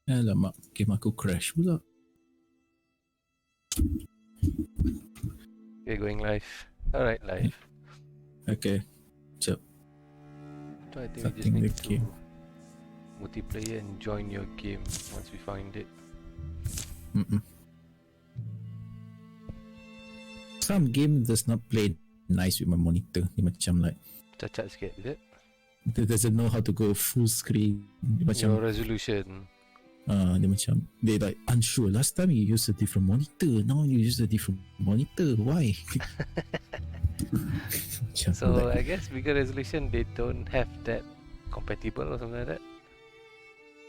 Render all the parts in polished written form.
Alamak, game aku crash pula. Okay, going live. Alright, live. Okay, jap. So I think Starting we the just need game. to multiplayer and join your game once we find it. Some game does not play nice with my monitor. Dia macam like Cacat sikit, is it? it doesn't know how to go full screen. Dia macam Your resolution. dia macam they like unsure. Last time you use a different monitor, now you use a different monitor. Why? Macam So like, I guess bigger resolution they don't have that compatible or something like that.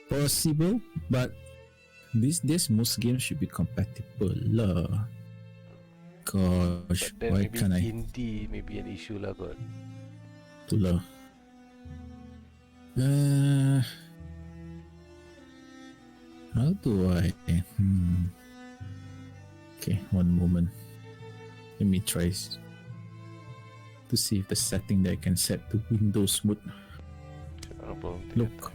possible, but these days most games should be compatible lah. Gosh, But then why maybe can't I? indie maybe an issue lah God. Itulah. How do I? Okay, one moment. Let me try to see if the setting that I can set to Windows mode. No problem. Look,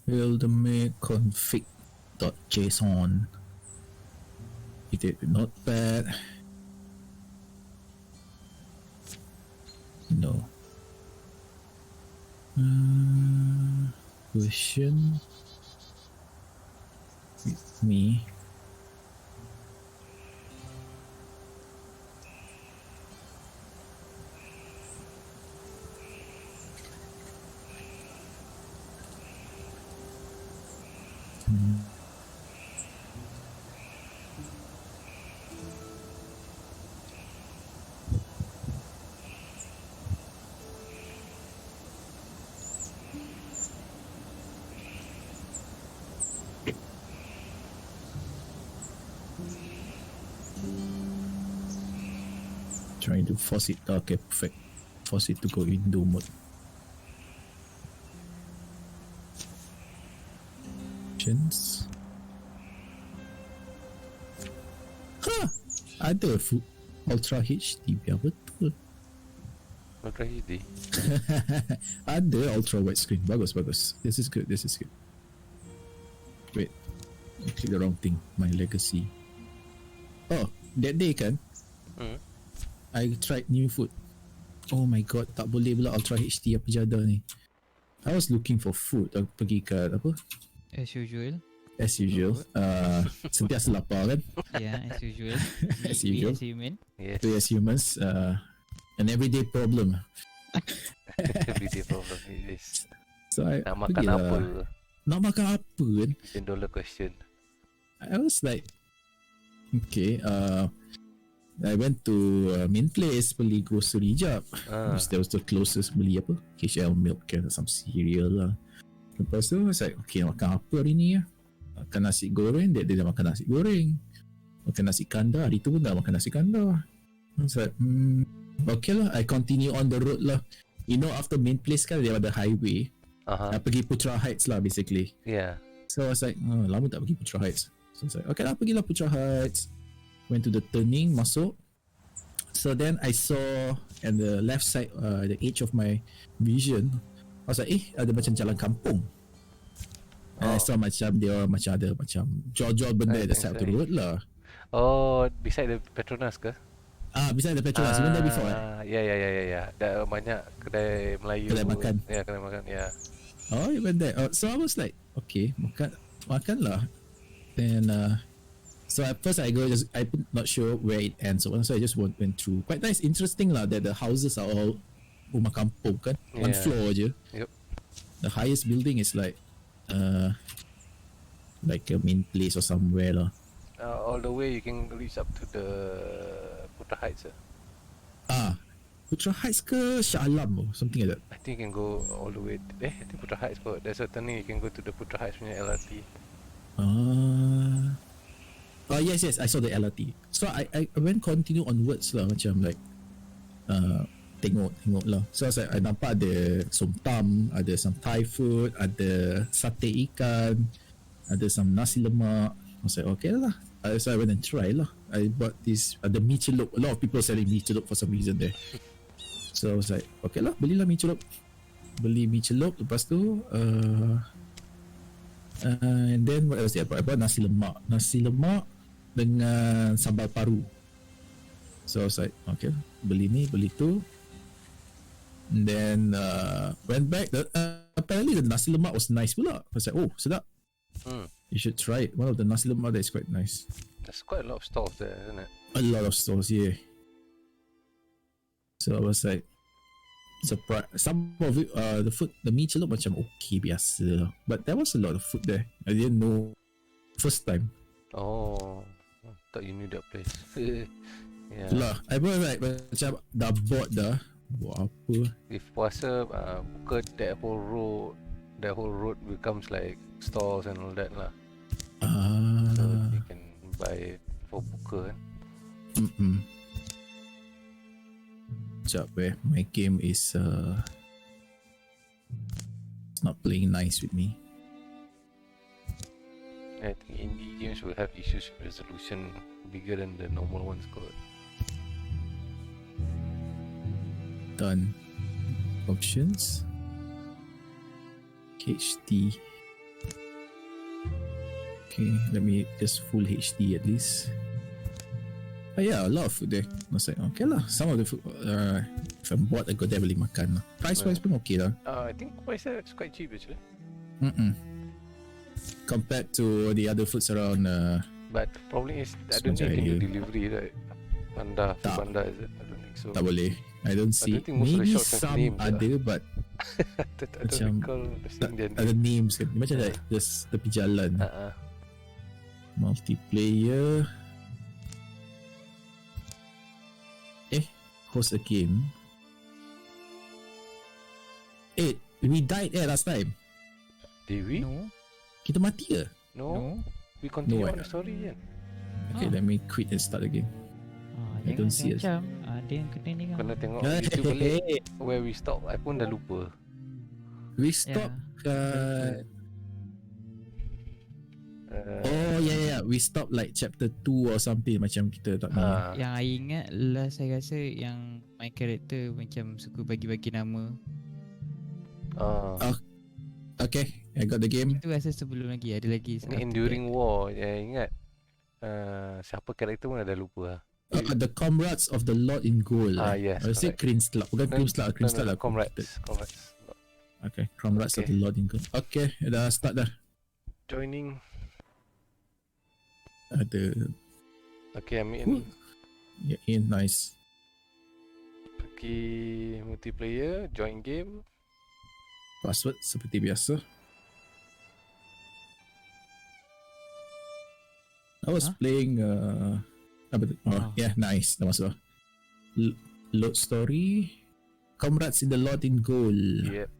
Wildermyth config.json. It did not bad. No. Version with me. Trying to force it. Okay, perfect. Force it to go into mode. Options. Ada Ultra HD biar betul. Ultra HD. Ada ultra widescreen. Bagus. This is good. Wait, I click the wrong thing. My legacy. Oh, that day kan, I tried new food. Oh my god, tak boleh pula Ultra HD apa jada ni. I was looking for food. Aku pergi kat apa? As usual. Sentiasa lapar kan? Yeah, as usual. As usual. As human. Yes. So as humans, an everyday problem. Everyday problem it is. So I Nak makan pergilah. apa? Nak makan apa kan? $10 question. I was like, okay, I went to main place beli grocery jap. That was the closest, beli apa? KL milk and some cereal lah. Lepas tu I was like, okay, makan apa hari ni ya? Makan nasi goreng, dia dah makan nasi goreng. Makan nasi kandar, hari tu pun dah makan nasi kandar. I was like, okay lah, I continue on the road lah. You know, after main place kan, dia ada highway. I pergi Putra Heights lah basically. Yeah. So I was like, lama tak pergi Putra Heights. So I was like, okay lah, pergilah Putra Heights. Went to the turning, masuk. So then I saw at the left side, the edge of my vision, I was like, ada macam jalan kampung. And I saw macam dia macam ada macam jual-jual benda at the side of the road lah. Oh, beside the Petronas ke? Beside the Petronas. You went there before, Ya. Dah banyak kedai Melayu. Kedai makan. Ya, kedai makan, ya. Oh, you went there. So I was like, okay, makan lah. Then so at first I'm not sure where it ends. So I just went through. Quite nice, interesting lah that the houses are all rumah kampung kan. One floor je. Yep. The highest building is like a main place or somewhere lah. All the way you can reach up to the Putra Heights. Putra Heights ke Shah Alam or something like that. I think you can go all the way. I think Putra Heights kot. There's a turning you can go to the Putra Heights punya LRT. Yes, I saw the LRT. So I went continue onwards lah, macam like tengok lah. So I was like, I nampak ada somtam, ada some Thai food, ada sate ikan, ada some nasi lemak. I was like, okay lah. So I went and try lah. I bought this the mee celup. A lot of people selling mee celup for some reason there. So I was like, okay lah, belilah mee celup. beli mie celup. Lepas tu and then what else I bought nasi lemak dengan sambal paru. So I was like, okay, beli ni, beli tu. And then went back. Apparently the nasi lemak was nice pula. I was like, oh, sedap. You should try it. One of the nasi lemak that is quite nice. There's quite a lot of stalls there, isn't it? A lot of stores, yeah. So I was like surprised. Some of it, the food, the mie celup macam okay biasa. But there was a lot of food there. I didn't know first time. Oh, thought you knew that place. Yeah. Lah, I pun like macam dah bored dah. Buat apa? If puasa, buka that whole road becomes like stalls and all that lah. So you can buy it for buka kan. Sekejap my game is it's not playing nice with me. I think indie games will have issues with resolution bigger than the normal ones got. Done. Options. HD. Okay, let me just full HD at least. But yeah, a lot of food there. I was like, okay lah. Some of the food, if I'm bored, I go there beli makan lah. Price-wise pun okay lah. I think price it's quite cheap actually. Compared to the other foods around. But probably is I don't think you can do delivery, right? Panda, Tak. Panda is it? I don't think so. Tak boleh. I don't see. think most of the Maybe shops have some names ada, but I don't macam recall seeing their ada name. names kan. Macam like just tepi jalan. Multiplayer. Host a game. We died last time. Did we? No. Kita mati ke? No. We continue No, on the story kan. Okay, let me quit and start again. I don't see it. Macam ada yang kena ni kan. Kena tengok YouTube balik where we stop. I pun dah lupa. We stop kat oh yeah, we stop like chapter 2 or something. Macam kita tak tahu. Yang I ingat last saya rasa yang my character macam suka bagi-bagi nama. Okay, I got the game. Itu rasa sebelum lagi ada lagi. Ni Enduring War. Ingat siapa karakter pun dah lupa. The Comrades of the Lord in Gold. Yes. I say Crimslap. Bukan Crimslap. Crimslap lah. Comrades. Okay, Comrades of the Lord in Gold. Okay, dah start dah. Joining. Ada. Okay, I'm in. Yeah, in nice. Okay, multiplayer, join game. Password seperti biasa. I was playing apa tu? Yeah, nice. Dah masuk lah. Load story. Comrades in the Lord in Gold. Yep.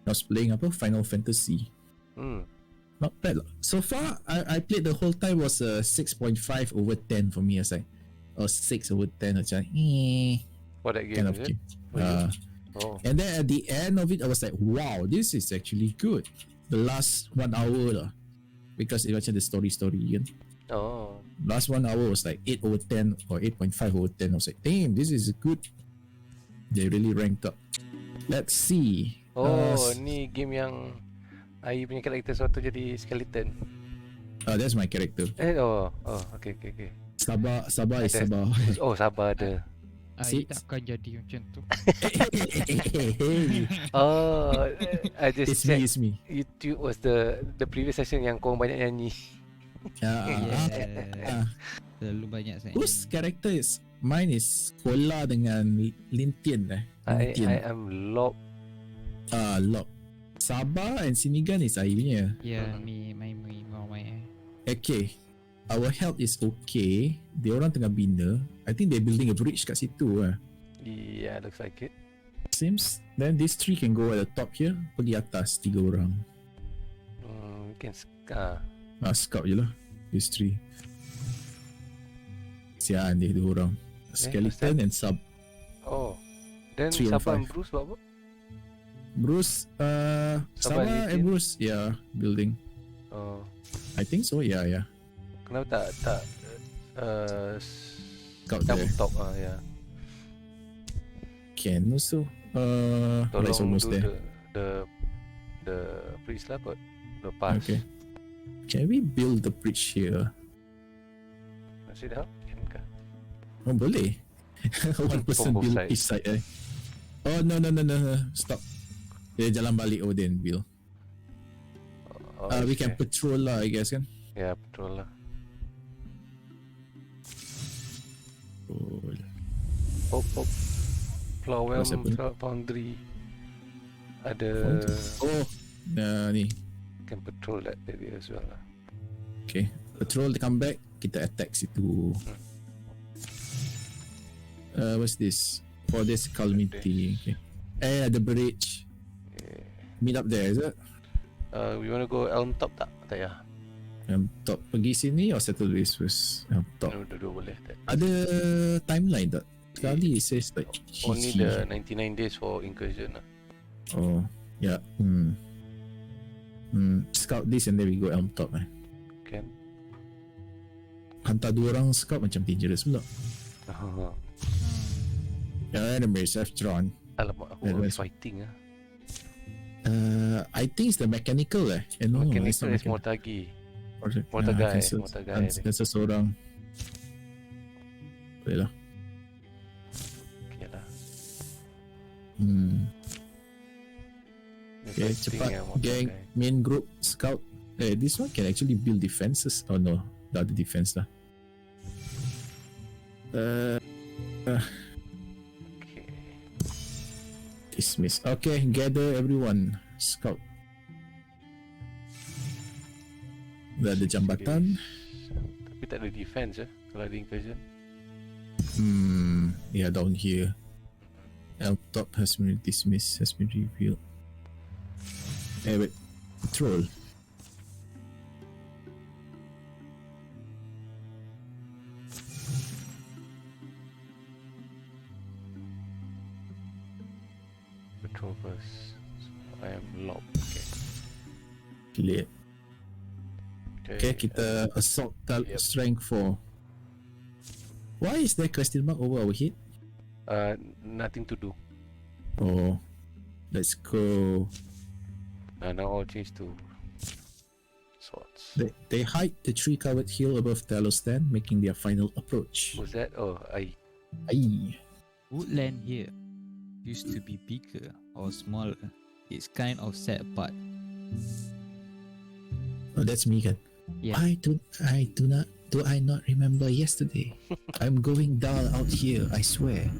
I was playing apa? Final Fantasy. Not bad lah. So far, I played the whole time was 6.5 over 10 for me. I was like, 6 over 10 macam For that game, kind of game. And then at the end of it, I was like, wow, this is actually good. The last 1 hour lah. Because it macam the story kan. Last 1 hour was like 8 over 10 or 8.5 over 10. I was like, damn, this is good. They really ranked up. Let's see. Ni game yang Ai punya karakter suatu jadi skeleton. That's my character. Okay. Sabar is sabar. Sabar ada. Ai takkan jadi macam tu. I just It's checked. me. YouTube was the previous session yang korang banyak nyanyi. Terlalu banyak saya. Whose character is? Mine is Kola dengan Lintian I am Lob. Lob. Sabah and Sinigan is I punya. Yeah, my. Okay. Our health is okay. Dia orang tengah bina. I think they're building a bridge kat situ Yeah, looks like it. Seems. Then these three can go at the top here. Pergi atas 3 orang. We can Scout je lah. These three. Sian dia 2 orang. Skeleton and Sub. Then 3 and Sabah 5. and Bruce buat apa? Bruce Sabah and Bruce building. I think so. Yeah. Kenapa tak Scout double there. top? Yeah. can also. It's Tolong almost do there. the bridge lah kot. The pass. Okay. Can we build the bridge here? Masih dah? Cankah? Oh, boleh. One person both build sides. each side. Oh, no. Stop. Dia jalan balik over there and build. We can patrol lah, I guess, kan? Ya, betul lah. Oh. Flower What's happening? Foundry. Ada Ni. can patrol that area as well lah. Okay. Patrol, they come back. Kita attack situ. What's this? For this calamity. Okay. The bridge. Meet up there, is it? We wanna go Elm Top tak? Tak ya. Top pergi sini or settle this first? Top. Dua boleh. Ada timeline tak? Sekali it says like Only the 99 days for incursion lah. Oh, yeah. Scout this and then we go Elm Top. Can. Hantar 2 orang scout macam dangerous pula. Enemies have drawn. Alamak, aku always fighting ah. I think it's the mechanical no, Mechanical is Mortagi. Mortagai. That's seseorang. Boleh lah. Okay lah. Okay, cepat gang. Main group scout. This one can actually build defenses. Oh no, the other defense lah. Okay. Dismiss. Okay, gather everyone. Scout. Dah ada jambatan. Tapi tak ada defense kalau ada incursion. Yeah, down here. Elm Top has been dismissed, has been revealed. Wait. Patrol. Patrol first. So, I am Lob. Okay. Clear. Okay, kita assault strength 4. Why is there question mark over our head? Nothing to do. Oh, let's go. Now all change to swords. They hide the tree-covered hill above Talostan, making their final approach. What's that? Oh, Aye. Woodland here used to be bigger or smaller. It's kind of set apart. Oh, that's me, kan? Yeah. Do I not remember yesterday? I'm going down out here, I swear.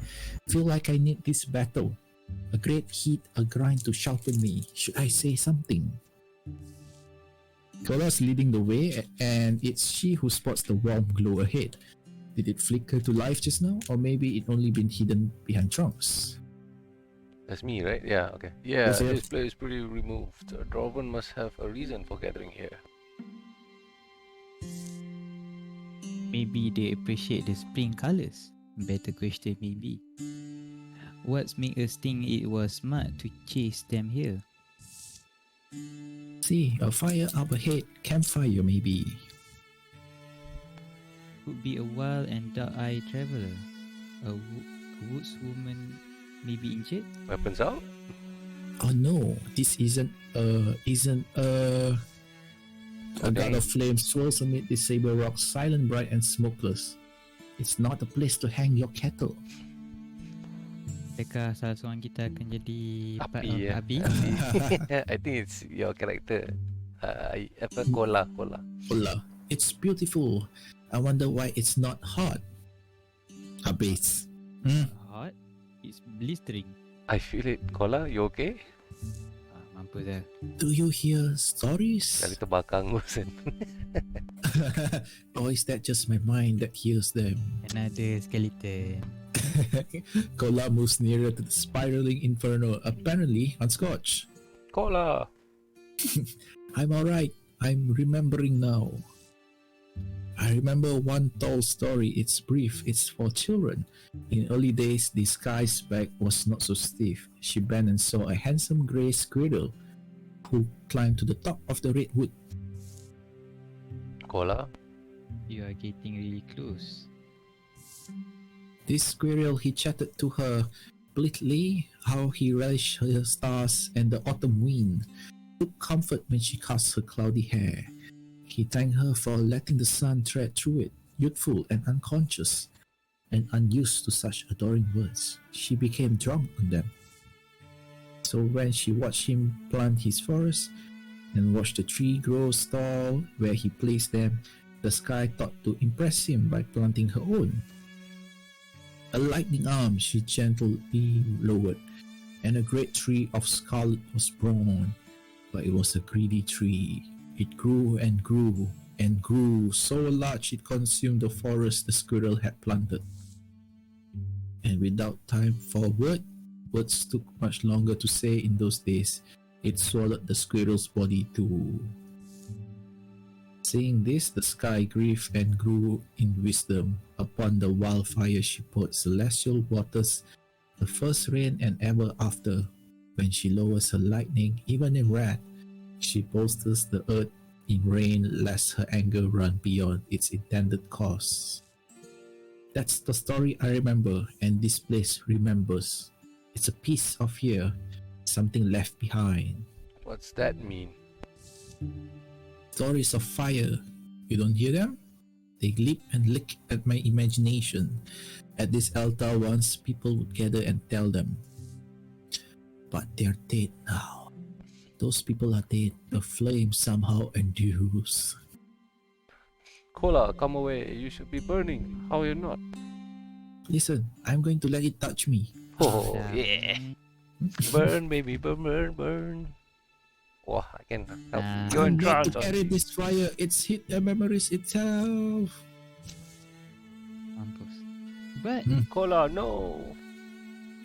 Feel like I need this battle. A great heat, a grind to sharpen me. Should I say something? Kola's leading the way, and it's she who spots the warm glow ahead. Did it flicker to life just now, or maybe it only been hidden behind trunks? That's me, right? Yeah, okay. Yeah, Yes, this place is pretty removed. Dwarven must have a reason for gathering here. Maybe they appreciate the spring colors. Better question maybe. What's make us think it was smart to chase them here? See, a fire up ahead. Campfire, maybe. Could be a wild and dark-eyed traveler. A woods woman maybe injured? Weapons out? Oh no, this isn't a god of flame swirls amid the saber rocks, silent, bright, and smokeless. It's not a place to hang your cattle. Adakah salah seorang kita akan jadi Api, Abi? I think it's your character. Kola. Hola, it's beautiful. I wonder why it's not hot. Apacer. Hot? It's blistering. I feel it. Kola, you okay? Mampus dah. Do you hear stories? Kali terbakar ngurusin. Or is that just my mind that hears them? Another skeleton. Kola moves nearer to the spiraling inferno, apparently unscorched. Kola! I'm alright. I'm remembering now. I remember one tall story. It's brief. It's for children. In early days, the sky's back was not so stiff. She bent and saw a handsome grey squirrel who climbed to the top of the redwood. Kola? You are getting really close. This squirrel, he chatted to her, splitly how he relished her stars and the autumn wind, took comfort when she cast her cloudy hair. He thanked her for letting the sun thread through it, youthful and unconscious, and unused to such adoring words. She became drunk on them. So when she watched him plant his forest and watched the tree grow tall where he placed them, the sky thought to impress him by planting her own. A lightning arm she gently lowered, and a great tree of scarlet was born. But it was a greedy tree. It grew and grew and grew, so large it consumed the forest the squirrel had planted. And without time for words took much longer to say in those days, it swallowed the squirrel's body too. Seeing this, the sky grieved and grew in wisdom. Upon the wildfire she poured celestial waters, the first rain and ever after. When she lowers her lightning, even in wrath, she bolsters the earth in rain lest her anger run beyond its intended course. That's the story I remember, and this place remembers. It's a piece of here, something left behind. What's that mean? Stories of fire. You don't hear them? They leap and lick at my imagination. At this altar once people would gather and tell them. But they're dead now. Those people are dead. The flame somehow endures. Cola, come away. You should be burning. How are you not? Listen, I'm going to let it touch me. Oh, yeah. Burn, baby. Burn, burn, burn. Wow, I can help. You're I'm in not trance. to carry this fire. It's hit the memories itself. Mampus. But Cola, no.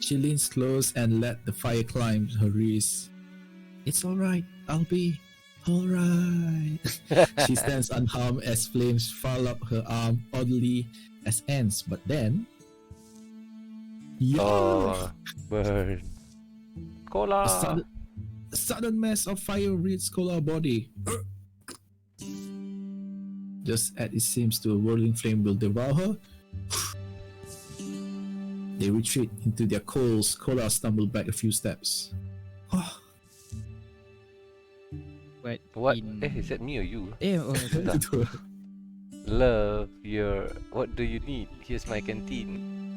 She leans close and let the fire climb her wrist. It's alright. I'll be alright. She stands unharmed as flames fall up her arm oddly as ants. But then... Oh, burn. Cola. A sudden mass of fire reaches Kola's body. Just as it seems to a whirling flame will devour her, they retreat into their coals. Kola stumbled back a few steps. Oh, What? in- Is that me or you? oh, Love, what do you need? Here's my canteen.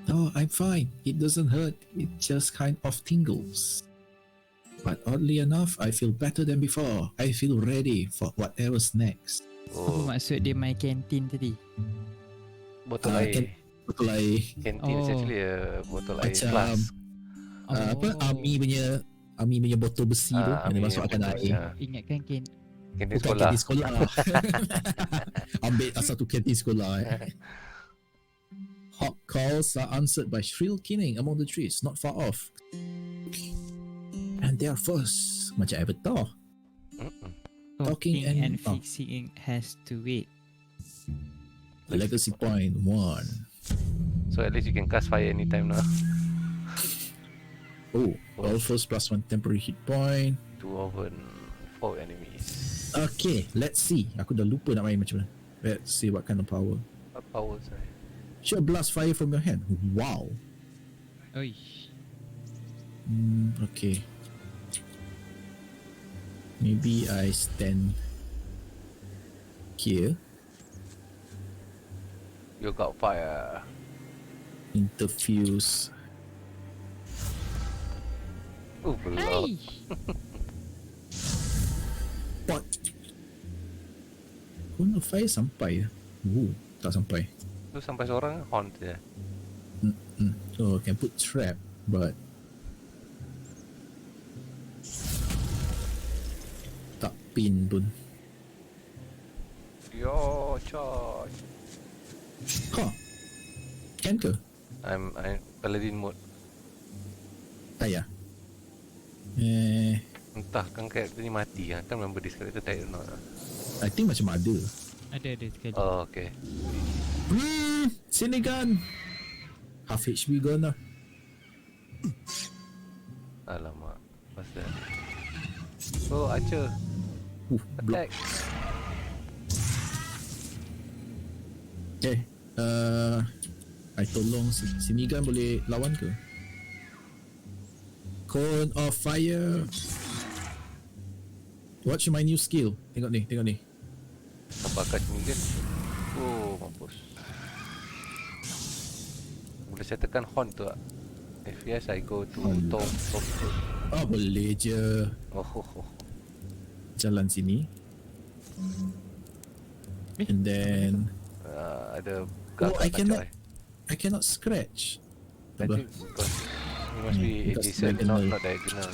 no, I'm fine. It doesn't hurt. It just kind of tingles. But oddly enough, I feel better than before. I feel ready for whatever's next. apa Oh, maksud dia my canteen tadi? botol air. Betul lah. Canteen is Oh. actually a botol air Macam flask. Apa army punya botol besi tu yang dia masukkan air. Ingatkan Canteen Bukan sekolah. kantin sekolah. Ambil satu kantin sekolah. Hawk calls are answered by shrill keening among the trees not far off. And they are first, macam Avatar. Talking and- and fixing has to wait. Legacy point 1. So at least you can cast fire anytime now. Oh, all foes plus 1 temporary hit point. 2 over 4 enemies. Okay, let's see. Aku dah lupa nak main macam mana. Let's see what kind of power. What powers are Shoot a blast fire from your hand. Wow. Oish. Okay. Maybe I stand here. You got fire. Interfuse. Oh, belok. What? Guna fire sampai ya? Tak sampai. Tu sampai seorang haunt je. So can put trap, but tak pin pun. Yo, charge. Huh? Can ke? I'm paladin mode. Tak ya? Entah kan character ni mati kan. Kan remember this character died or not. I think macam ada. Ada sekali. Oh, okay. Sini gun. Half HP gone lah. Alamak. What's that? Oh, Archer. Block. Attack. Okay. I tolong Sinigan boleh lawan ke? Cone of Fire. Watch my new skill. Tengok ni. Apakah sini kan? Oh, mampus. Boleh saya tekan horn tu tak? If yes, I go to top. Oh, boleh je. Jalan sini. And then ada I cannot scratch. I think because it must be adjacent, not diagonal.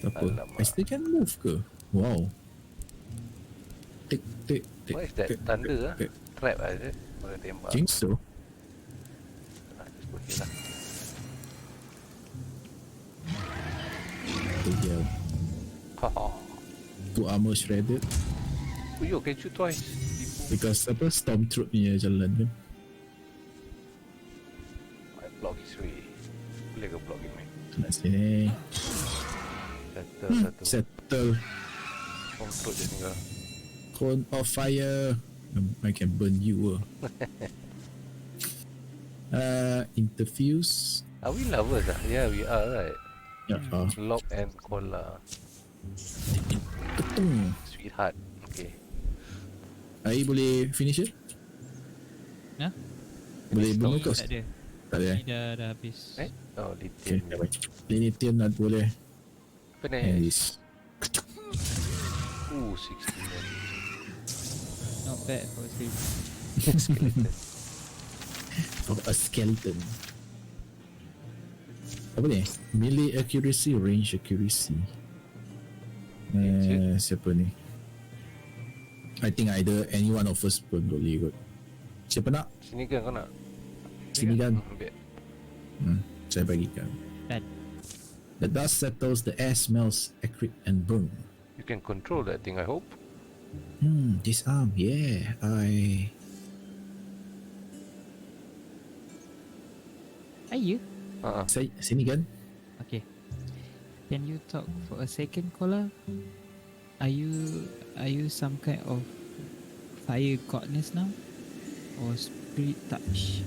Yeah. Apa? I still can move ke? Wow. Tik. What is that? Thunder ah? Trap ah, is it? Boleh tembak. Think so. Just go here lah. Yeah. Two armor shredded. Oh yo, can shoot twice. Because apa Stormtroop punya jalan kan. My block is free. Boleh ke block ini? Nak sini. Settle. Stormtroop je tinggal. Cone of Fire. I can burn you. Interfuse. Are we lovers ah? Yeah, we are, right? Ya. Lob and Cola. Ketung. Sweetheart. Okay. Air boleh finish it? Ha? Boleh bunuh kau? Tak ada. Tak ada. Ni dah habis. Oh, Okay, lithium. Lithium nak boleh. Finish. 60 Not bad for sleep. skeleton. Of a skeleton. Apa ni? Melee accuracy, range accuracy. Siapa ni? I think either any one of us pun boleh kot. Siapa nak? Sini kan kau nak? Sini kan? Ambil. Saya bagikan. Done. The dust settles, the air smells acrid and burn. You can control that thing, I hope. Disarm, yeah. Are you? Sini kan? Okay. Can you talk for a second, Kola? Are you some kind of fire goddess now? Or spirit touch?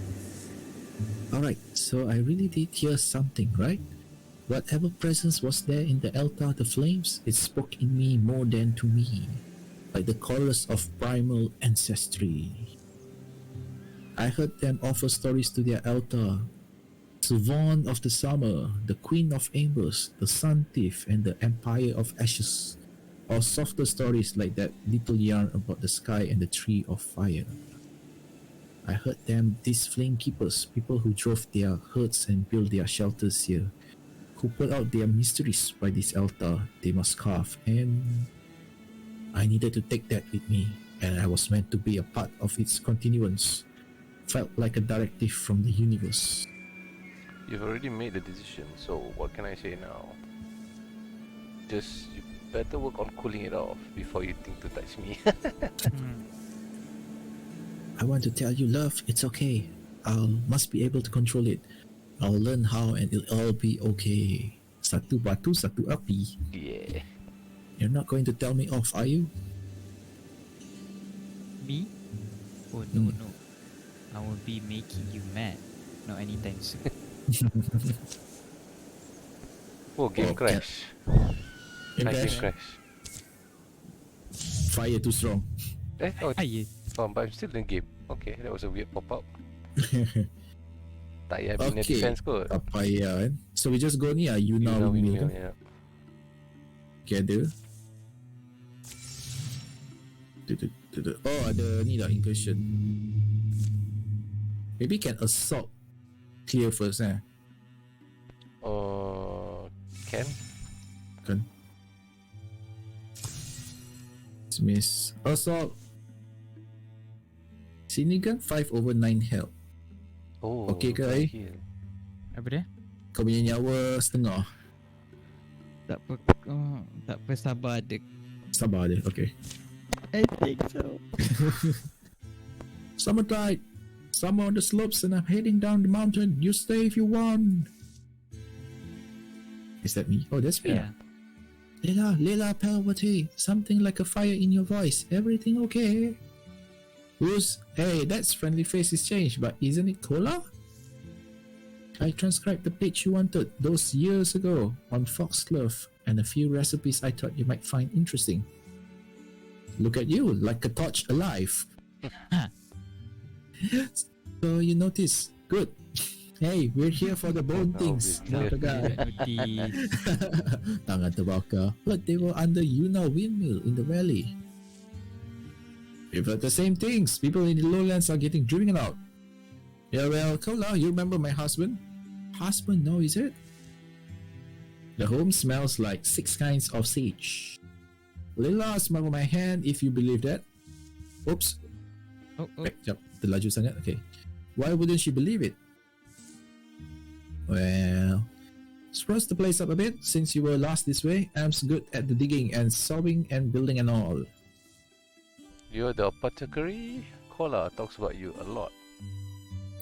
Alright, so I really did hear something, right? Whatever presence was there in the altar, the flames, it spoke in me more than to me, like the chorus of primal ancestry. I heard them offer stories to their altar. Savon of the summer, the queen of embers, the sun thief, and the empire of ashes. Or softer stories like that little yarn about the sky and the tree of fire. I heard them, these flame keepers, people who drove their herds and built their shelters here, who put out their mysteries by this altar they must carve, and I needed to take that with me, and I was meant to be a part of its continuance. Felt like a directive from the universe. You've already made the decision, so what can I say now? Just, you better work on cooling it off before you think to touch me. I want to tell you, love, it's okay. I must be able to control it. I'll learn how and it'll all be okay. Satu batu, satu api. Yeah. You're not going to tell me off, are you? Me? Oh no. I will be making you mad. Not anytime soon. Oh, game crash. Game Game crash? crash. Fire too strong. Oh, Yeah. but I'm still in the game. Okay, that was a weird pop-up. Tak payah bina Okay, defense kot. tak payah kan. So we just go ni lah, you now we win know, kan? yeah. Together. Oh, ada ni lah, incursion. Maybe can assault clear first eh. Can? Kan. Dismiss. Assault. Sini kan 5/9 health. Oh, Okay ke, Ai? heal. Apa dia? Kau punya nyawa setengah. Tak apa. Tak apa, sabar dek. Sabar dia, okay. I think so. Summertide. Summer on the slopes and I'm heading down the mountain. You stay if you want. Is that me? Oh, that's me. Yeah. Lela Palwati. Something like a fire in your voice. Everything okay? Hey, that's friendly face is changed, but isn't it cola? I transcribed the page you wanted those years ago on Foxglove and a few recipes I thought you might find interesting. Look at you, like a torch alive. So you notice. Good. Hey, we're here for the bone things. Tangan terbakar. But they were under Yuna windmill in the valley. We've heard the same things. People in the lowlands are getting driven out. Yeah, well, Kola, you remember my husband? Husband, no, is it? The home smells like 6 kinds of sage. Lila, smell my hand if you believe that. Oops. Oh. Jap, terlaju sangat. Okay. Why wouldn't she believe it? Well, spruce the place up a bit since you were last this way. I'm good at the digging and sawing and building and all. You're the apothecary? Kola talks about you a lot.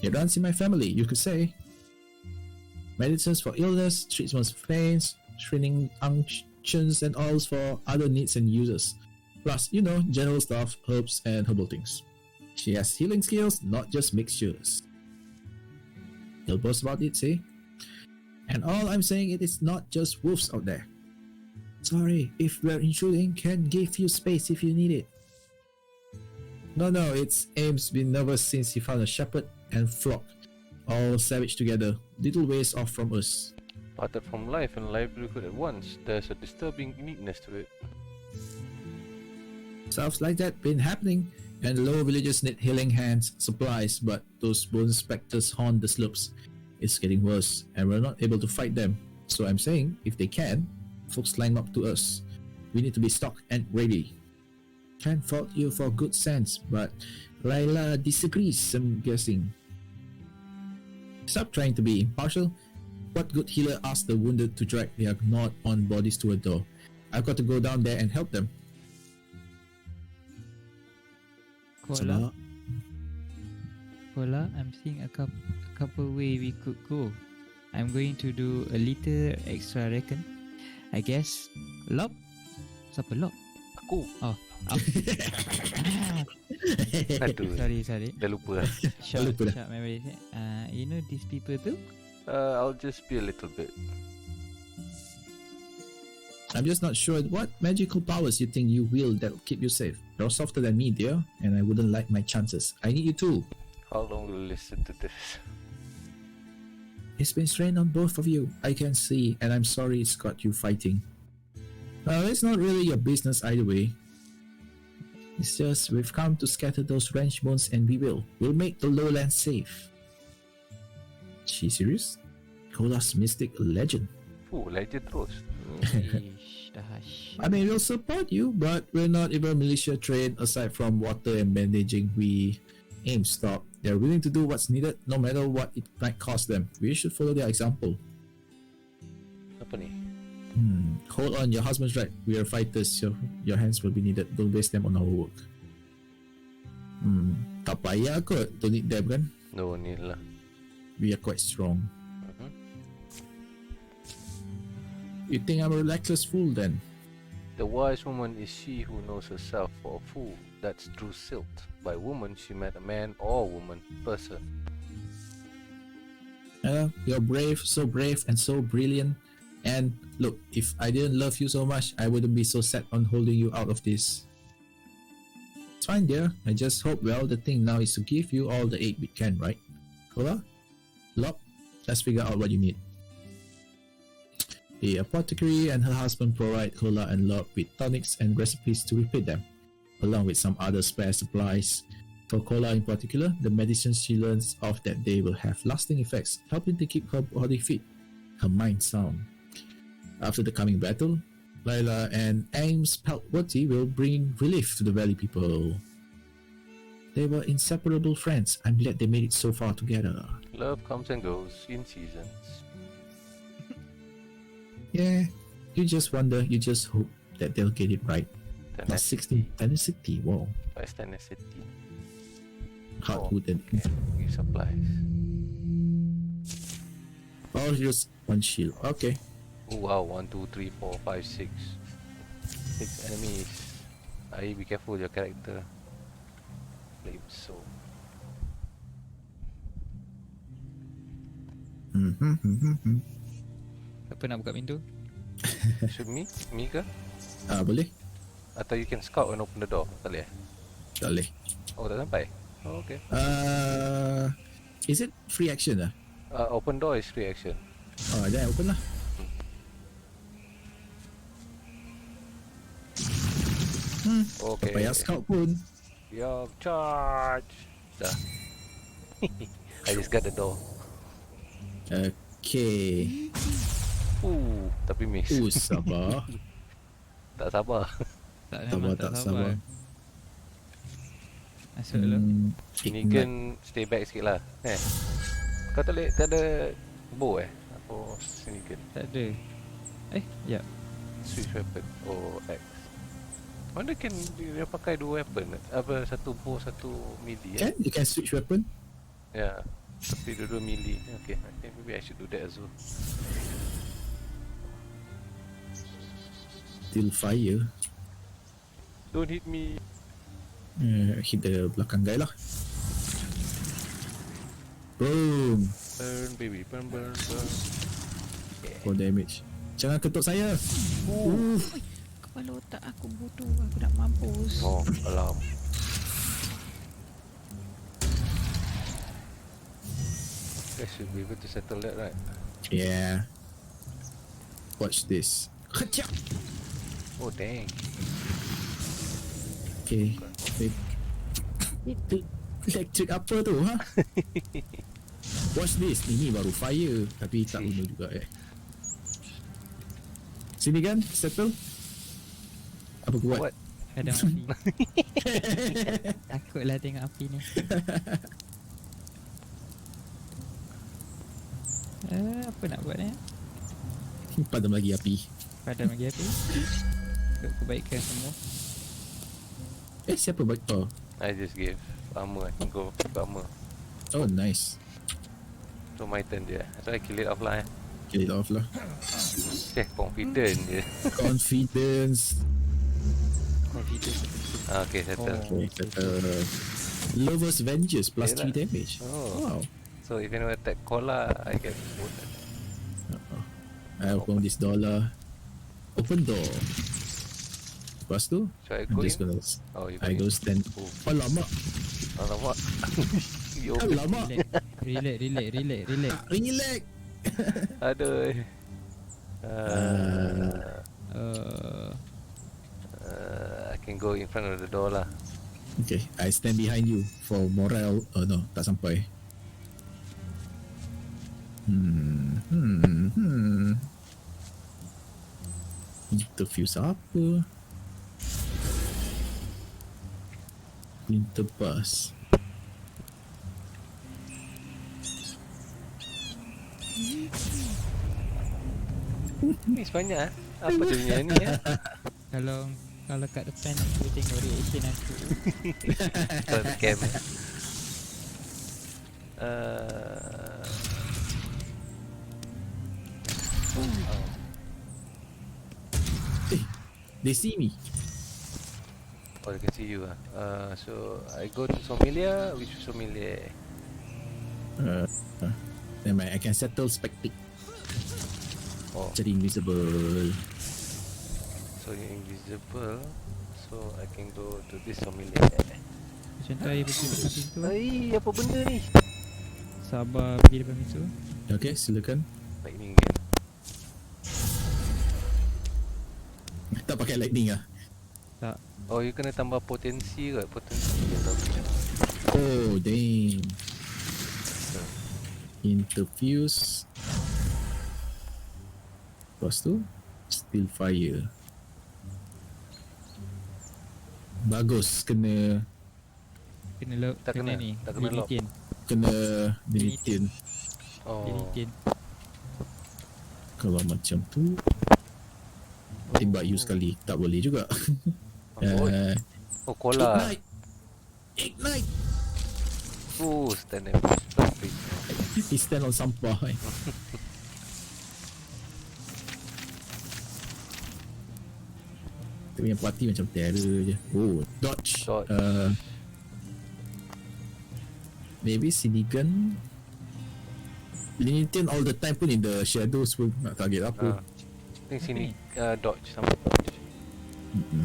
It runs in my family, you could say. Medicines for illness, treatments for pains, shrinking unctions and all for other needs and uses. Plus, you know, general stuff, herbs and herbal things. She has healing skills, not just mixtures. He'll boast about it, see? And all I'm saying it is not just wolves out there. Sorry, if we're intruding, can give you space if you need it. No, it's Ames been nervous since he found a shepherd and flock, all savage together, little ways off from us. Parted from life and livelihood at once, there's a disturbing uniqueness to it. Stuff like that been happening, and the lower villagers need healing hands, supplies, but those bone specters haunt the slopes. It's getting worse, and we're not able to fight them. So I'm saying, if they can, folks line up to us. We need to be stocked and ready. Can't fault you for good sense, but Laila disagrees, I'm guessing. Stop trying to be impartial. What good healer asked the wounded to drag their gnawed-on bodies to a door? I've got to go down there and help them. Kola, I'm seeing a couple way we could go. I'm going to do a little extra reckon. I guess. Lob? Siapa Lob? Aku. Oh. Aduh. Sorry. Dah lupa. Short memory. You know these people too? I'll just be a little bit. I'm just not sure what magical powers you think you wield that'll keep you safe. You're softer than me, dear, and I wouldn't like my chances. I need you too. How long will you listen to this? It's been strained on both of you, I can see, and I'm sorry it's got you fighting. Well, it's not really your business either way. It's just we've come to scatter those wrench bones and we will. We'll make the lowlands safe. She serious? Kola's mystic legend. Legend terus. I mean, we'll support you, but we're not even militia trained aside from water and bandaging. We aim stop. They're willing to do what's needed no matter what it might cost them. We should follow their example. Apa ni? Hold on, your husband's right. We are fighters, so your hands will be needed. Don't waste them on our work. Tak payah kot. Don't need them kan? No need lah. We are quite strong. You think I'm a reckless fool then? The wise woman is she who knows herself for a fool. That's true silt. By woman, she meant a man or woman, person. You're brave, so brave and so brilliant. And look, if I didn't love you so much, I wouldn't be so set on holding you out of this. It's fine, dear. I just hope, well, the thing now is to give you all the aid we can, right? Kola? Lob? Let's figure out what you need. The apothecary and her husband provide Kola and Lob with tonics and recipes to repair them, along with some other spare supplies. For Kola in particular, the medicines she learns of that day will have lasting effects, helping to keep her body fit, her mind sound. After the coming battle, Laila and Ames Peltworthy will bring relief to the valley people. They were inseparable friends. I'm glad they made it so far together. Love comes and goes in seasons. Yeah, you just wonder, you just hope that they'll get it right. Not 16, tenacity, wow. Vice tenacity. Hard-wooden. Give supplies. Oh, just one shield. Okay. Oh wow, 1, 2, 3, 4, 5, 6. 6 enemies. Be careful with your character. Flamesoul. Siapa nak buka pintu? Should me? Me ke? Boleh? Atau you can scout and open the door? Tak boleh? Tak boleh. Oh, tak sampai? Oh, okay. Is it free action lah? Open door is free action. Then open lah. Okay. Tak payah scout pun. Yo, charge! Dah. I just got the door. Okay. Tapi miss. Sabar. Tak sabar. Tak Sabar, memang tak tak sabar. sabar. Masuk dulu. Sneaken stay back sikit lah. Kau tak ada bow Apa sneaken? Tak ada. Ya. Switch weapon. Oh, X. Mana can dia pakai dua weapon? Apa, satu bow, satu melee Can? You can switch weapon? Ya. Tapi dua-dua melee. Okay, maybe I should do that as well. Still fire. Don't hit me. Hit the belakang guy lah. Boom. Burn baby, burn. 4 damage. Jangan ketuk saya. Kepala otak aku bodoh. Aku nak mampus. Oh, alarm. I should be able to settle that, right? Yeah. Watch this. Kecak. Oh, dang. Okay. Electric apa tu, ha? Watch this. Ini baru fire. Tapi tak bunuh juga Sini kan, settle. Apa aku buat? What? Ada api. Takutlah tengok api ni. Apa nak buat ni? Padam lagi api. Padam lagi api. Untuk kebaikan semua. Siapa buat? Oh. I just gave armor. I can go with armor. Oh, nice. So my turn je. So I kill it off lah. Kill it off lah. Confident je. Confidence. Okay, settle. Okay, Lover's Vengeance plus Yelah. 3 damage. Oh. Wow. So if anyone attack Kola, I get bonus. I open this door lah. Open door. Lepas tu, So I I'm go just in? gonna... Oh, you I go stand... Oh, Alamak. alamak. You open. Alamak. Relax. Relax. Aduh. I can go in front of the door lah. Okay, I stand behind you for morale. Oh no, tak sampai. Interfuse apa? Interbus. Ni sebanyak apa dunia ni Kalau kat depan aku tengok reaction aku. So the cam They see me. Oh, they can see you so I go to Somalia. Which Somalia? Never mind, I can settle spectate. Oh, Jadi invisible. so you're invisible. So I can go to this Somalia. Macam tu air pergi depan pintu. Apa benda ni? Sabar pergi depan pintu. Okay, silakan. Lightning again. Tak pakai lightning ah. Tak. Oh, you kena tambah potensi ke? Potensi dia tak. Oh, damn. Interfuse. Lepas tu still fire. Bagus. Kena Tak kena, ni. tak kena lock. Dilitin. Kena dilitin. Oh, Dilitin. Kalau macam tu tembak you sekali tak boleh juga. oh, Kola. Ignite. Oh, stand ambush. Perfect. He stand on sampah. Dia punya party macam terror je. Oh, dodge. Dodge. maybe Sinigan. Linitian all the time pun in the shadows pun nak target aku. I think sini dodge sama dodge.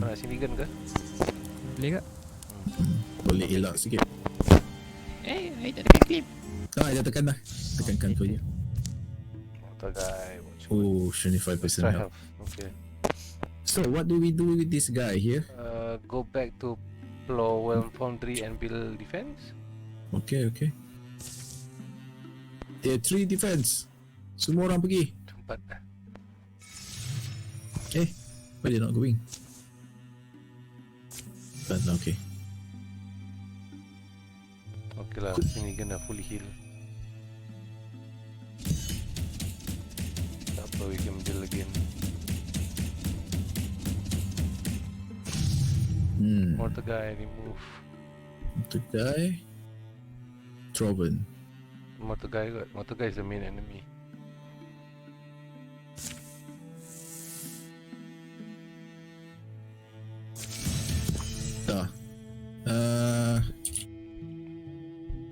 Nak Sinigan ke? Boleh tak? Boleh elak sikit. I tak ada claim. Dah tekan dah. Tekankan tu je. Motor guy. Watch Oh, 75% extra health. health. Okay. So what do we do with this guy here? Go back to Plowell Foundry and build defense. Okay. There are 3 defense. Semua orang pergi. Tempat dah. Why they not going? But okay. Okay lah, sini kena fully heal. Tak apa, we can build again. Mortar guy remove. The guy. Troven. Mortar guy is the main enemy. Dah.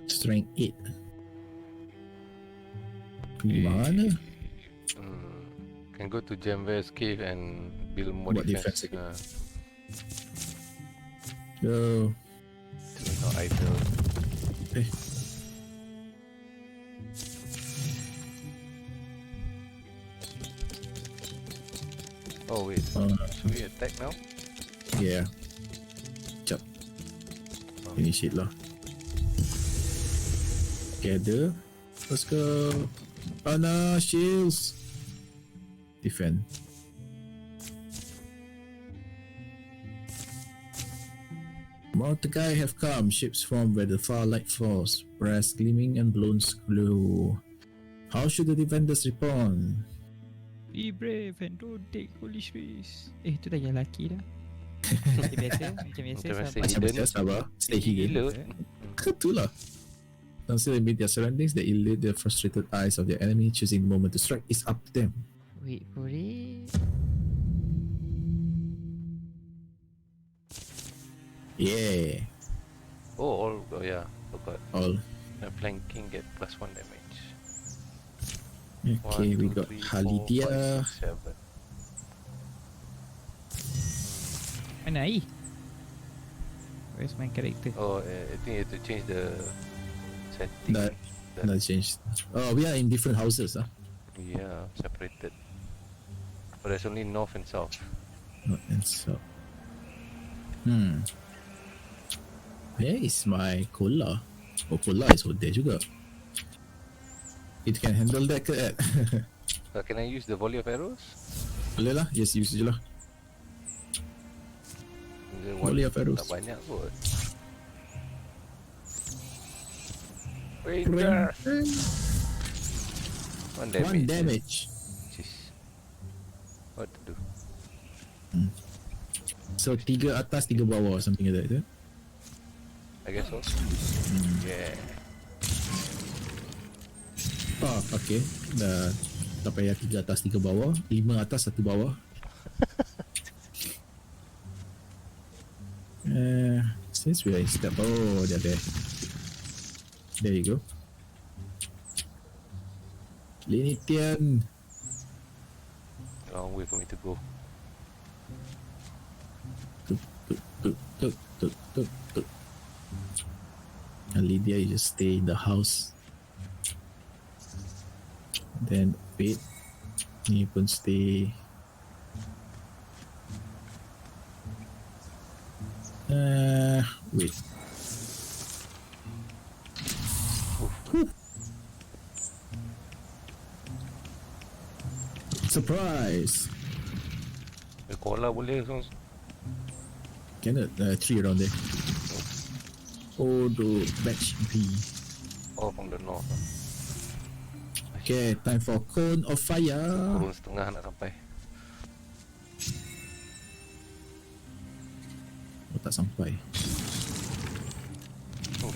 Strength 8. Pergi mana? Can go to Jamver's cave and build more Buat defense. defense again. So not idle. Oh wait, should we attack now? Yeah. Jap. Initiate lah. Gather. Let's go. Ana shields. Defend. Mortar guy have come. Ships form where the far light falls. Brass gleaming and blown glow. How should the defenders respond? Be brave and don't take foolish risks. Tu dah yang lelaki dah. Macam biasa Macam biasa. sabar. Macam biasa sabar. Stay hidden. Gila. Itulah. Consider amid their surroundings, they elude the frustrated eyes of their enemy, choosing the moment to strike is up to them. Wait for it. Yeah. Oh yeah, forgot. All. Flanking get +1 damage. Okay, 1, we 2, got 3, 4, Halidia. 5, 6, 7. Mana I? Where's my character? Oh, I think you have to change the setting. That changed. Oh, we are in different houses, huh? Yeah, separated. But there's only north and south. Not and so. Where is my cola? Oh, cola is over there juga. It can handle that ke? Can I use the volley of arrows? Boleh lah, just use je lah. The Volley of arrows. Tak banyak kot. Ranger! 1 damage. 1 damage. Jeez. What to do? So 3 atas, 3 bawah, something like that, I guess so. Yeah. Oh, okay. Dah tak payah 3 atas, 3 bawah. 5 atas, 1 bawah. Since we are in step, oh, they're there. There you go. Linitian. Long way for me to go. And Lydia, you just stay in the house. Then wait. Ni pun stay. Wait. Surprise! Cola boleh so. Cannot 3 around there. Oh, do batch B. Oh, from the north. Okay, time for cone of fire. Turun setengah nak sampai. Oh, tak sampai. Oh.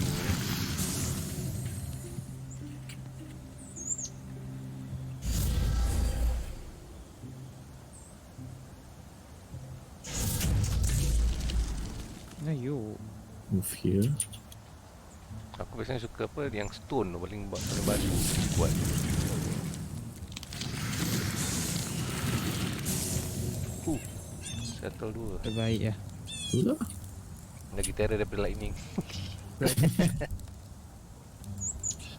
Ayo. Move here. Aku biasanya suka apa yang stone tu paling batu kuat. Settle 2. Terbaik lah. Itulah. Lagi terror daripada lightning.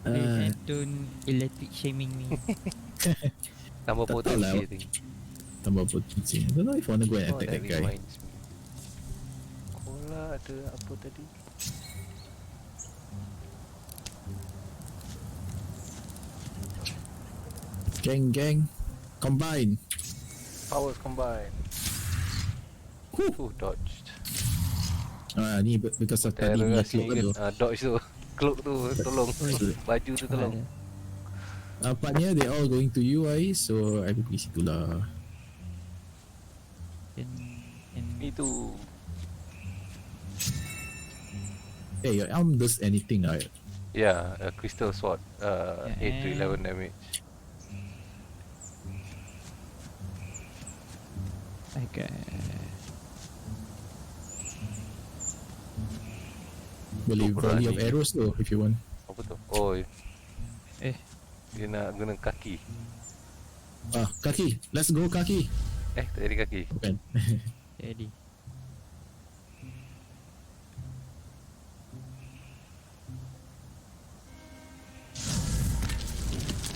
Please don't electric shaming me. Tambah Tak tahu potensi lah. I think. Tambah potensi. I don't know if I wanna go and attack that guy. reminds me. Kola ada apa tadi? Gang, combine. Powers combine. Dodged. Ni because of tadi Terror ni cloak tu. dodge tu. Cloak tu tolong. Baju tu tolong. Nampaknya they all going to you, so aku pergi situ lah. Itu. Hey, your arm does anything, right? Yeah, a crystal sword. 8 to 11 damage. Okay. Boleh volley of arrows tu if you want. Apa tu? Oh, dia nak guna kaki. Kaki. Let's go kaki. Tak jadi kaki. Bukan. Jadi.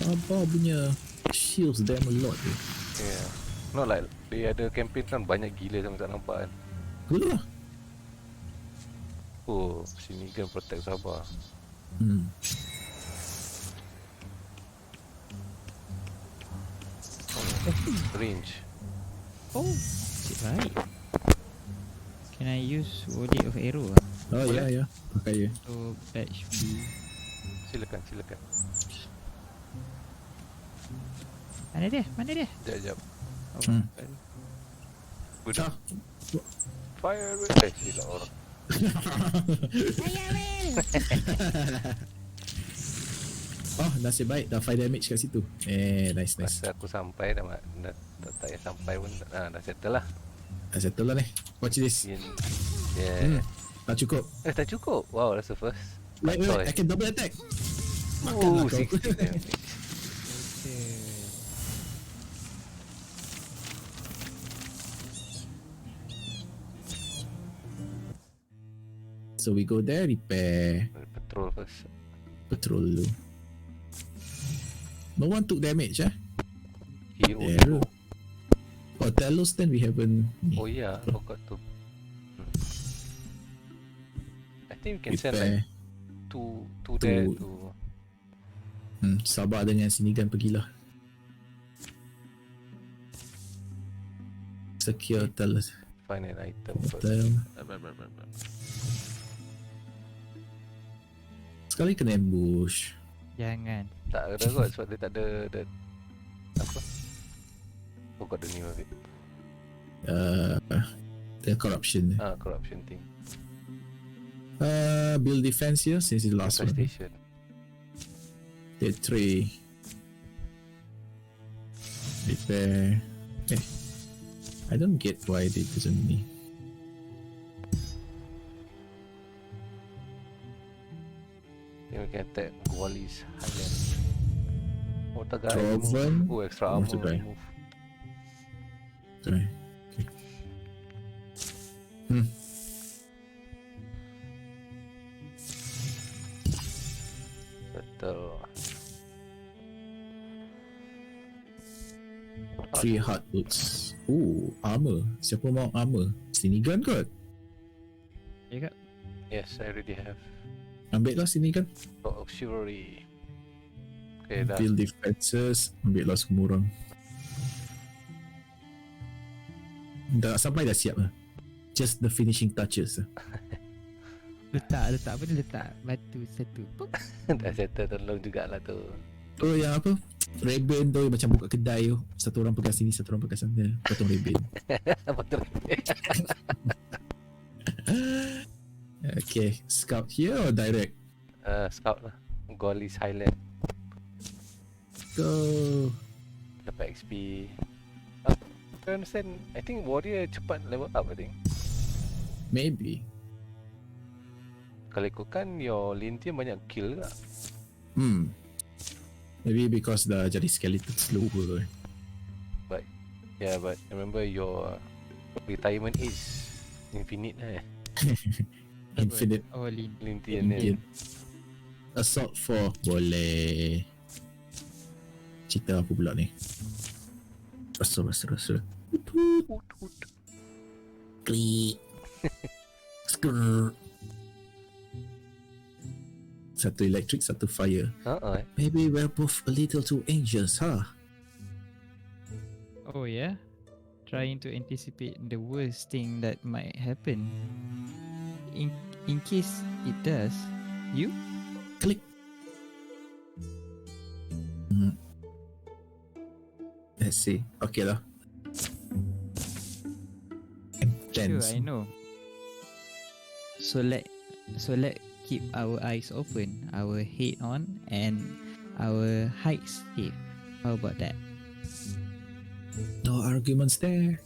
Apa punya shields damn a lot tu. Yeah. Not like dia ada campaign kan banyak gila sama tak nampak kan. Betul lah. Oh, sini kan protect sabar. Range. Oh, right. Can I use wording of arrow Oh ya. Pakai ya. So batch B. Silakan. Mana dia? Sekejap. Oh, sorry. Budak. Fire away. Silap orang. Oh, nasib baik dah 5 damage kat situ. Nice. Masa aku sampai dah tak payah sampai pun dah settle lah. Dah settle lah ni. Watch this. Yeah. Tak cukup. Tak cukup. Wow, that's the first. Wait, I can double attack. Oh, Makanlah kau. 60 damage. So we go there, repair. Patrol first. Patrol dulu. No one took damage Hero. Oh, Talos then we haven't. Oh yeah, forgot to. I think we can send like two there to. Sabar dengan Sinigan pergilah. Secure Talos. Find an item Hotel. Sekali kena ambush. Jangan. Tak ada kot sebab dia tak ada apa? Forgot the name of it. The corruption. Corruption thing. Build defense here since it's the last one. Infestation. Dead 3. Repair. I don't get why they doesn't need. Then we can attack Wally's Highland. Oh, tak ada. Troven. Oh, extra armor to buy. remove. Sorry. Okay. Settle. 3 hard boots. Ooh, armor. Siapa mau armor? Sinigan kot? Ya kak? Yes, I already have. Ambil lah Sinigan. Thought of Chivalry. Okay, dah. Build defenses. Ambil lah semua orang. Dah sampai dah siap lah. Just the finishing touches. Letak apa ni? Letak batu satu. Pop. Dah settle tolong jugalah tu. Oh yang apa? Raven tu macam buka kedai tu. Satu orang pegang sini, satu orang pegang sana. Potong Raven. Betul. Okay, scout here or direct? Scout lah. Wally's Highland. Go. Dapat XP. I understand. I think warrior cepat level up, I think. Maybe. kalau ikutkan your lithium banyak kill tak? Maybe because dah jadi skeleton slower. But remember your retirement age infinite Infinite Oh, Lin. lithium ni. Indian. Assault 4 boleh. Cerita apa pula ni? Rasa. Klik. Skrrr. Satu electric, satu fire. Maybe we're both a little too anxious, huh? Oh yeah? Trying to anticipate the worst thing that might happen. In case it does, you? Klik. Let's see. Okay lah. I'm Sure, tense. I know. So let keep our eyes open, our head on, and our heights safe. How about that? No arguments there.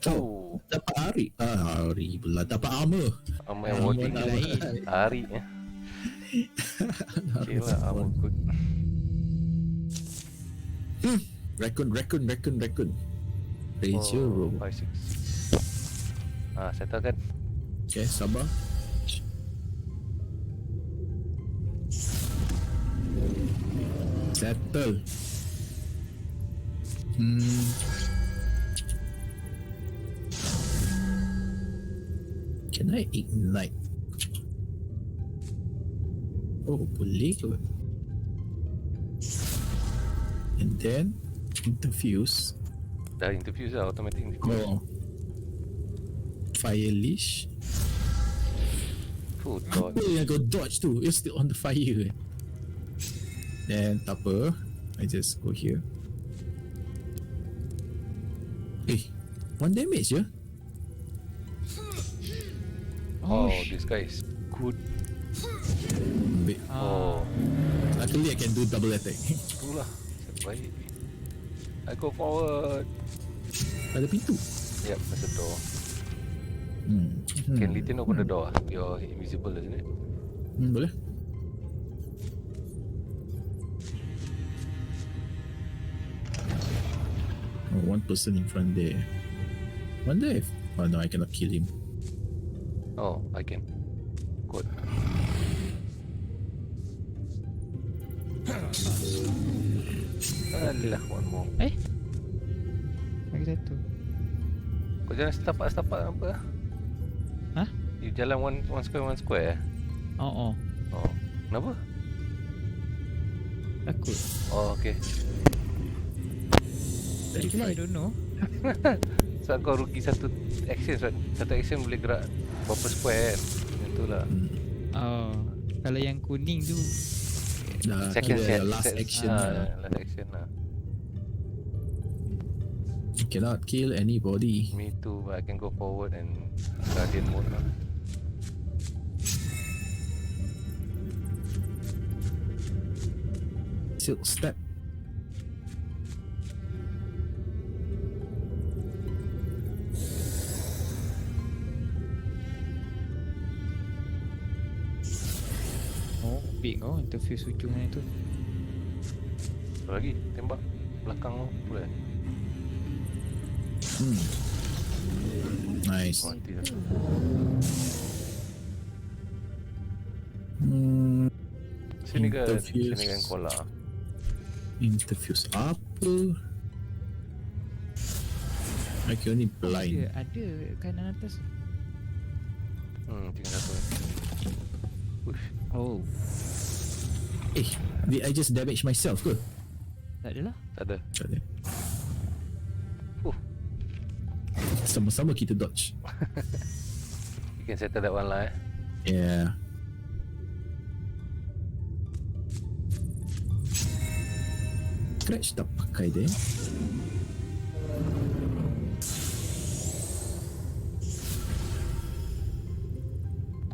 Oh, Dapat hari pula. Dapat armor. Amal yang warding lain. Hari Okay lah, armor good. Raccoon. Ratio. 4, 5, 6. Settle kan? Okay, sabar. Settle. Can I ignite? Oh, boleh ke? And then interfuse. Dah interfuse lah, automatic interfuse. Oh. Fire leash. Full Apa dodge. yang kau dodge tu? You're still on the fire. Then tak apa, I just go here. One damage je. Oh, this guy is good. Oh, Luckily I can do double attack. itulah. Baik. I go forward. Ada pintu. Yep, there's a door. Can Lithium open the door? You're invisible, isn't it? Boleh. Oh, one person in front there. Wonder if... Oh no, I cannot kill him. Oh, I can. Good. Alah, one more. Lagi satu. Kau jalan setapak apa? Hah? You jalan one square? Oh. Oh, kenapa? Takut. Oh, okay. Actually, I don't know. So kau rugi satu action, satu action boleh gerak berapa square kan? Itulah. Oh, kalau yang kuning tu Second kira set. last action. Last action lah. You cannot kill anybody. Me too, but I can go forward and guardian mode lah. Silk step. big interface ujungnya tu. Satu lagi, tembak belakang tu boleh. Nice. Mati satu. Sini kan kola. Interfuse apa? I can only blind. Ada kanan atas. Tinggal satu. Ush. Oh, Did I just damage myself ke? tak adalah. Tak ada. Tak ada. Oh. Sama-sama kita dodge. You can settle that one lah Yeah. Scratch tak pakai dia.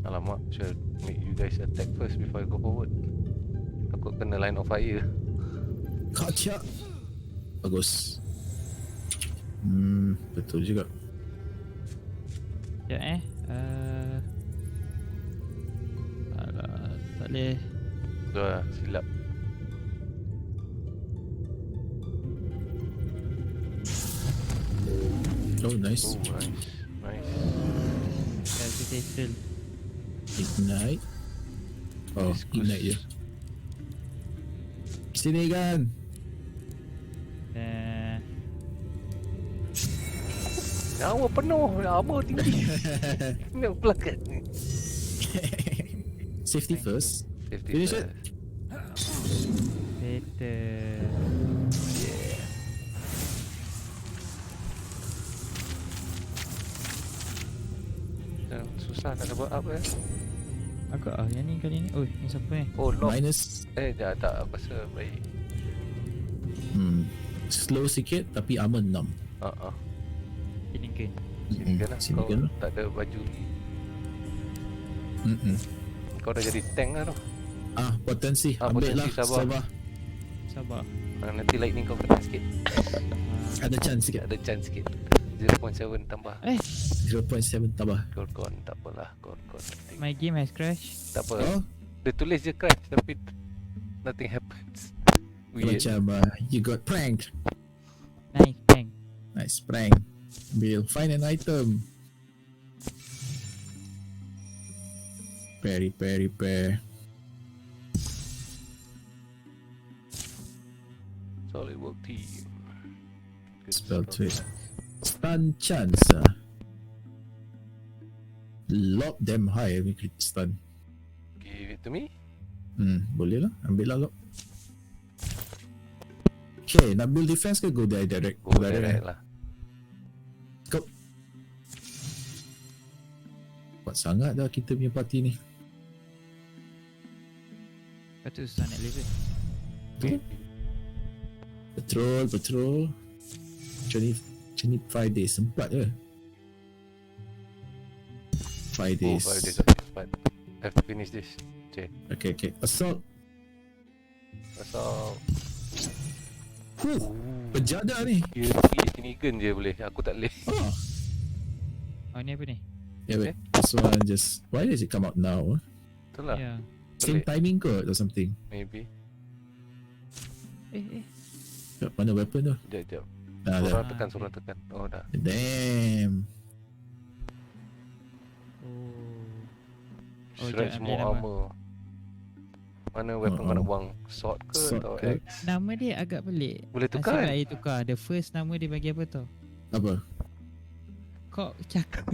Alamak, should make you guys attack first before I go forward. Takut kena line of fire. Gotcha. Bagus. Betul juga. Ya leh. Silap. Oh, nice. Oh, nice. Gravitation. Ignite. Oh, Discus. ignite je. Sini kan. Nyawa penuh, armor tinggi. Nak pelakat ni. Safety first. Safety Finish it. first. Better. Yeah. Dan susah nak double up Agak yang ni kali ni. Oh, ni siapa ni? Oh, lock. Minus. Tak aku rasa baik. Slow sikit tapi armor 6. Ini ke? Sini kan lah. Sini Kau kan. tak ada baju ni. Kau dah jadi tank lah tu. Potensi. Ambil lah. Potensi, Sabar. Nanti lightning kau kena sikit. Ada chance sikit. Ada chance sikit. 0.7 tambah. 0.7 tambah. Gorgon tak apalah. Gorgon. My game has crashed. Tak apa. Oh, Dia tulis je crash tapi nothing happens. Weird. macam you got pranked. Nice, bang. Nice prank. We'll find an item. Repair. Solid work team. Good Spell stuff. twist. Stun chance. Lob them high. We could stun. Give it to me. Boleh lah. Ambil lah lob. Okay, nak build defense ke go there direct? Go direct lah. Go. Kuat sangat dah kita punya party ni. Lepas tu susah nak level. Patrol. Macam ni 5 days. Sempat ke? 5 days. 5 days okay, but I have to finish this. Okay. Assault. Penjada ni. Kira sinigan je boleh. Aku tak boleh. Oh, ni apa ni? Yeah, wait. This one just... Why does it come out now? Betul lah. Ya. Same Boleh. timing kot or something? Maybe. Kat mana weapon tu? Sekejap. Dah. Suruh tekan. Oh dah. Damn. Stretch jangan more ambil nama. armor. Mana weapon kau nak buang? Sword ke Sword atau ke? axe? Nama dia agak pelik. Boleh tukar kan? Asyik tukar. The first nama dia bagi apa tau? Apa? Kau cakap.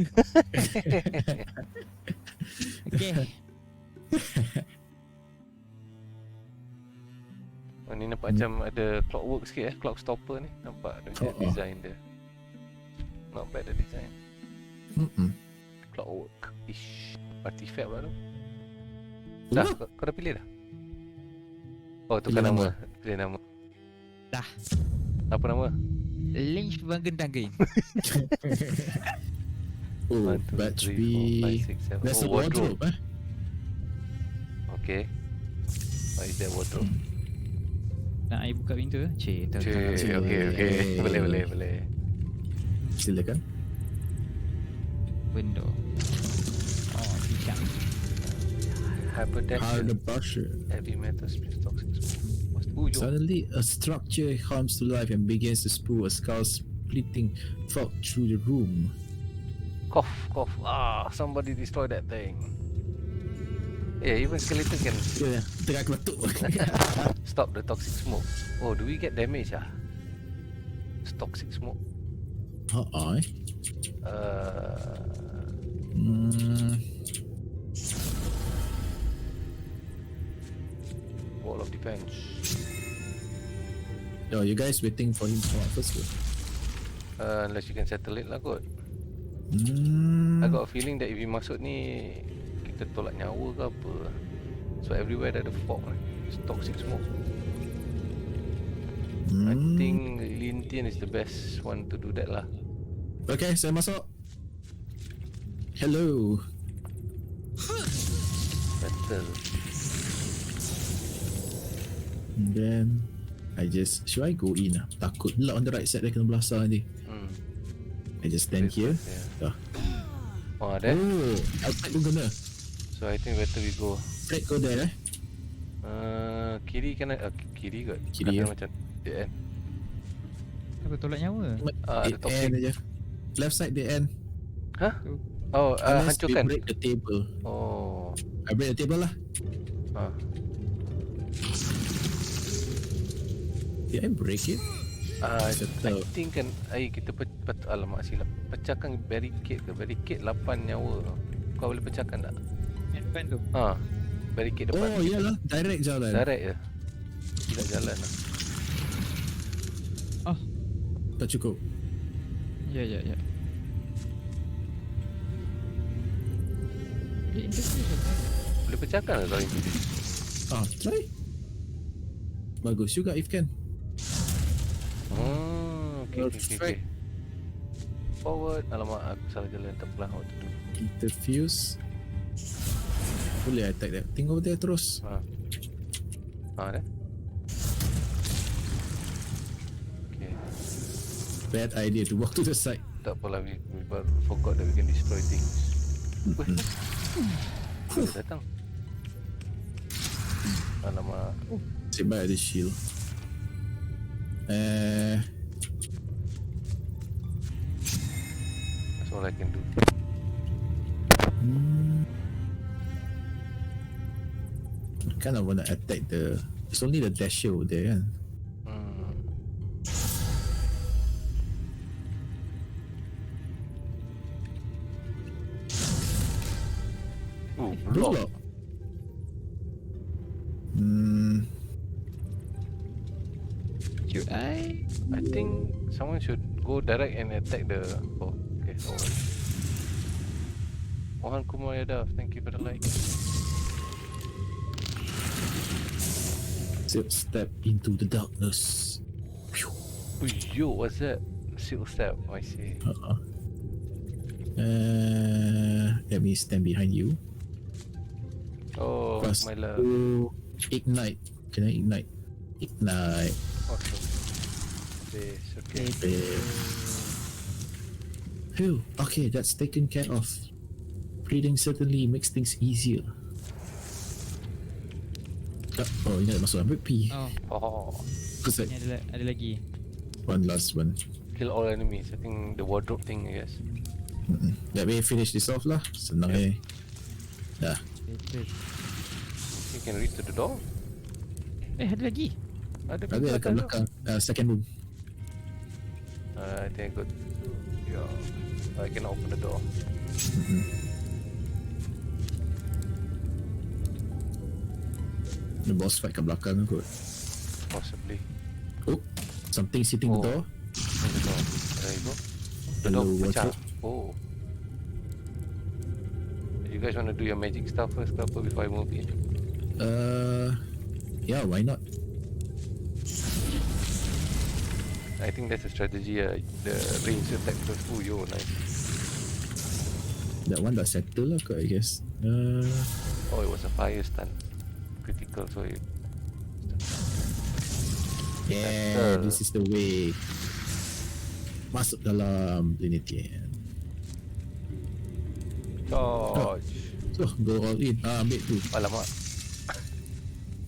Okay. Oh, ni nampak macam ada clockwork sikit clock stopper ni. Nampak ada design dia. Not bad the design. Clockwork. Ish. Artifact pula tu. Dah, kau dah pilih dah? Oh, tukar Pilih nama. nama. Pilih nama. Dah. Apa nama? Lynch Banggendangin. Oh, 1, 2, batch 3, B. 4, 5, 6, 7. There's a wardrobe Okay. What is that wardrobe? Nak air buka pintu ke? Cik, tak. Okay. Boleh. Silakan. Window. Oh, tidak. Hypertension. Harder. Heavy metal split toxic. Suddenly, a structure comes to life and begins to spew a skull-splitting fog through the room. Cough. Somebody destroy that thing. Even skeleton can Yeah, tengah aku batuk. stop the toxic smoke. Oh, do we get damage It's toxic smoke. Wall of defense. Oh, you guys waiting for him to come out first ke? Unless you can settle it lah kot. I got a feeling that if we masuk ni kita tolak nyawa ke apa. So everywhere ada fog ni. It's toxic smoke. I think Lintian is the best one to do that lah. Okay, saya masuk. Hello. Betul. And then should I go in? Takut pula on the right side dia kena belasah nanti. I just stand here. Yeah. Oh, then. Outside pun kena. So I think better we go. Fred go there Kiri kanan, kiri kot. Kiri, Kanan ya. macam dead end. Aku tolak nyawa. Ada Dead topik. end aja. Left side dead end. Hah? Tu. Oh, Unless we hancurkan. break the table. Oh. I break the table lah. Did I break it? I Settle. think kan kita alamak silap. Pecahkan barricade ke? Barricade 8 nyawa. Kau boleh pecahkan tak? Yang depan tu. Barricade depan. Oh iyalah, direct jalan. Direct je. Tidak jalan lah. Tak cukup. Ya. Dia interview ke? Boleh pecahkan tak kau ini? Try. Bagus juga if can. Okay. Perfect. Forward. Alamak, aku salah jalan. Tak apalah waktu tu. Interfuse. Boleh attack that thing over there terus. Dah. Okay. Bad idea to walk to the side. Tak apalah, we forgot that we can destroy things. Weh, datang. Alamak. Sit by the shield. That's all I can do. Kind of wanna attack the. It's only the dasher over there kan. Block. Should I? I think someone should go direct and attack the. Oh, okay. No worries. Mohan Kumar Yadav, thank you for the like. Step into the darkness. Yo, what's that? Silk step. I see. Let me stand behind you. Oh, Plus my love. ignite. Can I ignite? Ignite. Awesome. This, okay. Phew. Okay, that's taken care of. Breathing certainly makes things easier. Oh, ini nak masuk ambil P. Oh, Cause Ni ada lagi. one last one. kill all enemies. I think the wardrobe thing, I guess. Let me finish this off lah. Senang Dah. Betul. You can reach to the door. Ada lagi. Ada Ada people kat kat belakang. Second room. I think I got. Yeah, I can open the door. The boss fight kat belakang kot. Possibly. Oh, something sitting the Oh. door. Open the door. There you go. The Hello, door pecah. wardrobe. Oh. You guys want to do your magic stuff first ke apa before I move in? Yeah, why not? I think that's a strategy. The range attack first. Oh, yo, nice. That one dah settle lah kot, I guess. Oh, it was a fire stun. Critical, so it. Yeah, this is the way. Masuk dalam Linitian. Dodge. So, go all in. Ambil tu. Alamak.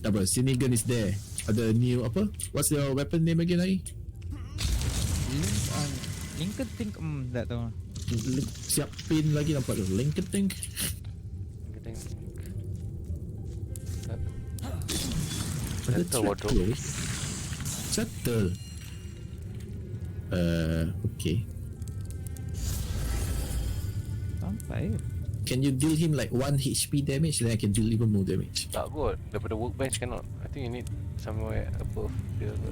Apa, Sinigan is there. Ada new apa? What's your weapon name again lagi? Lincoln think tak tahu. Siap pin lagi nampak tu. Lincoln Tank. Settle wardrobe. Settle. Okay. Sampai ke? Can you deal him like 1 HP damage? Then I can deal even more damage. Tak kot. Daripada workbench cannot. I think you need somewhere above dia kot.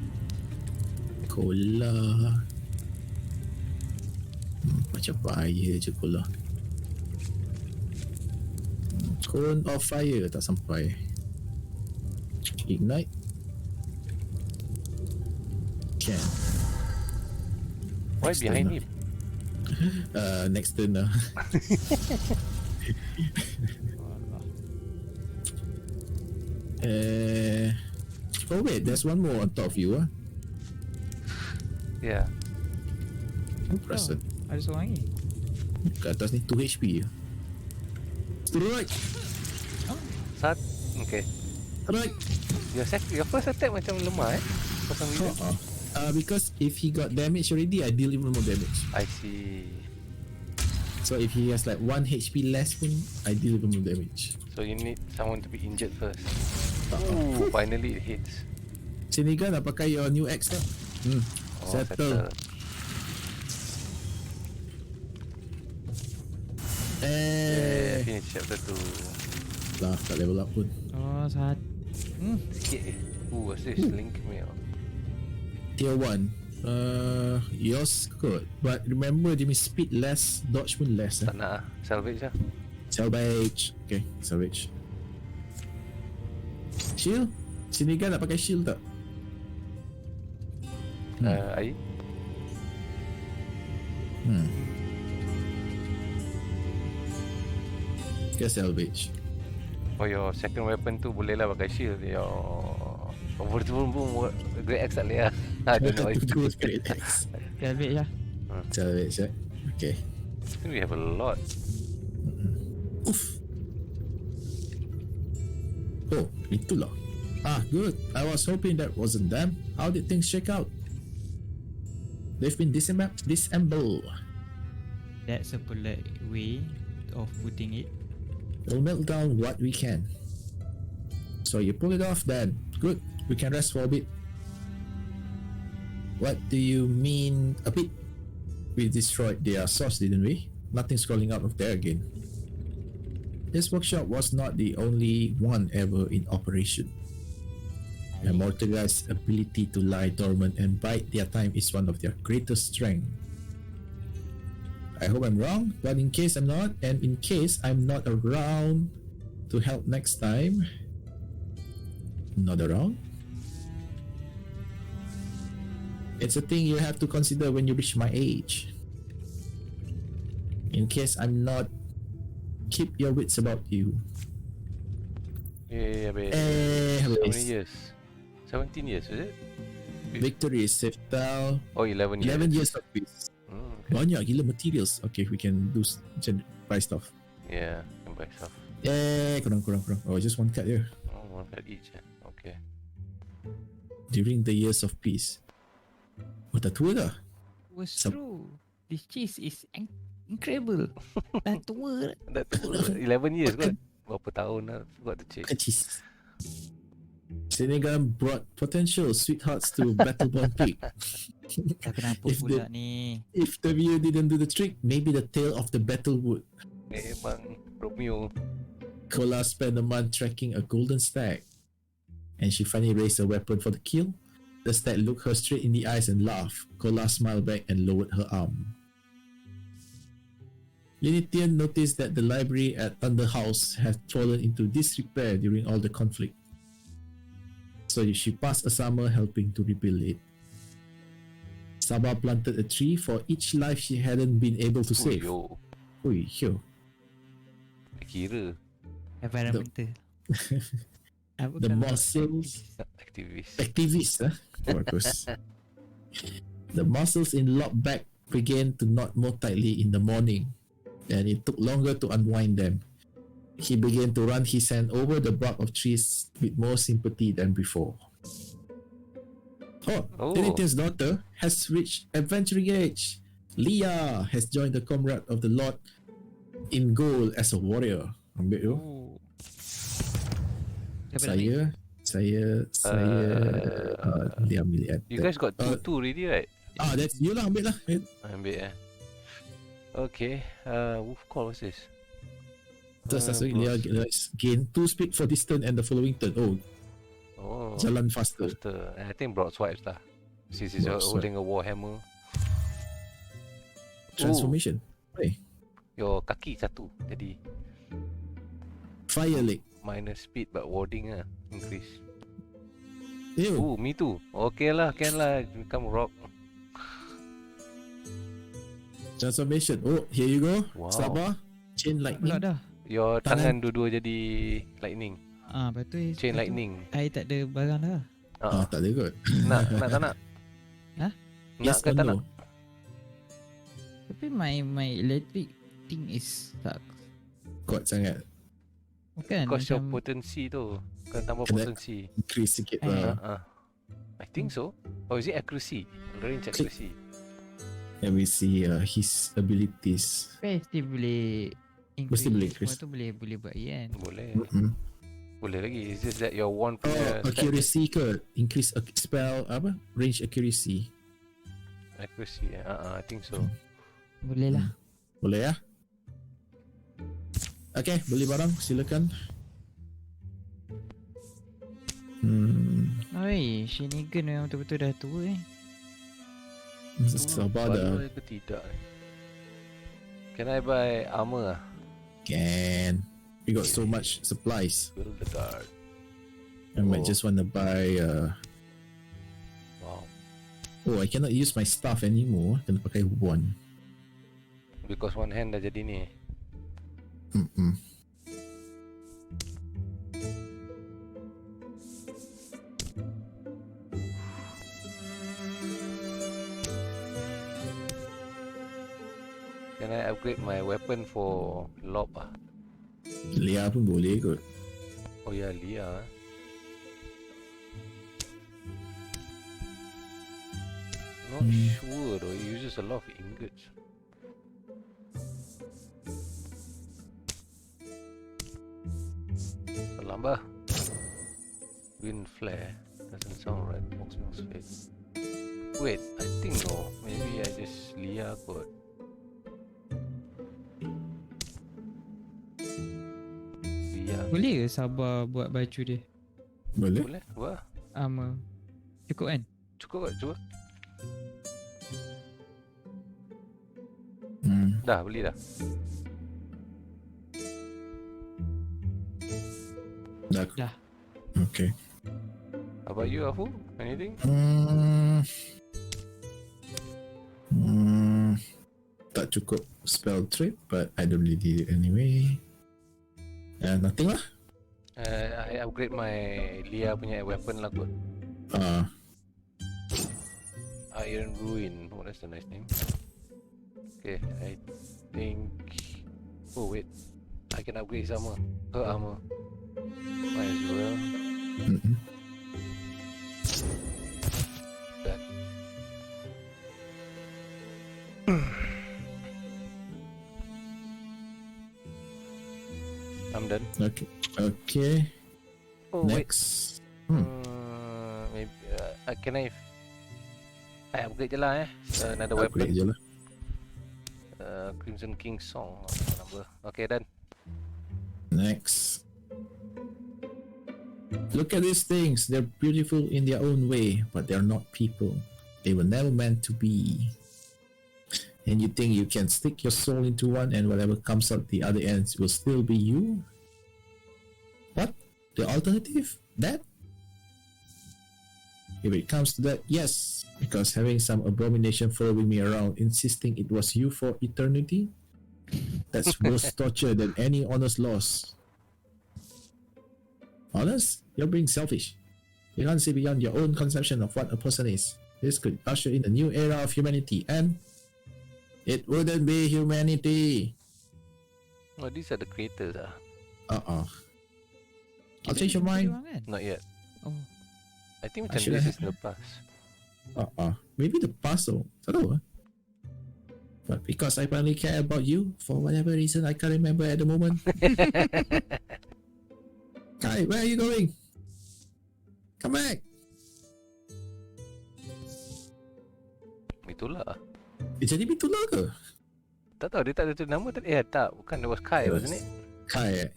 Cola. Macam fire je cola. Cone of fire tak sampai. Ignite. Can. Why Next behind turn him? Next turn lah. Oh wait, there's one more on top of you ah. Yeah. Oh, perasan. Ada seorang lagi. Kat atas ni 2 HP je. Strike. Sat. Okay. Right. Your first attack macam lemah for some reason. Because if he got damage already, I deal even more damage. I see. So if he has like 1 HP less pun, I deal even more damage. So you need someone to be injured first. Ooh, finally it hits. Siniga, nak pakai your new axe tak? Settle. Finish chapter 2. Lah, tak level up pun. Oh, saat. Sikit what's this? Link mail. Tier 1. Yours good. But remember, dia punya speed less, dodge pun less. Tak nak salvage lah. Salvage. Okay, salvage. Shield? Siniga nak pakai shield tak? Air? Okay, salvage. For your second weapon tu boleh lah pakai shield. Your boom great axe tak boleh lah. I don't know. Great axe. Salvage lah. Salvage, eh? Okay. I think we have a lot. Oof. Oh, itulah. Good. I was hoping that wasn't them. How did things shake out? They've been disassembled. That's a polite way of putting it. We'll melt down what we can. So you pull it off then. Good. We can rest for a bit. What do you mean a bit? We destroyed their source, didn't we? Nothing's crawling out of there again. This workshop was not the only one ever in operation. The Mortagai's ability to lie dormant and bide their time is one of their greatest strengths. I hope I'm wrong, but in case I'm not, and in case I'm not around to help next time, not around? It's a thing you have to consider when you reach my age. In case I'm not, keep your wits about you. Yeah, How many years? 17 years, is it? Victory is Siftal. Oh, 11 years. 11 years of peace. Okay. Banyak gila materials. Okay, we can do buy stuff. Yeah, can buy stuff. Kurang. Oh, just one card here. Oh, one card each. Okay. During the years of peace. Oh, dah tua dah. Was true. This cheese is incredible. Dah tua. Dah tua. 11 years kot. Berapa tahun dah got the check. Cheese. Senegal brought potential sweethearts to Battleborn Peak. Kenapa If pula ni? If the view didn't do the trick, maybe the tale of the battle would. Memang Romeo. Kola spent a month tracking a golden stag, and she finally raised a weapon for the kill. The stag looked her straight in the eyes and laughed. Kola smiled back and lowered her arm. Linitian noticed that the library at Thunder House had fallen into disrepair during all the conflict. So she passed a summer helping to rebuild it. Sabah planted a tree for each life she hadn't been able to save. Ui, yo. Kira Environmental. The muscles activist. Bagus. The muscles in Lob back began to knot more tightly in the morning, and it took longer to unwind them. He began to run his hand over the bark of trees with more sympathy than before. Tinitian's daughter has reached adventuring age. Leah has joined the Comrade of the Lord in gold as a warrior. Ambil tu. Saya dia ambil. You guys got two already, right? That's you lah, ambil lah. Ambil Okay. Wolf call, what's this? Leah gain 2 speed for this turn and the following turn. Jalan faster. I think broadswipes lah. Since he's holding a warhammer. Transformation. Your kaki satu jadi Fire leg. minus speed but warding increase. Ew. Me too. Okay lah, can lah. Become rock. Transformation. Here you go. Wow. Sabar. Chain lightning. Pula dah. Your tangan dua-dua jadi lightning. Betul. Chain lightning. I tak ada barang dah. Tak ada kot. Nak tak nak? Hah? Nak Yes ke or tak no? nak? Tapi my electric thing is tak. Kuat sangat. Bukan Because your macam potency tu. Kena tambah Kena- potensi. Increase sikit Eh. lah. I think so. Or is it accuracy? Range accuracy. And we see his abilities. mesti boleh Mesti boleh increase semua increase. tu boleh buat kan. Boleh. Mm-mm. Boleh lagi. It's just that your one Oh, punya accuracy ke? Increase spell apa? Range accuracy. accuracy. I think so. Boleh lah. Boleh ya? Okay, beli barang silakan. Oi, Shinigan memang betul-betul dah tua Sabar dah. Baloi ke tidak ni? Can I buy armor? Can. We got so much supplies. Build the guard. I might Oh. just want to buy. Wow. Oh, I cannot use my staff anymore. Kena pakai one. Because one hand dah jadi ni. Can I upgrade my weapon for lob ah? Lia pun boleh kot. Oh ya, Lia. Not sure though. It uses a lot of ingots. Lambah. Wind flare. Doesn't sound right. Marksman's face. Wait, I think no. Maybe I just Lia kot. Lia. Boleh ke sabar buat baju dia? Boleh? Boleh? Wah, Armor. Cukup kan? cukup kot. Cuba. Hmm. Dah, beli dah. Dah. Dah. Okay. How about you, Afu? Anything? Tak cukup spell trip, but I don't really need it anyway. Nothing lah. I upgrade my Lia punya weapon lah kot. Iron Ruin. Oh, that's a nice name. Okay, I think... Oh, wait. I can upgrade his armor. Her armor. Might as well. Done. I'm done. Okay. Oh, wait. Next. Maybe can I upgrade je lah another weapon. Upgrade je lah. Crimson King Song number. Okay, done. Next. Look at these things. They're beautiful in their own way, but they're not people. They were never meant to be. And you think you can stick your soul into one and whatever comes out the other ends will still be you? What? The alternative? That? If it comes to that, yes. Because having some abomination following me around insisting it was you for eternity? That's worse torture than any honest loss. Honest? You're being selfish. You can't see beyond your own conception of what a person is. This could usher in a new era of humanity, and it wouldn't be humanity. Oh, these are the creators ah. I'll change your mind. Kan? Not yet. Oh, I think I macam should this have- is in the past. Maybe the past though. Tak tahu. But because I finally care about you, for whatever reason I can't remember at the moment. Kai, where are you going? Come back. Itulah. Jadi Bitula ke? Tak tahu dia tak ada tu nama tadi. Tak, bukan, it was Kai, wasn't it? Kai.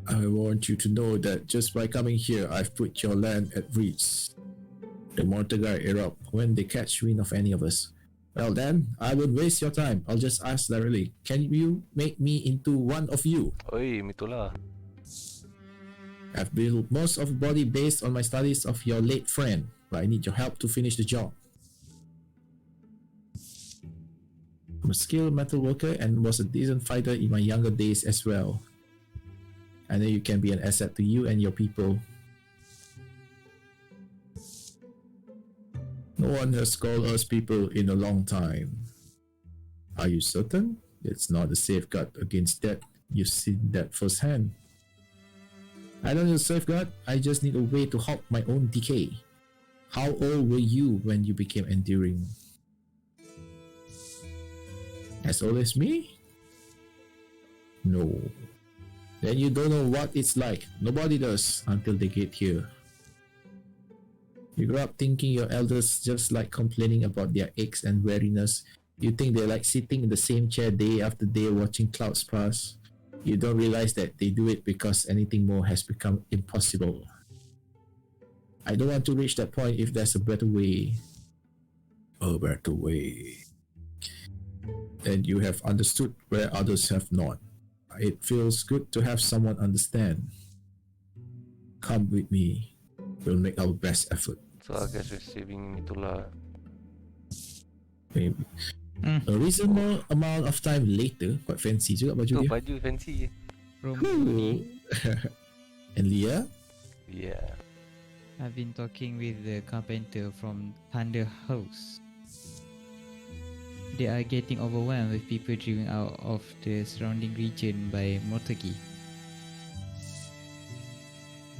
I want you to know that just by coming here, I've put your land at risk. The Mortagar erupt when they catch wind of any of us. Well then, I won't waste your time. I'll just ask directly, can you make me into one of you? Oi, itulah. I've built most of the body based on my studies of your late friend, but I need your help to finish the job. I'm a skilled metal worker and was a decent fighter in my younger days as well. I know you can be an asset to you and your people. No one has called us people in a long time. Are you certain? It's not a safeguard against that. You've seen that firsthand. I don't need to serve God, I just need a way to halt my own decay. How old were you when you became enduring? As old as me? No. Then you don't know what it's like. Nobody does until they get here. You grow up thinking your elders just like complaining about their aches and weariness. You think they're like sitting in the same chair day after day watching clouds pass. You don't realize that they do it because anything more has become impossible. I don't want to reach that point if there's a better way. A better way. And you have understood where others have not. It feels good to have someone understand. Come with me. We'll make our best effort. So I guess we're saving itulah. Maybe. A reasonable amount of time later. Quite fancy juga baju Tu dia. baju fancy. From Ooh. And Leah? Yeah. I've been talking with the carpenter from Thunder House. They are getting overwhelmed with people driven out of the surrounding region by motorkey.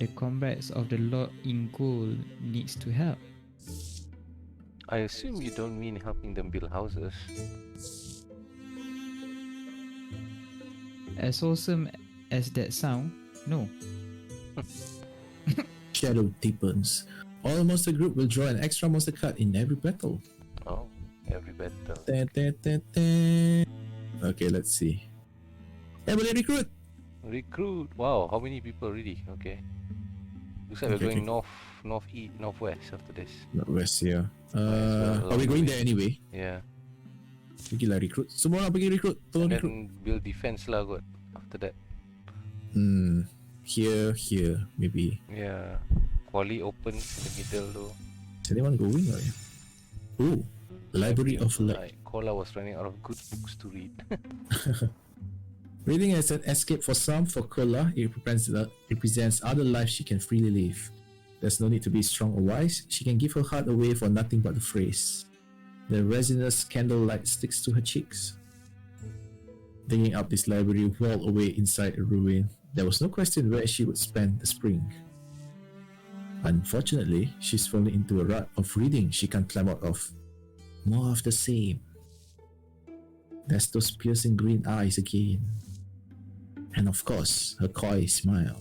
The Comrades of the Lord in Gold needs to help. I assume you don't mean helping them build houses. As awesome as that sound, no. Shadow deepens. All monster group will draw an extra monster card in every battle. Oh, every battle. Okay, let's see. Everybody recruit! Recruit. Wow, how many people already? Okay. Looks like Okay, we're going okay. northwest after this. Northwest, yeah. well Are we along going the there anyway? Yeah. Pergilah recruit. Semua orang pergi recruit. Tolong And recruit. then build defense lah kot after that. Here, maybe. Yeah. Quali open in the middle though. Is anyone going or yeah? Ooh, Library of Light. Kola was running out of good books to read. Reading is an escape for some. For Kola, it represents other lives she can freely live. There's no need to be strong or wise. She can give her heart away for nothing but the phrase. The resinous candlelight sticks to her cheeks. Digging up this library wall away inside a ruin, there was no question where she would spend the spring. Unfortunately, she's fallen into a rut of reading she can't climb out of. More of the same. There's those piercing green eyes again. And of course, her coy smile.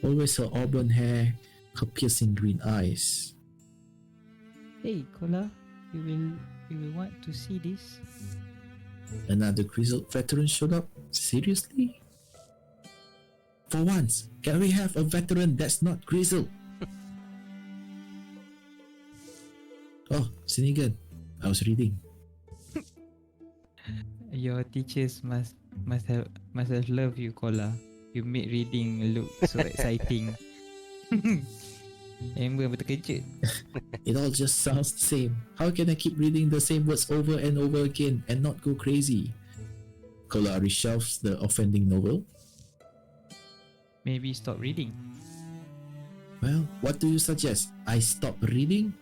Always her auburn hair, her piercing green eyes. Hey, Kola, you will want to see this? Another grizzled veteran showed up? Seriously? For once, can we have a veteran that's not grizzled? Oh, Sinigan. I was reading. Your teachers must have loved you, Kola. You made reading look so exciting. Amber terkejut. It all just sounds the same. How can I keep reading the same words over and over again and not go crazy? Kola reshelves the offending novel. Maybe stop reading. Well, what do you suggest? I stop reading?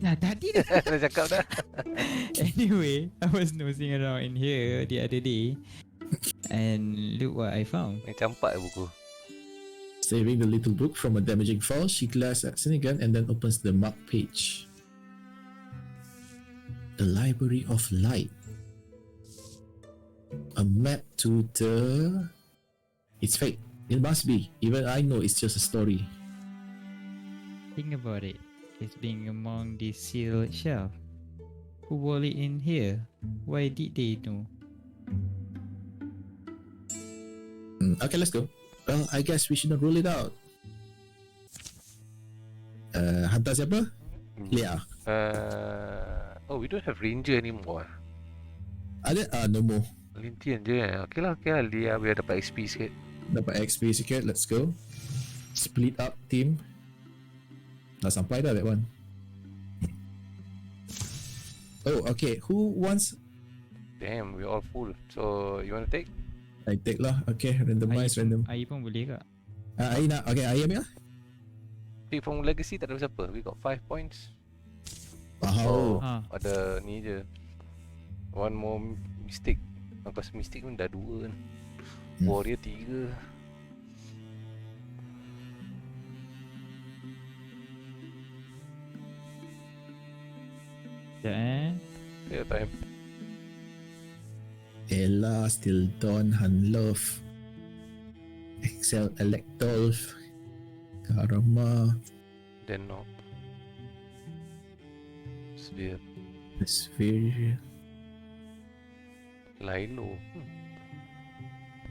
Dah tadi dah. Dah cakap dah. Anyway, I was nosing around in here the other day and look what I found. Ni campak buku. Saving the little book from a damaging fall, she glares at Sinigan and then opens the marked page. The Library of Light. A map to the... It's fake. It must be. Even I know it's just a story. Think about it. It's being among the sealed shelf. Who wore it in here? Why did they know? Okay, let's go. Well, I guess we shouldn't rule it out. Hantar siapa? Leah. Oh, we don't have ranger anymore. Ada? No more. Lintian je. Okay lah, dia biar dapat XP sikit. Dapat XP sikit, let's go. Split up team. Dah sampai dah that one. Oh, okay. Who wants? Damn, we're all full. So, you want to take? I take lah. Okay, randomize random. Air pun boleh kak? Ai nak. Okay, I ambil lah. Pick from legacy tak ada siapa. We got 5 points. Wow. Ah. Ada ni je. One more Mystic. Aku rasa Mystic pun dah 2 kan. Warrior 3. Sekejap Ya, time. Ella, Still Dawn, Han Love, Excel, Electolf, Karama, Denok. Sphere. Sphere, Lilo.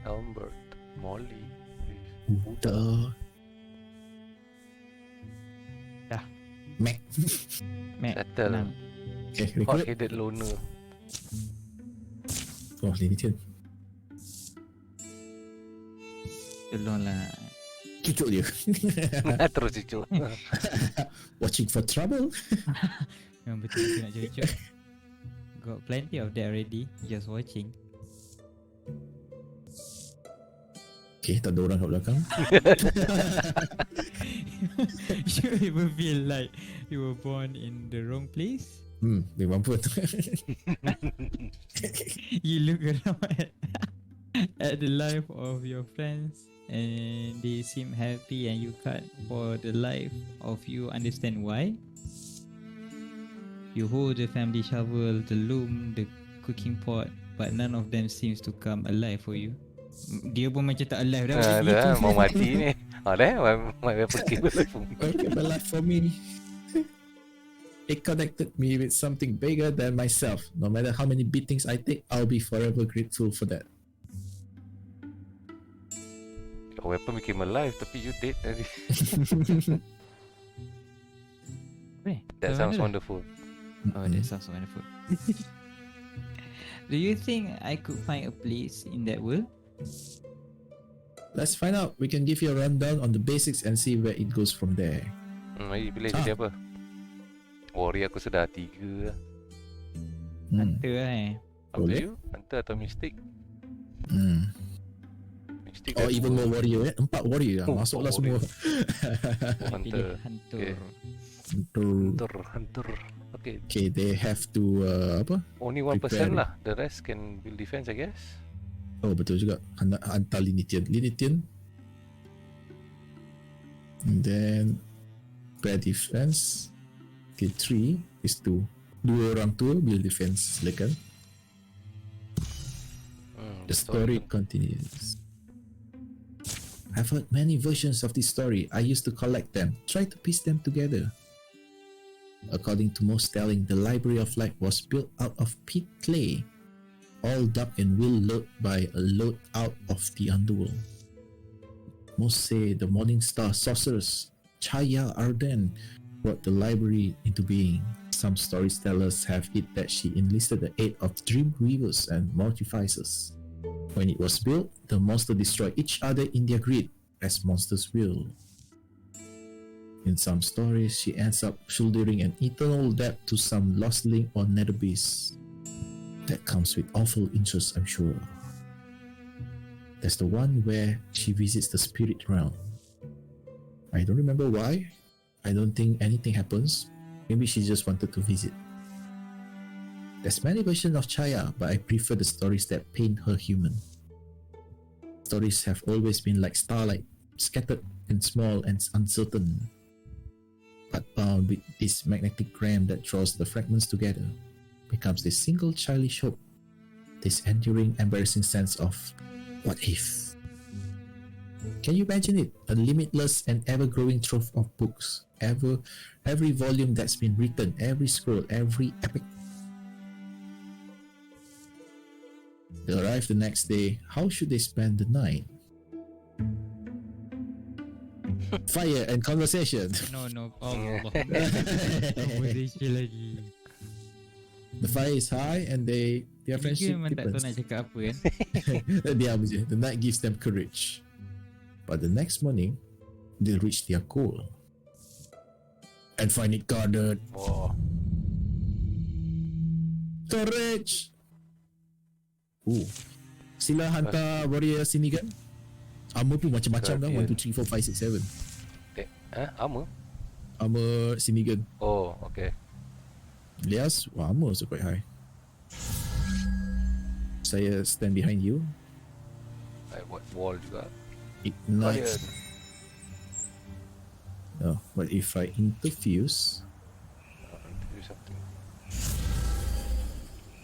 Albert. Molly. Buddha, Dah. Mac. Mac, Settle. tenang. Okay, recruit. Hot-headed loner. Oh, Lini Tian. Tolonglah. Cucuk dia. Terus cucuk. Watching for trouble. Memang betul-betul nak cucuk. Got plenty of that already. Just watching. Okay, tak ada orang kat belakang. You ever feel like you were born in the wrong place? Memang pun. You look around at the life of your friends and they seem happy and you can't for the life of you understand why. You hold the family shovel, the loom, the cooking pot, but none of them seems to come alive for you. Dia pun macam tak alive dah. Dah mau mati ni. Dah my pergi Welcome my life for me. It connected me with something bigger than myself. No matter how many beatings I take, I'll be forever grateful for that. Your weapon became alive tapi you dead tadi. That sounds wonderful. Oh, that sounds wonderful. Do you think I could find a place in that world? Let's find out. We can give you a rundown on the basics and see where it goes from there. Mari pilih jadi apa? Warrior aku sudah 3. Hunter Up to you? Hunter atau Mystic? Mystic Oh, even more warrior 4 warrior lah. Masuklah semua. Hunter. Hunter. Hunter. Okay. Okay, they have to apa? Only 1% Prepare. lah. The rest can build defense, I guess. Oh, betul juga. Hantar Linitian. And then prepare defense. Okay, 3 is to 2 orang tua build defense. Silakan. The story continues. I've heard many versions of this story. I used to collect them, try to piece them together. According to most telling, the Library of Light was built out of pit clay, all dug and wielded by a lode out of the underworld. Most say the Morning Star sorceress Chaya Arden brought the library into being. Some storytellers have it that she enlisted the aid of dream weavers and multificers. When it was built, the monsters destroyed each other in their greed, as monsters will. In some stories, she ends up shouldering an eternal debt to some lost link or nether beast. That comes with awful interest, I'm sure. There's the one where she visits the spirit realm. I don't remember why. I don't think anything happens. Maybe she just wanted to visit. There's many versions of Chaya, but I prefer the stories that paint her human. Stories have always been like starlight, scattered and small and uncertain, but bound with this magnetic ram that draws the fragments together, becomes this single childish hope, this enduring, embarrassing sense of what if. Can you imagine it? A limitless and ever-growing trove of books, every volume that's been written, every scroll, every epic. They arrive the next day. How should they spend the night? Fire and conversation. No. Allah. Conversation lagi. The fire is high and their friendship Memang tak tahu deepens. nak cakap apa kan. Diam je. The night gives them courage. But the next morning, they reach their goal and find it guarded. Wah. Courage! Sila hantar warrior sini kan. Armor pun macam-macam kan. 1, 2, 3, 4, 5, 6, 7. Armor? Armor sini kan. Oh, okay. Lias, armor also quite high. saya stand behind you, I buat wall juga. ignite. Fire. Oh, but if I interfuse, Do something.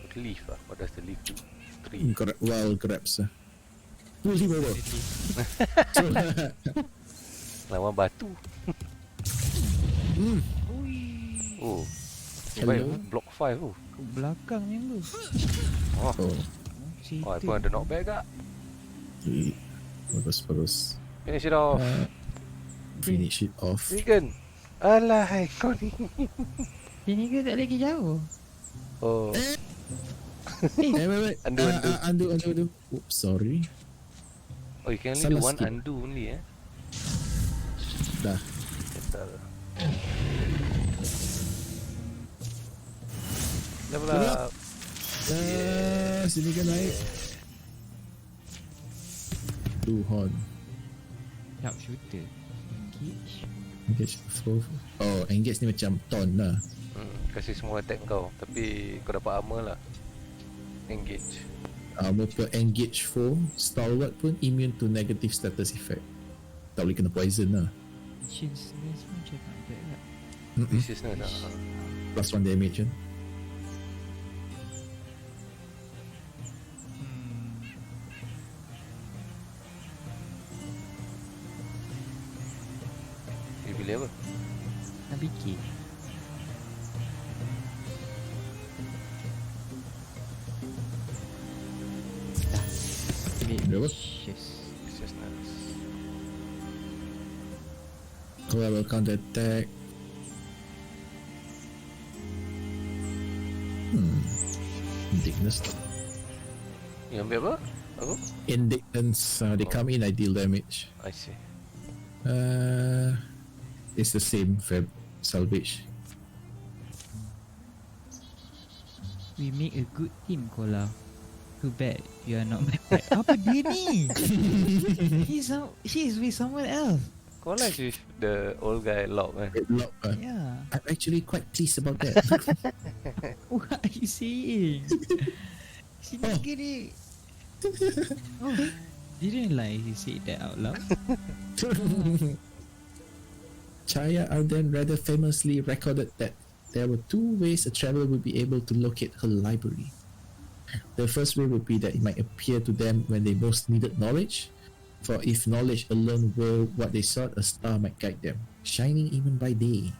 What leaf ah? What does the leaf do? Tree. wild grabs. Pull him over. Lawan batu. Hmm. Oh. Hello. Baik, block 5 tu. Kat belakang yang tu. Oh. Oh, Oh, I pun ada knockback kak. bagus. Finish it off. Finish it off. Vegan. Alahai kau ni. Ini ke tak lagi jauh? Oh. Wait. Undo. Oops, sorry. Oh, you can only Salah do one skip. undo only Dah. Settle. Level Level up. Sini kan naik. Two horn. Sharp shooter. Engage. Engage flow. Oh, engage ni macam taunt lah. Kasih semua attack kau. Tapi kau dapat armor lah. Engage. Armor per engage foe, stalwart pun immune to negative status effect. Tak boleh kena poison lah. Shields ni semua macam tak bad lah. Viciousness lah. Plus 1 damage kan. You pilih apa? Nak fikir. Berapa? Viciousness. Kalau will counter attack. Indignance. You ambil apa? Aku? Indignance. They come in, I deal damage. I see. It's the same salvage. We make a good team, Kola. Too bad you are not my friend. Apa dia ni? She is with someone else. Kau like with the old guy Lob kan? Yeah. I'm actually quite pleased about that. What are you saying? Si nigga ni. Oh, didn't lie he said that out loud. Chaya Arden rather famously recorded that there were two ways a traveler would be able to locate her library. The first way would be that it might appear to them when they most needed knowledge, for if knowledge alone were what they sought, a star might guide them, shining even by day.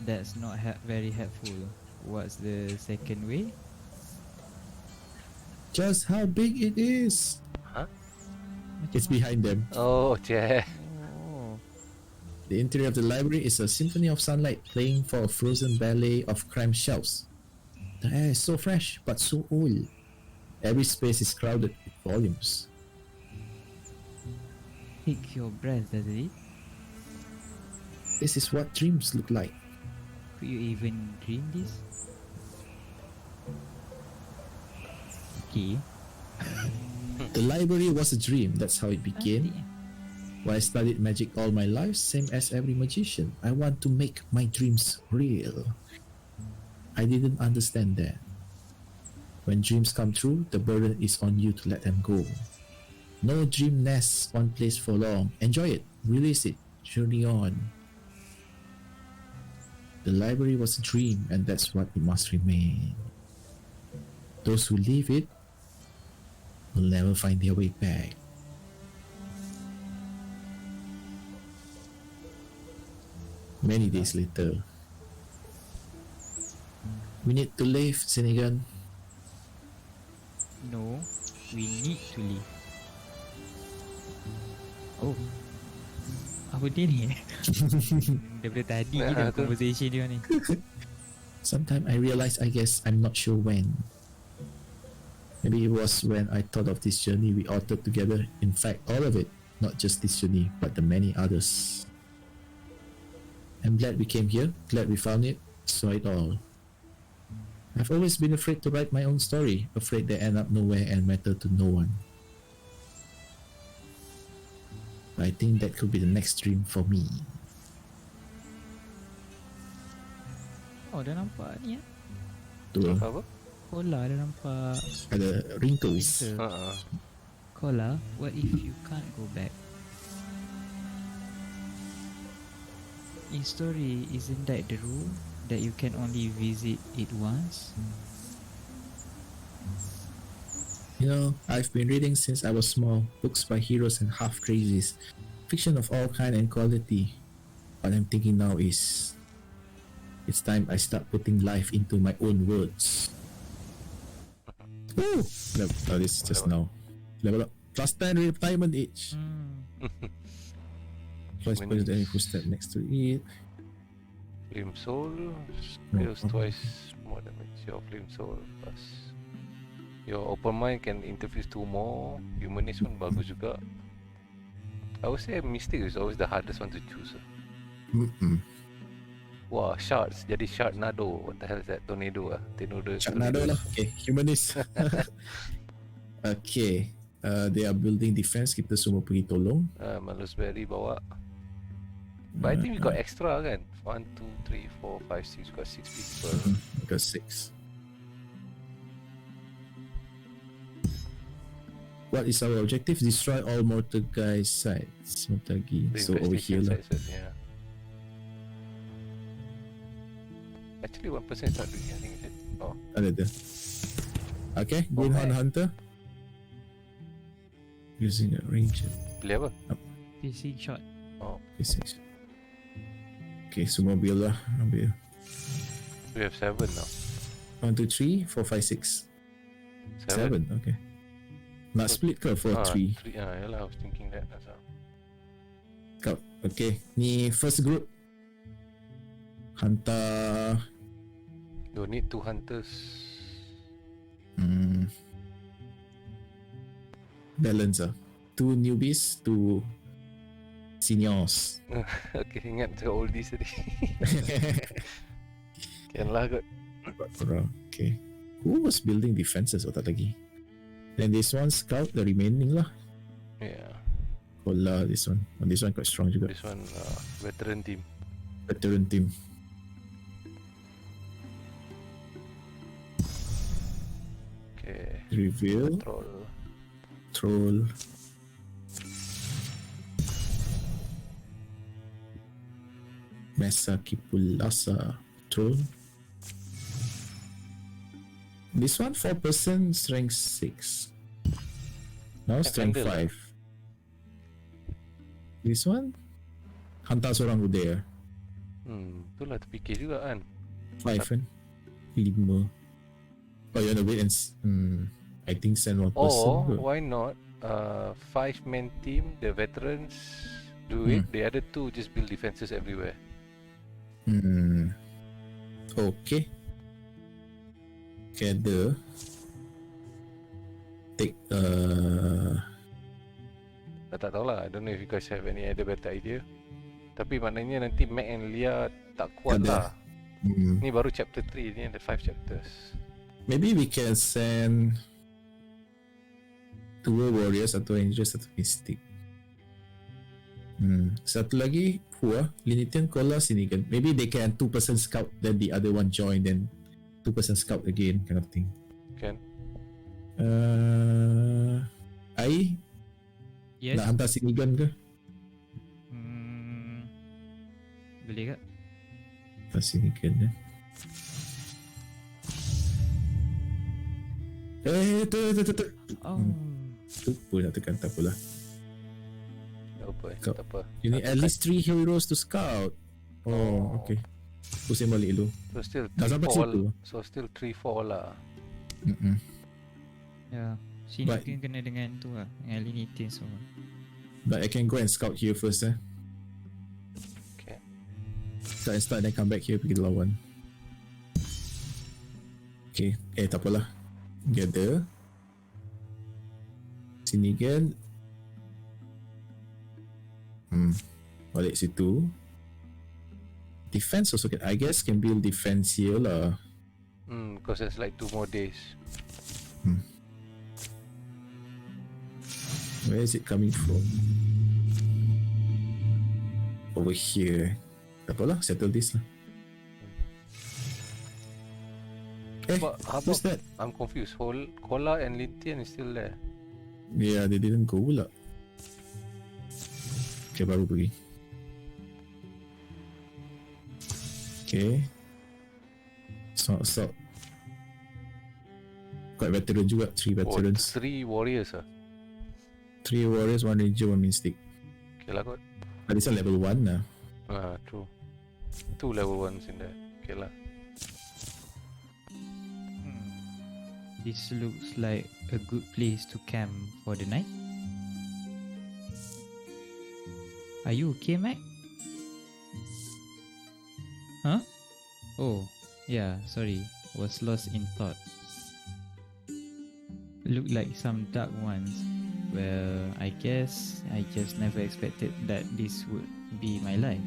That's not very helpful. What's the second way? Just how big it is! Huh? It's behind them. Oh, cik. Oh. The interior of the library is a symphony of sunlight playing for a frozen ballet of crime shelves. The air is so fresh but so old. Every space is crowded with volumes. Take your breath, doesn't it? This is what dreams look like. Could you even dream this? Okay. The library was a dream, that's how it began. Nanti. While I studied magic all my life, same as every magician, I want to make my dreams real. I didn't understand that. When dreams come true, the burden is on you to let them go. No dream nests one place for long. Enjoy it, release it, journey on. The library was a dream, and that's what it must remain. Those who leave it will never find their way back. Many days later, we need to leave, Sinigan. No, we need to leave. Oh. Apa dia ni? Daripada tadi Nah, kita tu. conversation dia ni. Sometime I realized, I guess, I'm not sure when. Maybe it was when I thought of this journey we authored together. In fact, all of it, not just this journey, but the many others. I'm glad we came here, glad we found it, saw it all. I've always been afraid to write my own story, afraid they end up nowhere and matter to no one. But I think that could be the next dream for me. Oh, dah nampak ni ya? Tu Apa? Kola ada nampak Ada wrinkles. winter. Kola, what if you can't go back? In story, isn't that the rule? That you can only visit it once? You know, I've been reading since I was small, books by heroes and half-crazies, fiction of all kind and quality. What I'm thinking now is, it's time I start putting life into my own words. Woo! Oh, this is just now. Level up. Plus 10 retirement age. Twice put any footstep next to it. Flamesoul deals twice more damage. Your Flamesoul plus your open mind can interface 2 more. Humanist pun bagus juga. I would say Mystic is always the hardest one to choose. Wah, shards. Jadi Sharknado. What the hell is that? Tornado Sharknado lah. Okay, humanist. Okay. They are building defense. Kita semua pergi tolong. Malusberry bawa. But I think we got extra kan? 1, 2, 3, 4, 5, 6. Got 6 people. We got 6. What is our objective? Destroy all mortar guys' sites. Mortagi. So over here lah. Yeah. Actually, 1% start doing anything, is it? Oh. Ada. Okay, Greenhorn Hunter. Using a ranger. Pilih apa? Piercing shot. Oh. P6. Okay, semua build lah. Ambil. We have 7 now. 1, 2, 3, 4, 5, 6. 7, okay. Nak split ke 4, 3? 3, yalah, I was thinking that as well. Kau, okay. Ni first group. Hunter. You need 2 hunters. Balance ah. 2 newbies, 2 seniors. Okay, ingat the oldies tadi. Can lah kot. Okay. Who was building defenses or tak lagi? Then this one scout the remaining lah. Yeah. Kola this one. Oh, this one quite strong juga. This one veteran team. Veteran team. Okay. Reveal. Troll. Mesa Kipulasa Troll. This one 4% strength 6. Now strength 5. This one hantar seorang udah. Itulah terfikir juga kan. 5 kan. 5. Oh, you wanna wait and I think send one person. Or why not 5-man team, the veterans do it, the other 2 just build defenses everywhere. Okay. Gather. Take Tak tahulah, I don't know if you guys have any other better idea. Tapi maknanya nanti Mac and Lia tak kuat lah. Ni baru chapter 3, ni ada 5 chapters. Maybe we can send 2 warriors, 1 ranger, 1 mystic. Satu lagi Hua, Linitian, Kola, Sinigan. Maybe they can 2% scout, then the other one join, then 2% scout again, kind of thing. Can. Ai, Yes. nak hantar Sinigan ke? Boleh ke? Hantar Sinigan eh. Tu. Tu pun nak tekan, tak apalah. Tak apa. You need at least 3 heroes to scout. Oh, okay. Pusing balik dulu. So still Dah sampai 3-4 situ. So still 3-4 lah. Ya. Sini mungkin kena dengan tu lah, dengan Linitin semua. But I can go and scout here first eh. Okay. Start then come back here pergi lawan. Okay, tak apalah. Gather. Sinigan. Balik situ. Defense also can, I guess can build defense here lah. Because it's like 2 more days. Where is it coming from? Over here. Tak apalah, settle this lah. What's that? I'm confused. Kola and Lintian is still there. Yeah, they didn't go pula. Okay, baru pergi. Okay. So quite veteran juga. 3 veterans. 3 warriors 3 warriors, 1 ranger, 1 mystic. Okay lah kot. But this is level 1 lah. True. 2 level 1s in there. Okay lah. This looks like a good place to camp for the night. Are you okay, Mac? Huh? Oh, yeah, sorry. Was lost in thought. Look like some dark ones. Well, I guess I just never expected that this would be my life.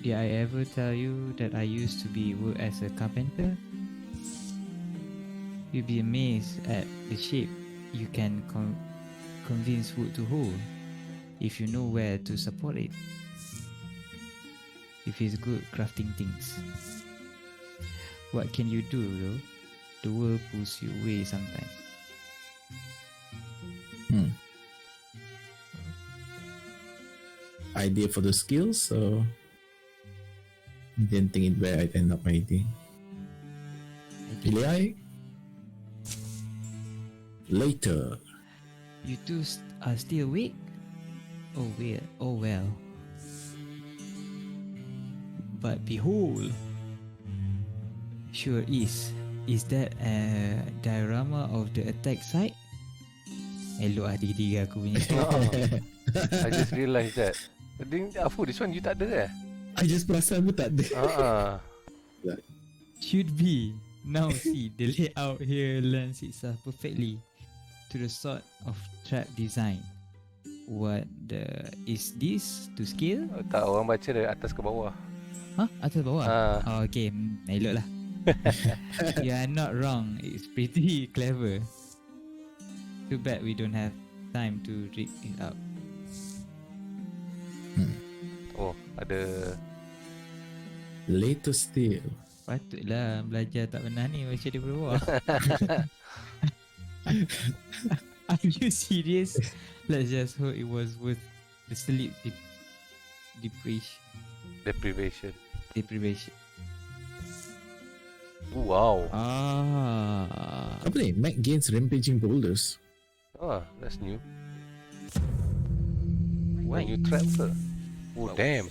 Did I ever tell you that I used to work as a carpenter? You'll be amazed at the shape you can convince wood to hold if you know where to support it. If it's good crafting things. What can you do though? The world pulls you away sometimes. Idea for the skills, so didn't think it where I'd end up my idea. Pilih I. Later. You two are still awake? Oh well, oh well. But behold, sure is. Is that a diorama of the attack site? Elok diri aku punya. I just realised that. I think Afu, this one you tak ada I just perasan pun tak ada. Should be. Now see, the layout here lends itself perfectly to the sort of trap design. What is this to scale? Tak, orang baca dari atas ke bawah. Huh? Atas bawah? Oh, okay, elok lah. You are not wrong. It's pretty clever. Too bad we don't have time to read it out. Oh, ada Later still. Patutlah belajar tak pernah ni baca di bawah. Are you serious? Let's just hope it was worth the sleep deprivation. Wow. Apa ni? Mac gains rampaging boulders. That's new. When you trap her. Oh, damn.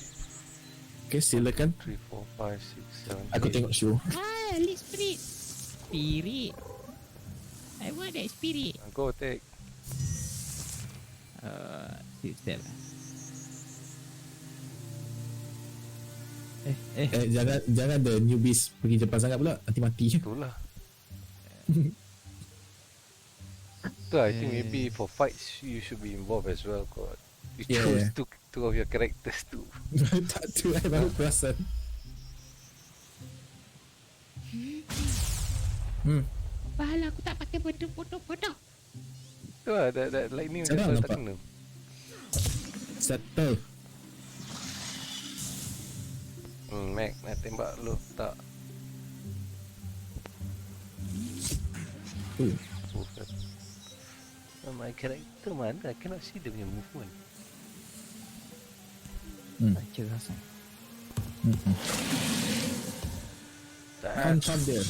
Okay, silakan. 3, 4, 5, 6, 7. Aku tengok show. Elite spirit. Spirit. I want that spirit. Go take. Step. Jangan the newbies pergi Jepang sangat pula, nanti mati. Itulah. So I think maybe for fights you should be involved as well. God. You choose two of your characters too. Tak tu, I baru perasan. Pahala aku tak pakai bodoh. Tu lah, that lightning Sedang tak nampak. kena. Settle. Mac nak tembak lu tak? My character mana? I cannot see dia punya movement. Baca rasanya. Come there.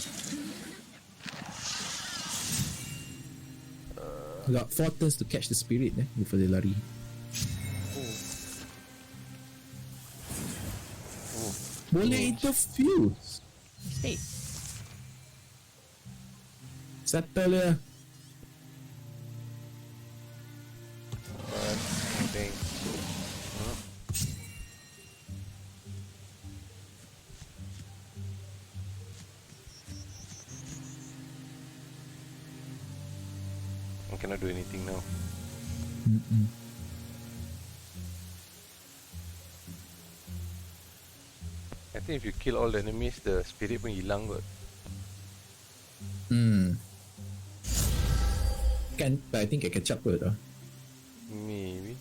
Got 4 turns to catch the spirit before they lari. Boleh interfuse. Stay. Settle ya. Okay. I cannot do anything now. I think if you kill all the enemies, the spirit pun hilang kot. Kan, but I think I catch up kot tau. Maybe.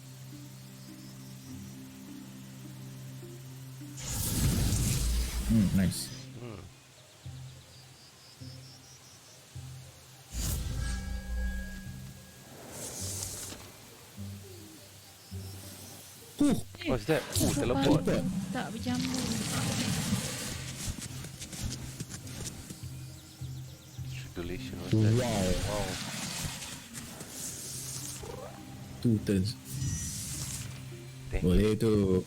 Nice. What's that? Teleport. Baru tak berjamur. Tribulation, what's that? Wow. Wow. 2 turns. Damn. Boleh tu.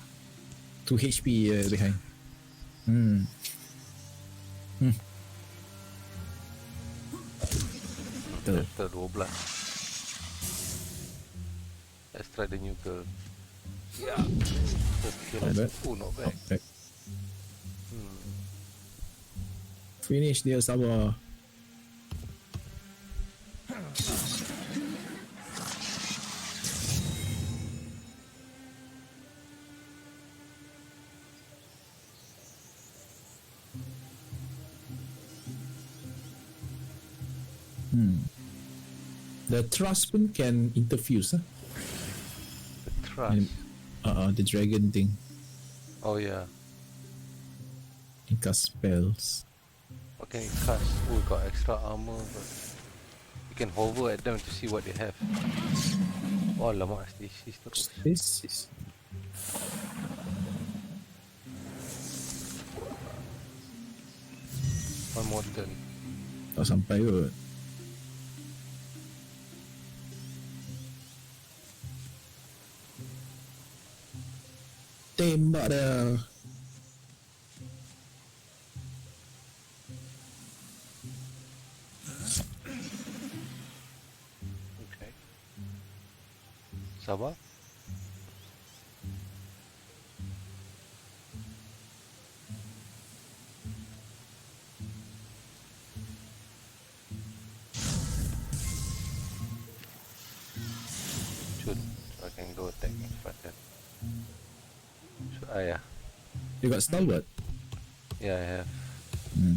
2 HP behind. Betul. Chapter 12. Let's try the new girl. Yeah. Okay, Not bad. not bad. Okay. Finish dia, sabar. The trust pun can interfuse, huh? The trust. The dragon thing. Oh yeah. Can cast spells. What can it cast? Oh, got extra armor, but you can hover at them to see what they have. Oh, lama stage terus. This is One more turn. tak sampai kot. Tembak dah. Okay. Sabar. Shoot, so I can go attack in front then. Should I? Yeah. You got stalwart? Yeah, I have. Hmm.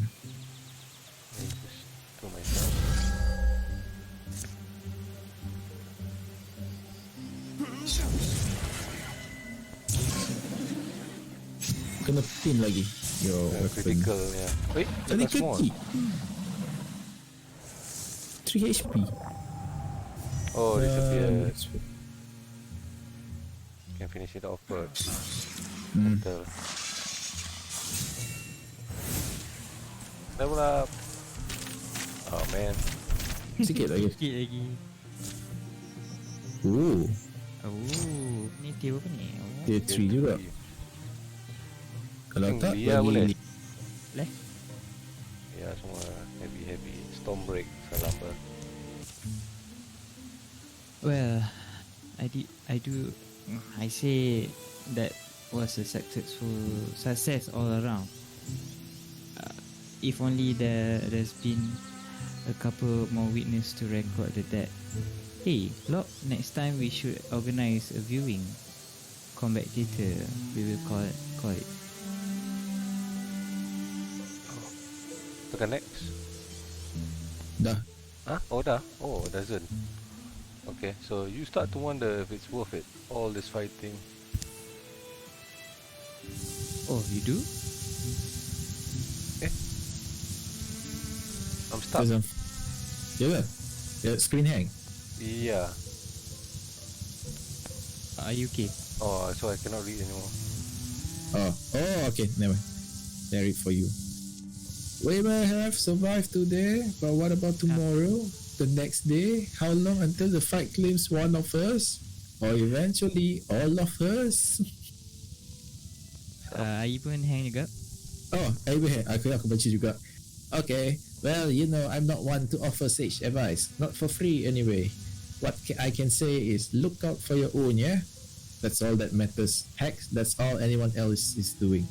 Let me just do myself. Kena pin lagi. Your weapon. Critical, yeah. Wait, Tadi that's more. kaki. 3 HP. Oh, disappeared. That's- Can finish it off first. Hmm. Betul. Level up. Oh man. Sikit lagi. Sikit lagi. Oh, Oh, ni tier apa ni? Oh. tier 3 juga. Kalau tak, Tinggi lah bagi boleh. ni. Leh? Ya, semua heavy. Stormbreak salah apa. Well, I say that was a success all around. If only there's been a couple more witness to record that. Hey, look, next time we should organize a viewing. Combat theater, we will call it. Tekan next. Dah. Huh? Oh dah? Oh, it doesn't. Okay, so you start to wonder if it's worth it. All this fighting. Oh, you do? I'm stuck. Ya ke? Ya, screen hang. Yeah. Are you okay? Oh, so I cannot read anymore. Oh, okay, never mind. I'll read for you. We may have survived today, but what about tomorrow? The next day? How long until the fight claims one of us? Or eventually all of us? Are you pun hang juga? Oh, aku baca juga. Okay, well, I'm not one to offer sage advice. Not for free anyway. What I can say is look out for your own, yeah? That's all that matters. Heck, that's all anyone else is doing.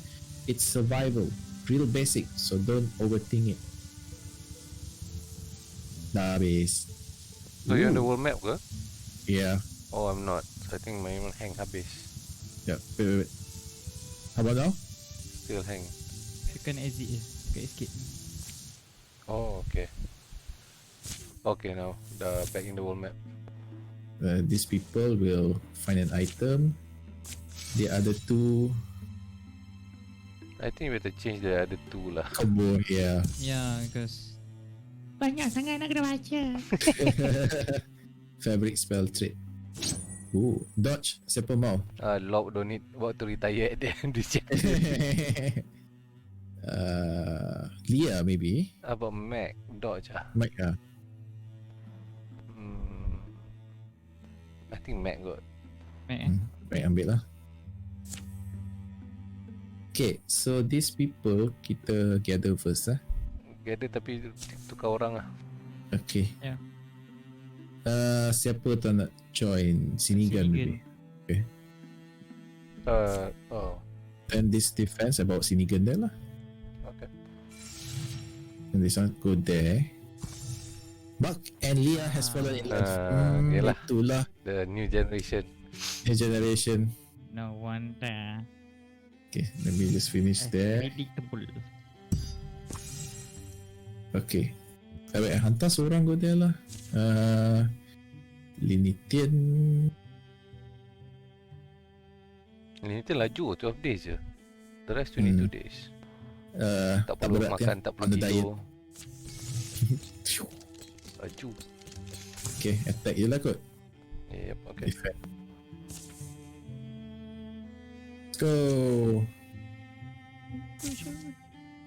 It's survival. Real basic, so don't overthink it. Dah habis. So you're on the world map ke? Yeah. Oh, I'm not. So I think my hang habis. Yeah. Wait. How about now? Still hang. Tekan exit je. Kat escape. Oh, okay. Okay, now back in the world map. These people will find an item. The other two I think we have to change the other two lah. combo, yeah. Yeah, because Banyak sangat nak kena baca. Fabric spell trait. Oh, dodge. Siapa mau? Lob don't need about to retire at the end this chapter. Leah maybe. How about Mac? Dodge Mike I think Mac got. Baik ambil lah. Okay, so these people kita gather first lah. Gather tapi tukar orang lah. Okay. Yeah. Siapa tu nak join? Sinigan maybe. Okay. Then this defense about Sinigan there lah. Okay. And this one go there. Buck and Leah has fallen in love. Yelah. Itulah The new generation. the generation. No wonder. Okay, let me just finish there. Predictable. Okay. Baik, hantar seorang go there lah. Linitian. Ini tu laju 12 days je. The rest 22 days. Tak perlu berat makan, kan? tak On perlu the diet. tidur. Laju. Okay, attack je lah kot. Yep, okay. Defend. Let's go.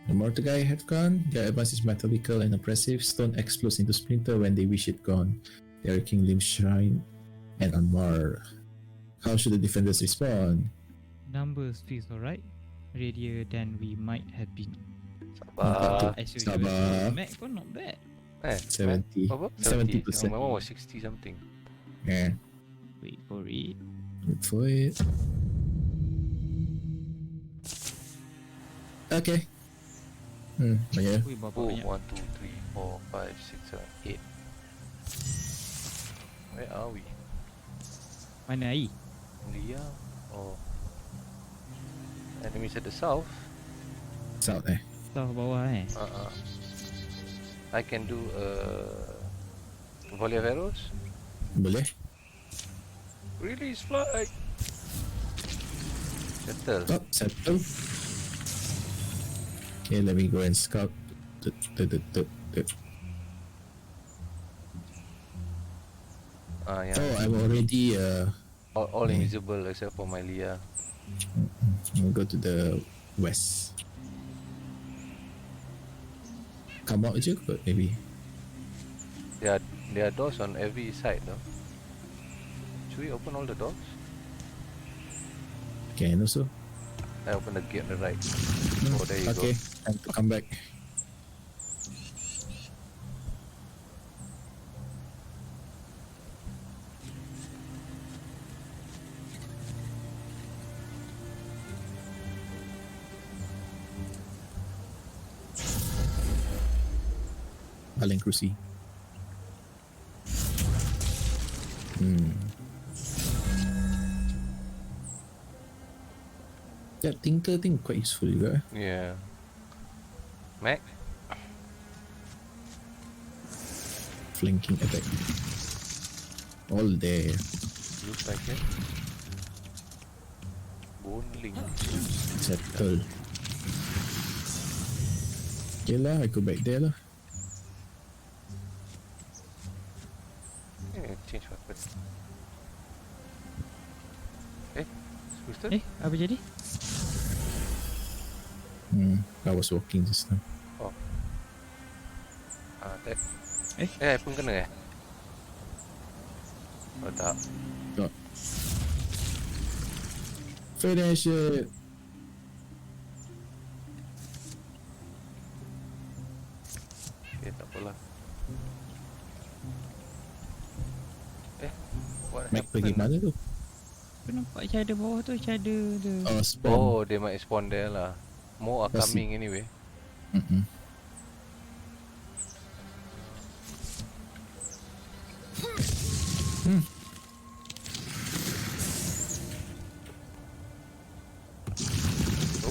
The mortar guy have gone. Their advance is methodical and oppressive. Stone explodes into splinter when they wish it gone. They are King Lim's shrine and unmarred. How should the defenders respond? Numbers feels alright. Readier than we might have been. Sabar. Sabar. Mac pun not bad. 70. Apa? 70%. My one was 60 something. Yeah, Wait for it. wait for it. Okay. Yeah. Wait, berapa Oh, banyak? 1, 2, 3, 4, 5, 6, 7, 8. Where are we? Mana air? Leah? Oh. Enemies at the south? South Tahu bawah I can do volley of arrows. Boleh? Release fly. Settle. Stop, settle. Okay, let me go and scout. Yeah. Oh, I'm already All invisible except for my Leah. I'll go to the west. Come out je kot maybe. There are doors on every side though. Should we open all the doors? Can also. I open the gate on the right. Oh, there you Okay, time to come back. Paling kerusi. That tinker thing quite useful juga. Yeah. Mac? Flanking attack. All there. Looks like it. Bone link. Settle. Okay lah, I go back there lah. Change weapon. Twisted? Apa jadi? I was walking just now. That. Eh? Pun kena Oh tak. Got. Finish it. Okay, tak apalah. What Mac pergi mana tu? Aku nampak macam ada bawah tu, macam ada Oh, spawn. Oh, they might spawn there lah. More are Let's see. coming anyway.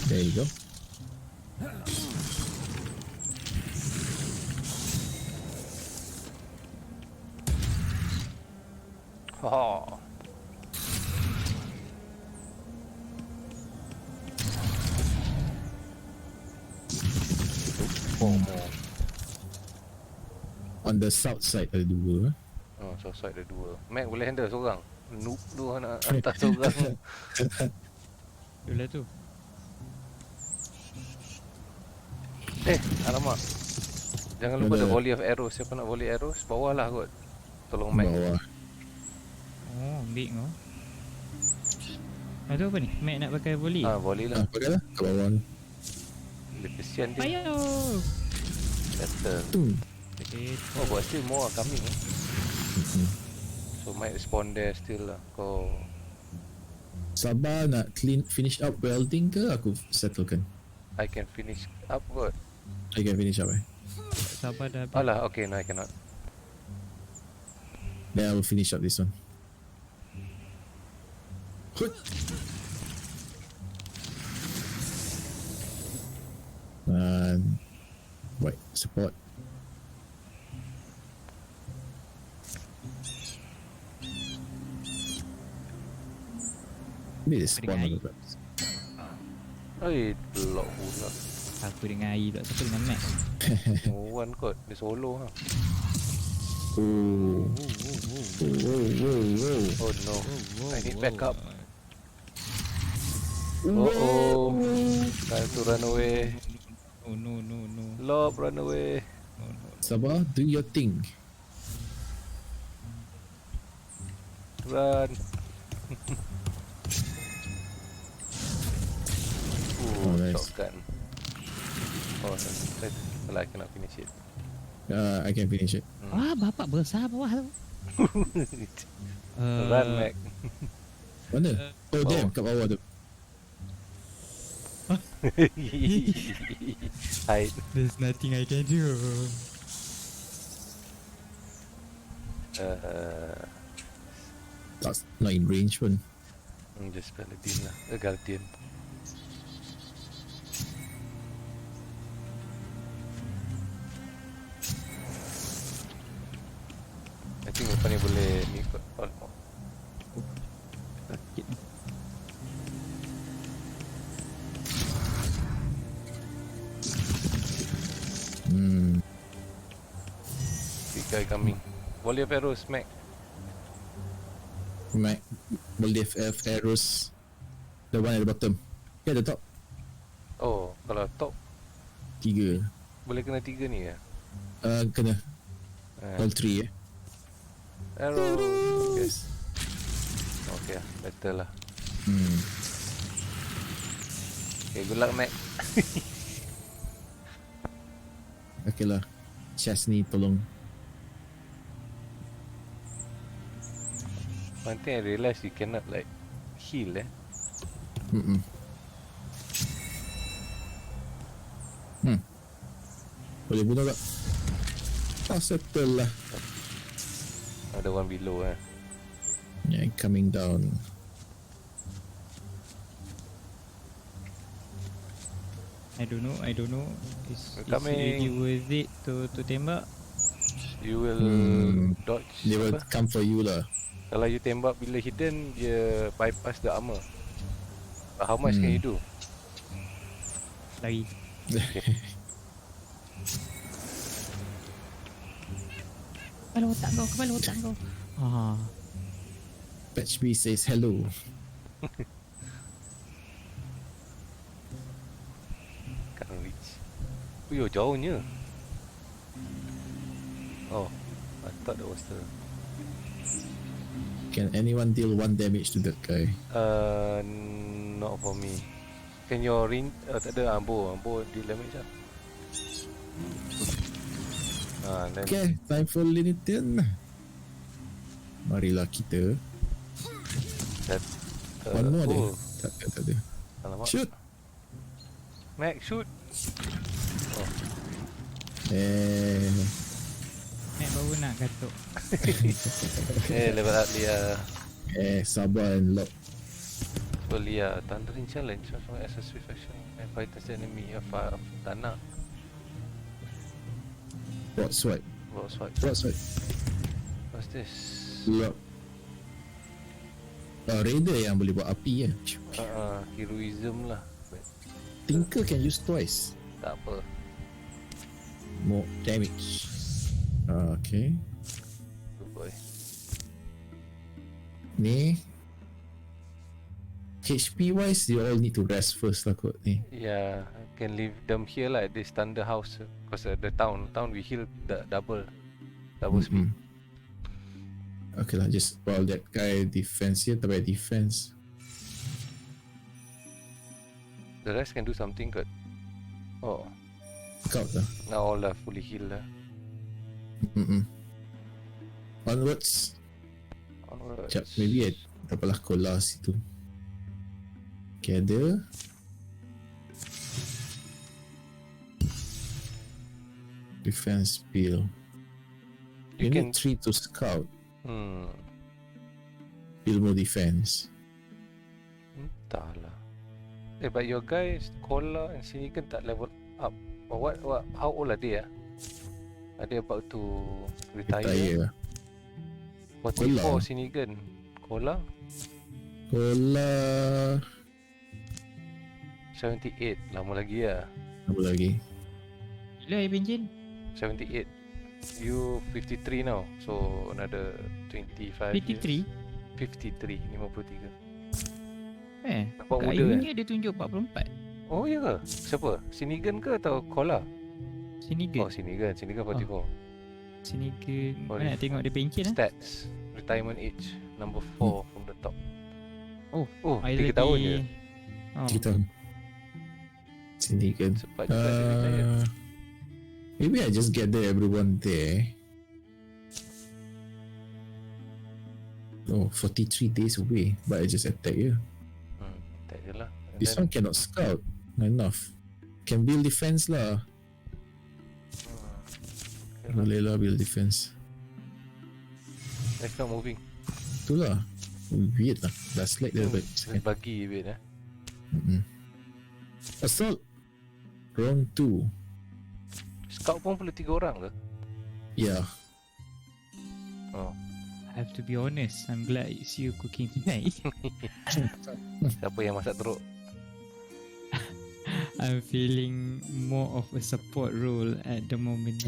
There you go. Oh. More. On the south side ada dua. Oh, so side ada dua. Mac boleh handle seorang. Noob tu nak atas orang. Itulah tu. Alamak. Jangan lupa Mana? ada volley of arrows. Siapa nak volley arrows? Bawah lah kot. Tolong Mac. Bawah. Oh, ambil kau. Tu apa ni? Mac nak pakai volley? Volley lah. Pakai lah kat bawah ni. Dia kesian dia. Payah. Settle. Tu. Oh, but still more are coming. So might spawn there still lah. Kau Sabar nak finish up welding ke aku settlekan? I can finish up kot. I can finish up Sabar dah habis. Alah, okay, no I cannot. Then I will finish up this one. Hut. And wait, support. Ni dia spawn Dengan apa? Lock pula. Aku dengan air tak siapa dengan Mac. One kot. Dia solo lah. Oh. Oh no. I need backup. Oh. Oh. Time to run away. Oh no. Lob, run away. Sabar, do your thing. Run. Oh, nice. Shotgun. Oh, no. I cannot finish it. I can finish it. Wah, bapak besar bawah tu. Run, Mac. Mana? Oh, damn, kat bawah tu. Hide. There's nothing I can do. That's not in range pun. Just Paladin lah. Guardian. I think lepas ni boleh ni kot. Sakit ni. Big guy coming. Volley of arrows, Mac. Mac, boleh F arrows. The one at the bottom. Yeah, the top. Oh, kalau top 3. boleh kena 3 ni ke? Kena. All 3 Arrow. Okay. Okay lah, better lah. Okay, good luck, Mac. Okay lah. Chest ni tolong. One thing I realise you cannot like heal Boleh bunuh tak? Settle lah. Ada one below Yeah, coming down. I don't know. Is Coming. really worth it to tembak? You will dodge. They will apa? come for you lah. Kalau you tembak bila hidden, dia bypass the armor. How much can you do? Lari. Kepala otak kau. Patch B says hello. Can't reach. Yo, jauhnya. Oh, I thought that was the... Can anyone deal 1 damage to that guy? Not for me. Can your ring... tak ada, bow deal damage lah. Then Okay, time for Linitin. Marilah kita. that, One more ada? oh, Tak ada. alamak. Shoot! Mac, shoot! Oh, Mac baru nak katuk. level up Lia. Sabar and lock. So Lia, Thundering Challenge. Transform as a swift action and fighters enemy of tanah. What swipe? Rock swipe. What swipe? What's this? Lock. Raider yang boleh buat api kan? Heroism lah. Tinker can use twice. Tak apa. More damage. Okay. Good boy. Ni HP wise, you all need to rest first lah kot ni. Yeah, can leave them here lah at this thunder house. Cause the town we heal the double speed. Okay lah, just while that guy defense here, tapi defense. The rest can do something good. Oh, Scout lah. now all are fully healed lah. Onwards. Onwards. Sekejap, maybe dapatlah cola situ. Gather. Defense bill. You You can. need 3 to scout. Bill more defense. Entahlah. But your guys, Kola and Sinigan tak level up. What? How old are they? Are they about to retire? Retire. 44 Kola. Sinigan. Kola? Cola. 78. Lama lagi lah. Apa lagi? Bila Benjin? 78. You 53 now. So another 25 53? years. 53. 53. Kat Nampak muda kan? Ayunya dia tunjuk 44. Oh ya ke? Siapa? Sinigan ke atau Kola? Sinigan. Oh Sinigan. Sinigan 44. Sinigan. Oh, Mana nak tengok dia Benjin lah? Stats. Retirement age. Number 4 from the top. Oh, 3 tahun je. Oh. Kita sini kan. Cepat juga dia retire. Maybe I just gather everyone there. Oh, 43 days away, but I just attack you. Tak je lah. And This then- one cannot scout. Not enough. Can build defense lah. Boleh lah build defense. It's not moving. Itulah. Weird lah. Dah slack dia baik. Let's bagi a bit Assault. Round 2. Scout pun perlu 3 orang ke? Yeah. Oh, I have to be honest, I'm glad it's you cooking tonight. siapa yang masak teruk? I'm feeling more of a support role at the moment.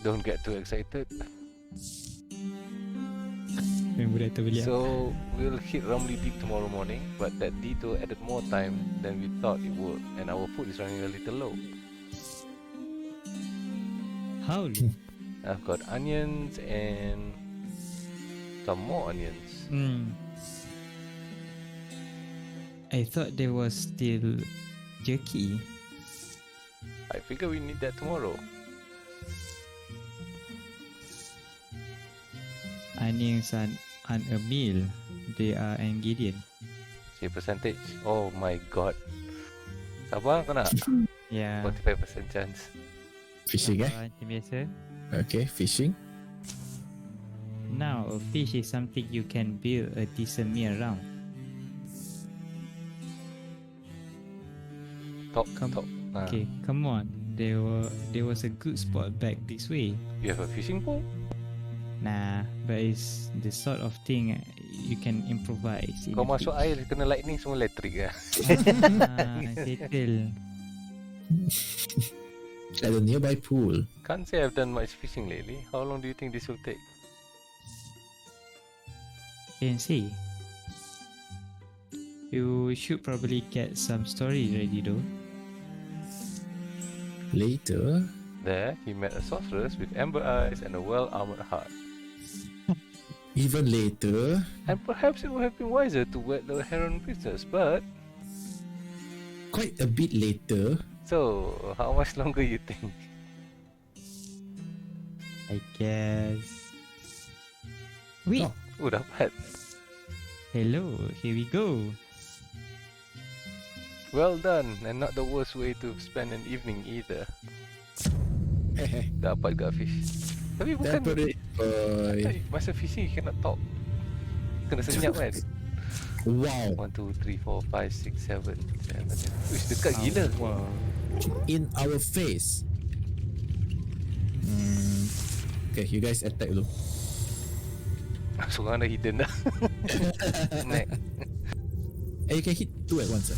Don't get too excited. Memang dah beli. So we'll hit Ramly Deep tomorrow morning, but that detour added more time than we thought it would, and our food is running a little low. How low? I've got onions and some more onions. I thought there was still jerky. I figure we need that tomorrow. Onions aren't a meal, they are an ingredient. See percentage. Oh my god. Sabar kau nak? Yeah. 45% chance. Fishing Macam biasa. Okay, fishing. Now, a fish is something you can build a decent meal around. Top. Okay, come on. There was a good spot back this way. You have a fishing pole? Nah, but it's the sort of thing you can improvise. in Kau a masuk fish. air kena lightning semua elektrik ke? Settle. At a nearby pool. Can't say I've done much fishing lately. How long do you think this will take? Can see. You should probably get some story ready though. Later. There, he met a sorceress with amber eyes and a well-armored heart. Even later. And perhaps it would have been wiser to wed the heron princess, but... Quite a bit later. So, how much longer you think? I guess. Wait. Oh. Oh, dapat. Hello. Here we go. Well done, and not the worst way to spend an evening either. Dapat gak fish. Tapi bukan Separate boy. masa fishing you cannot talk. Kena senyap kan. Wow. 1, 2, 3, 4, 5, 6, 7 Uish, dekat gila. Wow. In our face. Okay, you guys attack dulu. Seorang dah hidden dah. Next. You can hit 2 at once.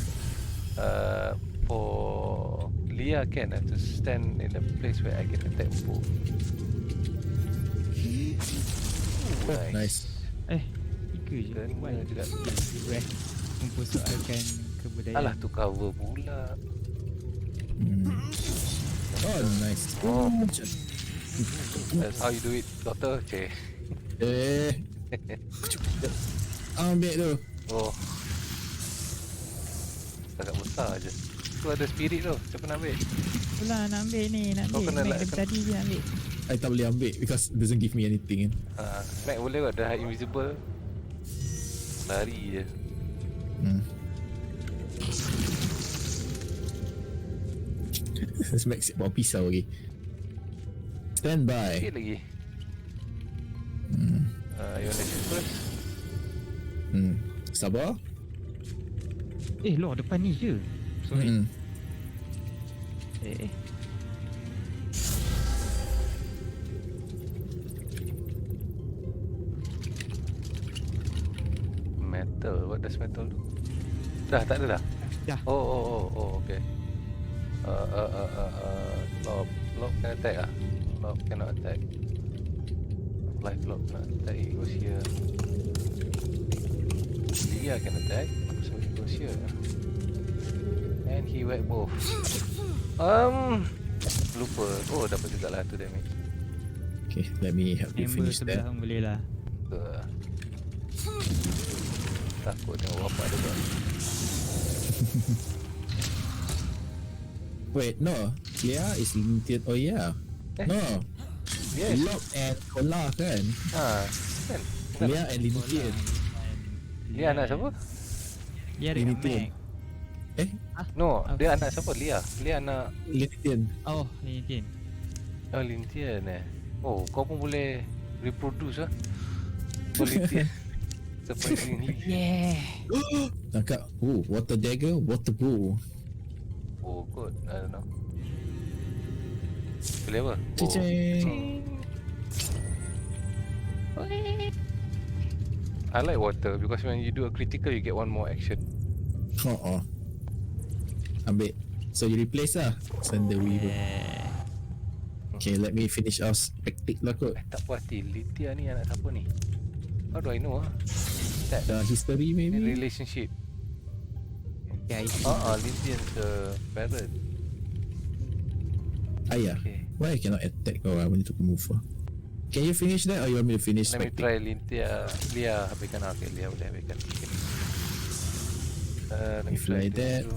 For Leah can I have to stand in a place where I can attack both. Nice. Tiga je. Kena juga. Rest mempersoalkan kebudayaan. Alah tu cover pula. Oh, nice. Oh. Macam That's how you do it, doctor. Cik. ambil tu. Oh. Agak besar je. Tu ada spirit tu. Siapa nak ambil? Itulah nak ambil ni. Nak Kau ambil. kena Mac like- dari tadi je nak ambil. I tak boleh ambil because it doesn't give me anything kan. Mac boleh kot. Dah invisible. Lari je. Smack siap bawa pisau lagi. Stand by. Sikit lagi. You wanna shoot first? Sabar. Loh depan ni je. Sorry. Metal. What does metal do? Dah tak ada dah? Dah. Oh, okay. Lob can attack ah? Lob cannot attack. Life lob cannot attack, it goes here. Dia can attack, so it goes here. And he whack both. Lupa. Oh, dapat juga lah tu damage. Okay, let me help you Member finish that. sebelah boleh lah. Takut tengok bapak dia buat. Wait, no. Clear is limited. Oh yeah. No. Yes. Lob and Kola kan. Kan? Clear and limited. Dia anak siapa? Dia dengan Limited. Mac. No, dia anak siapa? Lia anak Limited. Oh, Linitin. Lintian Oh, kau pun boleh reproduce lah. Kau Lintian. Surprisingly. Yeah. Tangkap. Oh, water dagger, water bow. Oh, good. I don't know. Boleh apa? Cicing. I like water because when you do a critical, you get one more action. Oh. Ambil. So you replace lah. Send the weaver. Okay, let me finish our spectic lah kot. Tak puas hati. Lintian ni anak siapa ni? How do I know ah? History maybe? Relationship. Yeah, Lintian's the parent. Ayah. Okay. Why I cannot attack? Oh, I need to move. Can you finish that or you want me to finish Let me spectic? try Lia habiskan. Okay, Lia boleh habiskan. Okay. Let me If try like that.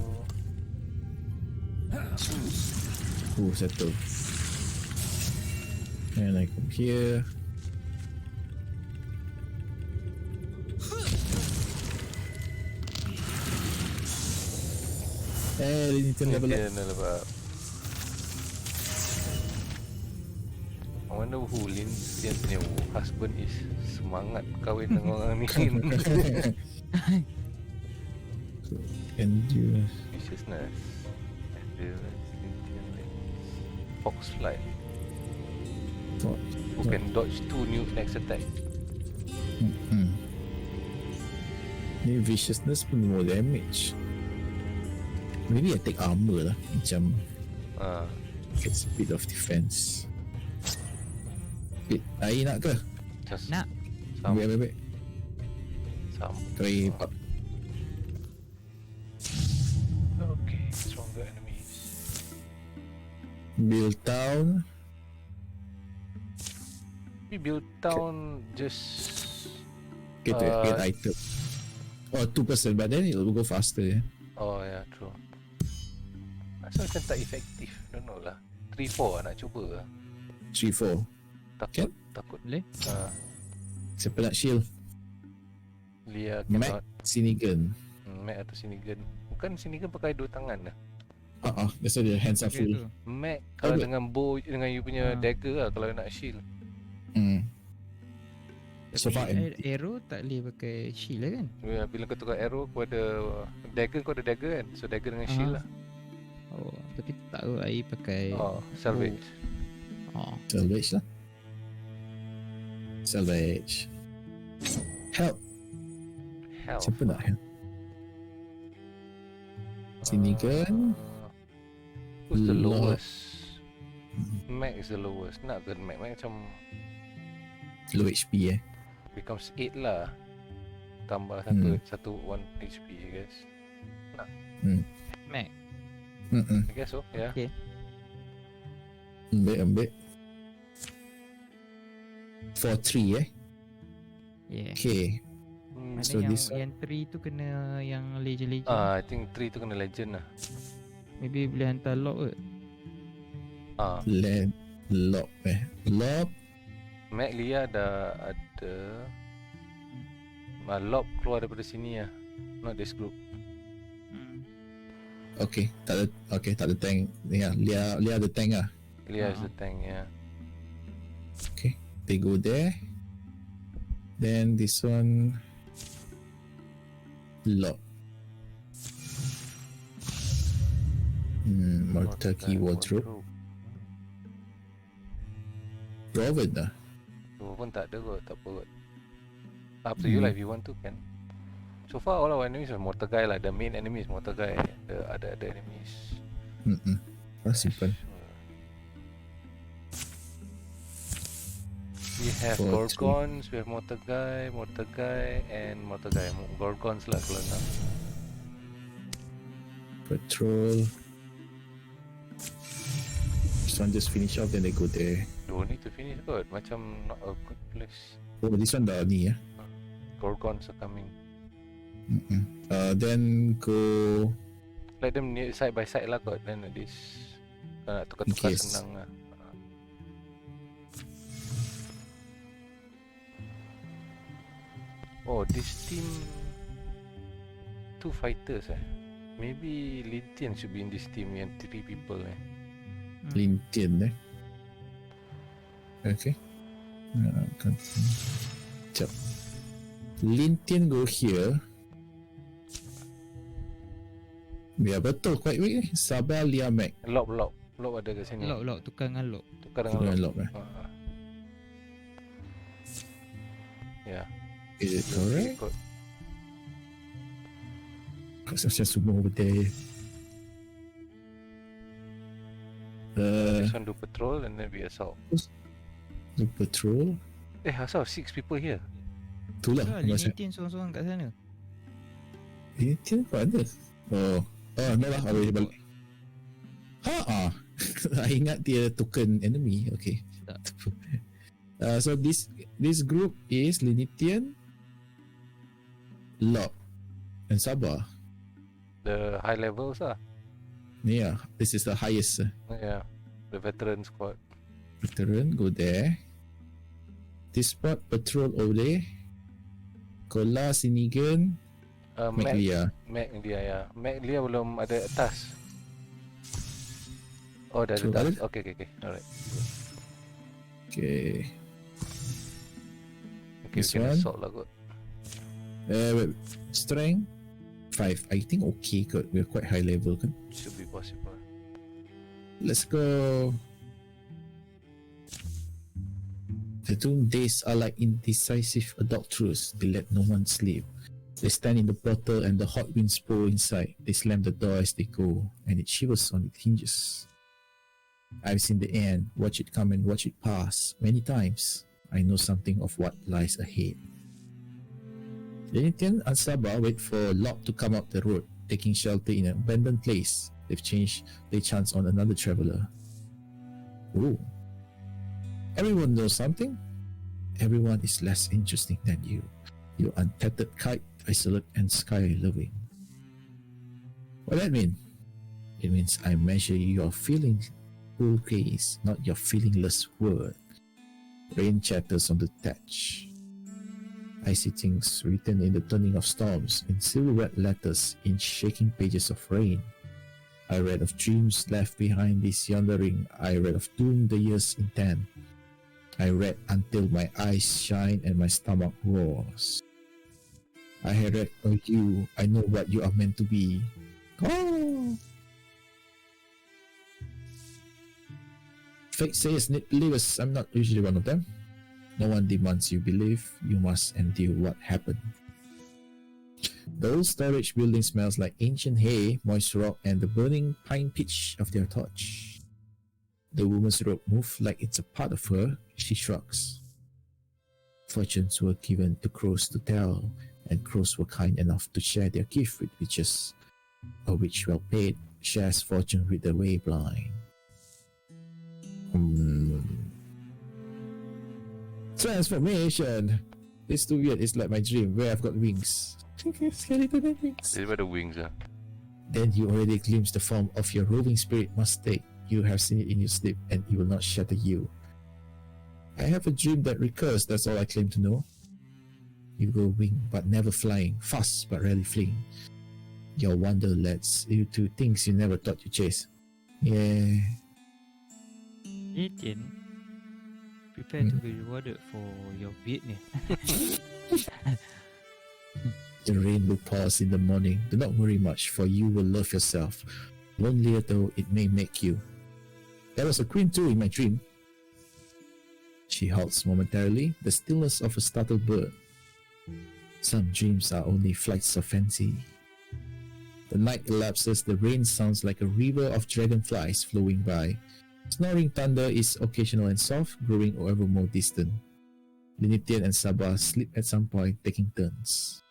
Oh, settle. And I come here. They need to level up. Level up. I wonder who Lintian punya husband is. Semangat kahwin dengan orang ni. Endure. Viciousness. Endurance. Lintian Fox flight. Who can dodge 2 new next attack. Ni viciousness pun more damage. Maybe I take armor lah. Macam get speed of defense. Air nak ke? Just Nak. Ambil. Some. Kau Okay, stronger enemies. build town. We build town just Get to get item. Oh, 2%, but then it will go faster. Yeah? Oh yeah, true. Asal macam tak efektif. Don't know lah. 3-4 nak cuba lah. 3-4. Takut. Boleh? Siapa nak shield? Lia Mac, cannot. Sinigan. Mac atau Sinigan. Bukan Sinigan pakai 2 tangan lah. That's why the hands are full. Mac kalau good. dengan bow, dengan you punya dagger lah kalau nak shield. So far, Arrow tak boleh pakai shield lah kan? Bila kau tukar arrow, kau ada dagger, kau ada dagger kan. So dagger dengan shield lah. Oh, tapi tak tahu air pakai Salvage. salvage lah. Salvage. Help. Hell. Siapa nak help? Sinigan. Who's the Lob. lowest? Mac is the lowest. Nak ke Mac? Mac macam Low HP becomes 8 lah. Tambah satu 1 HP, I guess. Mac. I guess so, yeah. Okay. Ambil. 4-3 Yeah. Okay. Mana So this yang 3 tu kena yang legend. I think 3 tu kena legend lah. Maybe boleh hantar lock ke? Land Lob Lob. Mac Lia dah ada. Lob keluar daripada sini lah. Not this group. Okay, tak ada tank. Ya, Lia ada tank lah. Lia is the tank, yeah. Okay, they go there. Then this one Lob. Mortar key wardrobe. Proven dah. Tu pun tak ada kot, tak apa kot. Up to you lah if you want to, kan. So far all our enemies are mortar guy lah. The main enemy is mortar guy. The other enemies. Simple. We have 4-3. Gorgons, we have mortar guy, and mortar guy. Gorgons lah kalau nak. Patrol. This one just finish off, then they go there. Don't need to finish kot. Macam not a good place. Oh, this one dah ni ya. Gorgons are coming. Then go. Let them near side by side lah kot. Then at least nak tukar-tukar Okay. senang lah. Oh, this team 2 fighters Maybe Lintian should be in this team yang 3 people Lintian Okay. Continue. Jap. Lintian go here. Ya betul, quite weak Sabah Lia Mac. Lob ada kat sini. Lock tukar dengan lock. Tukar Dengan dengan Lob Yeah. Is it correct? Kot. Macam semua over there. This one do patrol and then we assault. The patrol. Assault 6 people here. Itulah masa Linitin seorang-seorang kat sana. Lintian apa ada? Oh, no lah, away balik. I ingat dia token enemy. Okay. So this group is Linitian, Lob, and Sabah. The high levels lah. Yeah, this is the highest. Yeah. The veteran squad. Veteran, go there. This spot, patrol over there. Kola, Sinigan, Maglia. Maglia, ya. Maglia belum ada atas. Oh, dah ada So, atas. Okay. Alright. Okay. Okay, This we can one. assault lah kot. Wait. Strength 5. I think okay kot. We're quite high level kan. Should be possible. Let's go. The doomed days are like indecisive adulterers. They let no one sleep. They stand in the portal and the hot winds pour inside. They slam the door as they go, and it shivers on its hinges. I've seen the end, watch it come and watch it pass. Many times, I know something of what lies ahead. Lintian and Sabah wait for Lob to come up the road, taking shelter in an abandoned place. They chance on another traveler. Ooh. Everyone knows something. Everyone is less interesting than you. You untethered kite, isolate and sky-loving. What that mean? It means I measure your feelings full gaze, not your feelingless word. Rain chatters on the thatch. I see things written in the turning of storms, in silhouette letters, in shaking pages of rain. I read of dreams left behind this yondering. I read of doom the years intend. I read until my eyes shine and my stomach roars. I have read of you. I know what you are meant to be. Oh! Fate says need believers. I'm not usually one of them. No one demands you believe. You must endure what happened. The old storage building smells like ancient hay, moist rock, and the burning pine pitch of their torch. The woman's robe moves like it's a part of her. She shrugs. Fortunes were given to crows to tell, and crows were kind enough to share their gift with witches. A witch well paid shares fortune with the way blind. Transformation! It's too weird, it's like my dream where I've got wings. Skeleton and wings. This is where the wings are. Then you already glimpse the form of your roving spirit mistake. You have seen it in your sleep, and it will not shatter you. I have a dream that recurs, that's all I claim to know. You go wing, but never flying, fast, but rarely fleeing. Your wonder leads you to things you never thought you'd chase. Yeah. 18. Prepare to be rewarded for your weirdness. The rain will pause in the morning. Do not worry much, for you will love yourself, lonelier though it may make you. There was a queen too in my dream. She halts momentarily, the stillness of a startled bird. Some dreams are only flights of fancy. The night elapses, the rain sounds like a river of dragonflies flowing by. Snoring thunder is occasional and soft, growing ever more distant. Linitian and Sabah sleep at some point, taking turns.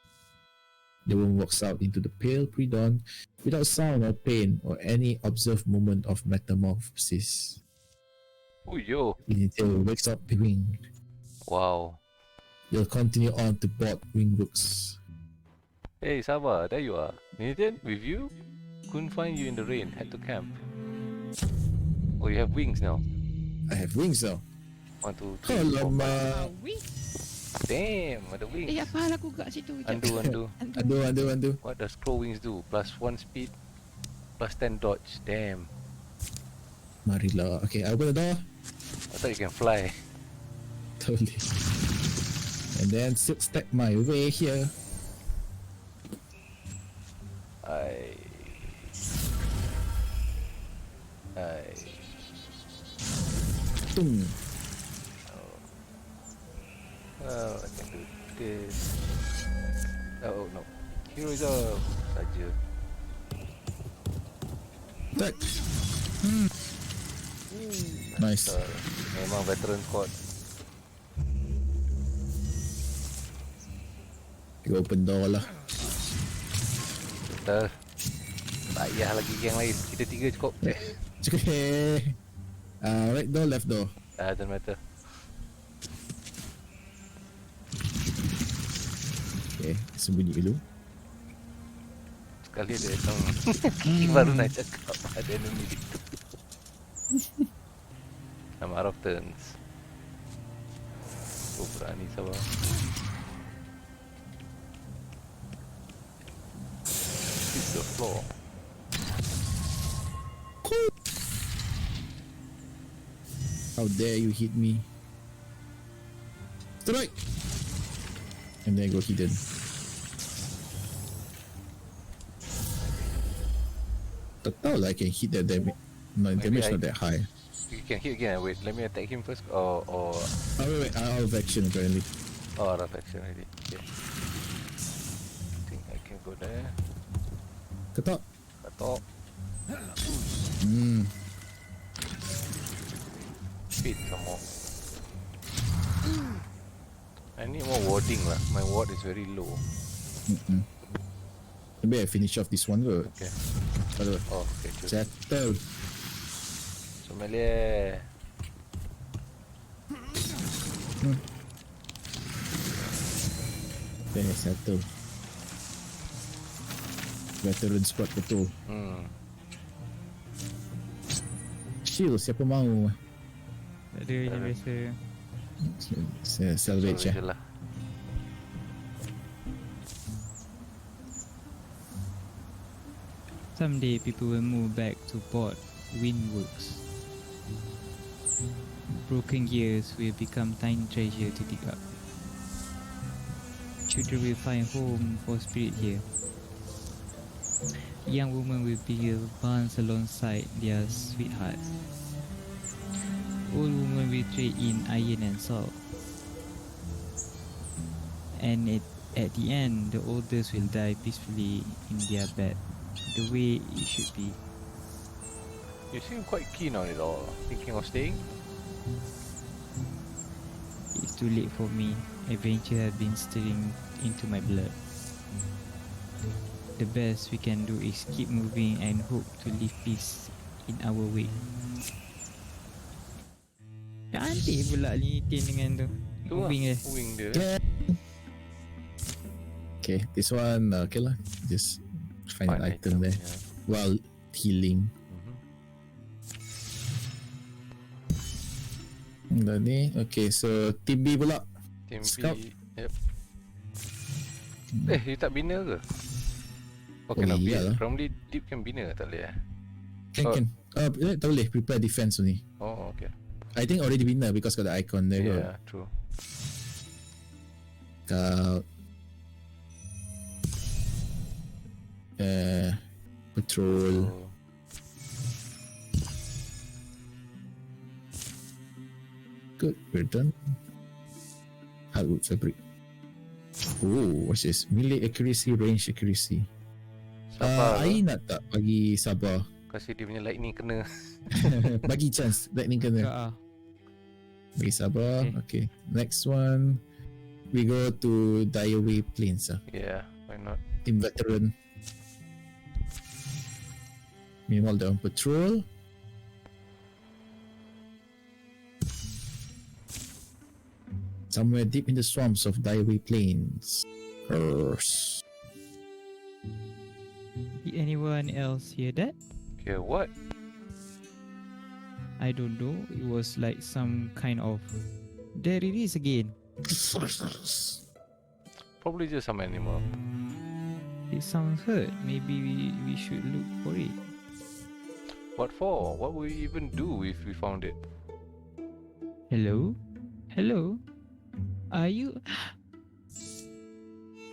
The woman walks out into the pale pre-dawn without sound or pain or any observed moment of metamorphosis. Oh, yo. Linitian wakes up winged. Wow. You'll continue on to board wing books. Hey, Sabah, there you are. Nathan, with you? Couldn't find you in the rain, had to camp. Oh, you have wings now. I have wings now. 1, 2, 3, 4, 5. Alamak. Wih. Damn, ada wings. Apa hal aku kat situ? Undo. Undo. What does crow wings do? +1 speed, +10 dodge. Damn. Marilah. Okay, I open the door. I thought you can fly. Totally. And then silk stack my way here. I. Boom. Oh, I can do this. Oh no. Heroism saja. Attack. Nice. Memang veteran squad. You open door lah. Tak payah lagi yang lain. Kita 3 cukup. Cukup. Right door, left door. Doesn't matter. Okay, sembunyi dulu. Sekali dia datang. Baru nak cakap ada enemy di situ. I'm out of turns. Oh, berani Sabah. Hit the floor. How dare you hit me? Strike! And then go hidden. Tak tahu lah I can hit that damage. No, damage not that high. You can hit again. Wait, let me attack him first. Or Oh wait, out of action apparently. out of action already. Okay. Think I can go there. Ketok. Katok. Speed some more. I need more warding lah. My ward is very low. Maybe I finish off this one ke? Okay. Aduh. Oh, okay. Good. Settle. So Malay. Okay, settle. Veteran squad betul. Shield, siapa mau? Tak ada je biasa. Saya salvage je lah. Someday people will move back to port windworks. Broken gears will become tiny treasure to dig up. Children will find home for spirit here. Young women will build barns alongside their sweethearts. Old women will trade in iron and salt. And at the end, the oldest will die peacefully in their bed, the way it should be. You seem quite keen on it all. Thinking of staying? It's too late for me. Adventure has been stirring into my blood. The best we can do is keep moving and hope to leave peace in our wake. Cantik pula Linitin dengan tu. Tu lah, Moving wing dia. Yeah. Okay, this one, okay lah. Just find an item there yeah. while healing. Dah ni, okay, so Team B pula. Team Scout. B. Yep. You tak bina ke? Okay, Oh, nak bina. iyalah. From deep can bina tak boleh Can. Tak boleh, prepare defense only. Oh, okay. I think already bina because got the icon there. Yeah, true. Scout. Patrol. So, Good, we're done. Hardwood fabric. Oh, what's this? Melee accuracy, range accuracy. Sabar Air nak tak bagi sabar? kasi dia punya lightning kena. Bagi chance lightning kena. Bagi sabar. Okay. Next one. We go to Diaway Plains. Yeah, why not? Team veteran. Meanwhile, they're on patrol. Somewhere deep in the swamps of Diaway Plains. Curse. Did anyone else hear that? Okay, what? I don't know. It was like some kind of... There it is again. Probably just some animal. It sounds hurt. Maybe we should look for it. What for? What would we even do if we found it? Hello? Hello? Are you...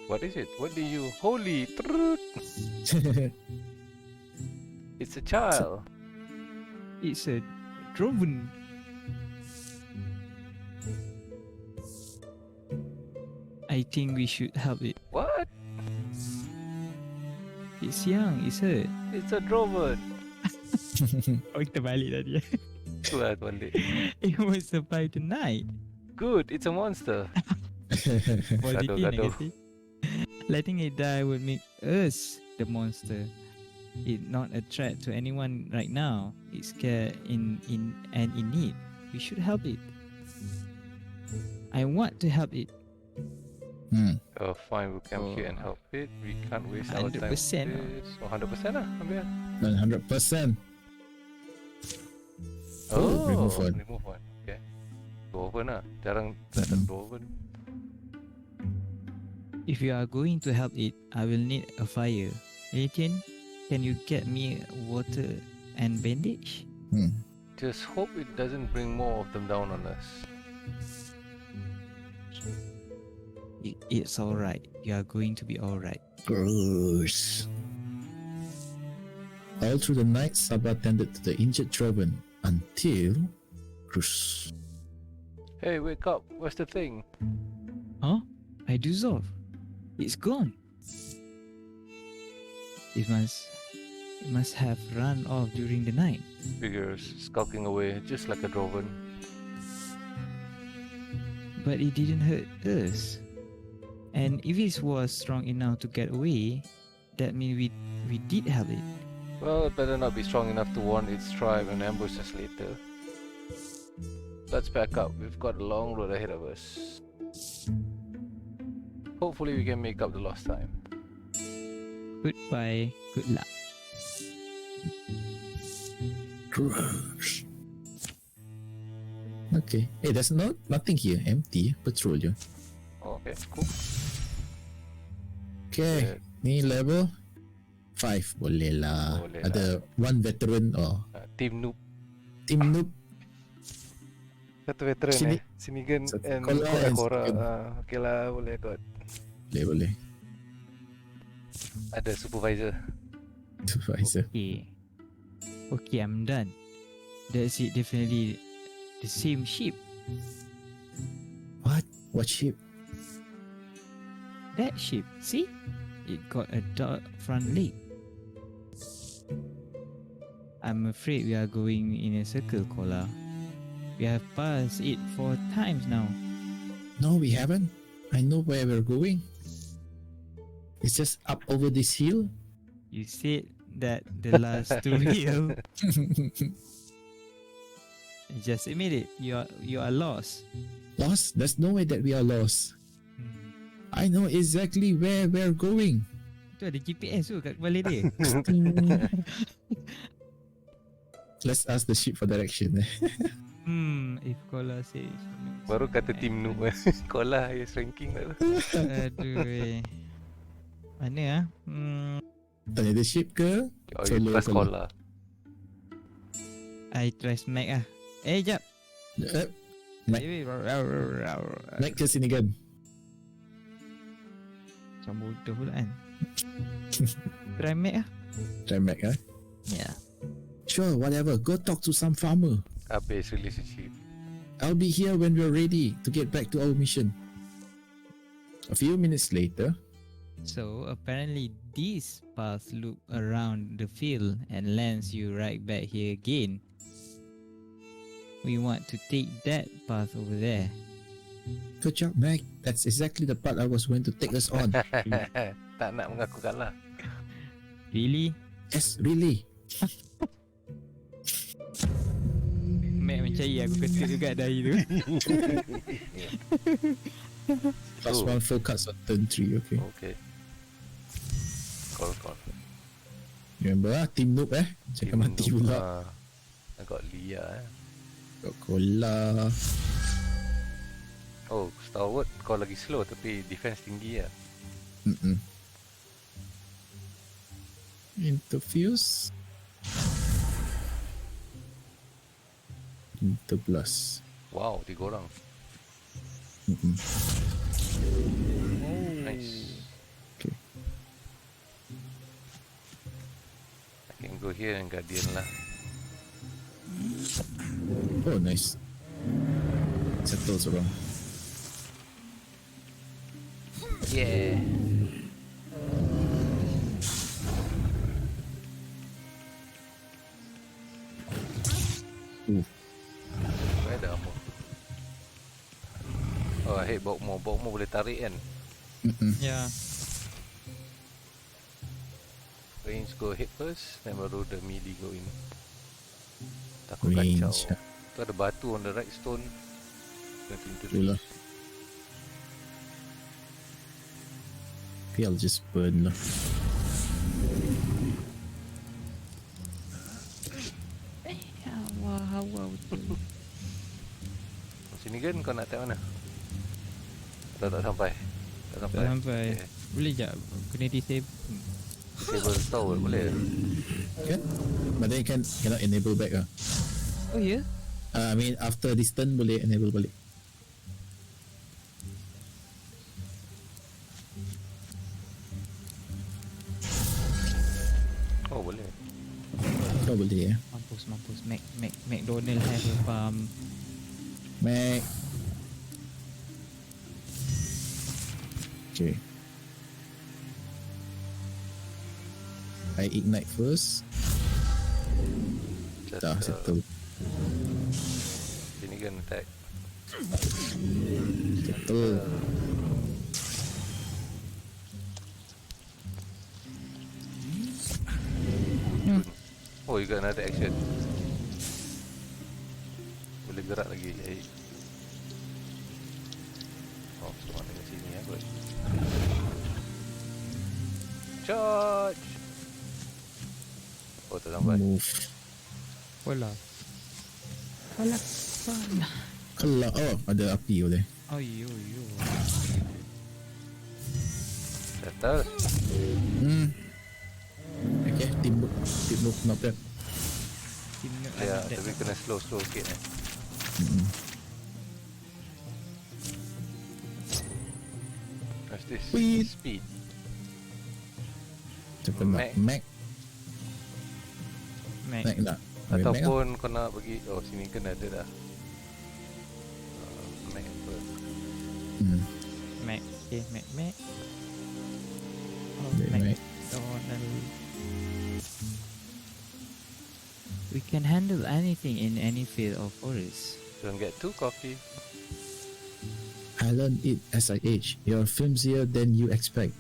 What is it? What do you... Holy... Trrrt. It's a child. It's a Droven. I think we should help it. What? It's young, it's hurt. It's a drover. Oh, kita balik tadi. Itulah balik. It was survived tonight. Good, it's a monster. Positive gaduh. negative. Letting it die would make us the monster. It's not a threat to anyone right now. It's scared and in need. We should help it. I want to help it. Fine, we'll camp here and help it. We can't waste our time with 100% this. 100% lah, ambil lah. 100%. Oh, remove one. Remove one. Okay. Dwarven lah. Jarang tak ada Dwarven. If you are going to help it, I will need a fire. Etienne, can you get me water and bandage? Just hope it doesn't bring more of them down on us. It's alright. You are going to be alright. Gross. All through the night, Sabah tended to the injured Droven until... Gross. Hey, wake up. What's the thing? Huh? I doze off. It's gone. It must have run off during the night. Figures skulking away just like a Droven. But it didn't hurt us. And if it was strong enough to get away, that means we did help it. Well, it better not be strong enough to warn its tribe and ambush us later. Let's back up. We've got a long road ahead of us. Hopefully we can make up the lost time. Goodbye. Good luck. Gross. Okay. Hey, there's nothing here. Empty. Patrol je. Okay, cool. Okay. Ni level 5. Boleh lah. Boleh Ada one veteran. Team noob. Team noob. Satu veteran Sinigan Satu and Cora. Okay lah, boleh kot. Boleh. Ada supervisor. Supervisor. Okay, I'm done. That's it. Definitely the same ship. What? What ship? That ship. See? It got a dark front leg. I'm afraid we are going in a circle, Kola. We have passed it 4 times now. No, we haven't. I know where we're going. It's just up over this hill. You said that the last two hill. Just admit it. You are lost. Lost? There's no way that we are lost. Hmm. I know exactly where we're going. Tu ada GPS tu kat kepala dia. Let's ask the ship for direction. If Kola says. Baru kata team noob. Kola highest ranking lah. Aduh. Mana ah? Tanya the ship ke? Oh, you trust Kola. I trust Mac ah. Jap. Mac. Mac ke sini kan? Macam bodoh pula kan. Try Mac ah. Try Mac ah. Yeah. Sure, whatever. Go talk to some farmer. Habis relationship. I'll be here when we're ready to get back to our mission. A few minutes later. So apparently this path loop around the field and lands you right back here again. We want to take that path over there. Good job, Mac. That's exactly the part I was going to take us on. Tak nak mengaku kalah. Really? Yes, really. Mac mencari aku ketik juga dari tu. Plus one full cuts on turn 3, okay. Okay. Call. Remember team noob Jangan mati pula. I got Lia Got Kola. Oh, stalwart kau lagi slow tapi defense tinggi lah. Interfuse. Interblast. Wow, 3 orang. Nice. Okay. I can go here and guardian lah. Oh, nice. Settle seorang. Yeah. Where ada armor? Oh, I hate Bokmo. Bokmo boleh tarik kan? Yeah. Range go ahead first, then baru the melee go in. Takut Range. kacau. Tu ada batu on the right stone. Kena pintu Itulah. Okay, I'll just burn lah. Hawa betul. Sini kan kau nak tap mana? Tak sampai. Tak sampai. Tak sampai. Okay. Boleh jap kena disable. Disable tower boleh. Kan? But then you cannot enable back lah. Oh ya? I mean after this turn boleh enable balik. Oh boleh. Oh boleh Mampus. McDonald have a farm. Mac. Okay. I ignite first. Dah settle. Sini kan attack. Settle. Oh, you got another action. Boleh gerak lagi. Oh, semua dengan sini ya, good. Charge. Oh, tak sampai. Move. Bola. Kalau ada api boleh. Oh yo. Settle. Okay, team move not bad. Ya, tapi kena slow sikit What's this? Speed. Cepat nak Mac nak. Ataupun kau nak pergi. Oh, sini kan ada dah. Mac apa? Mac. Oh, Mac. McDonald. We can handle anything in any field or forest. Don't get too coffee. I learned it as I age. You're flimsier than you expect.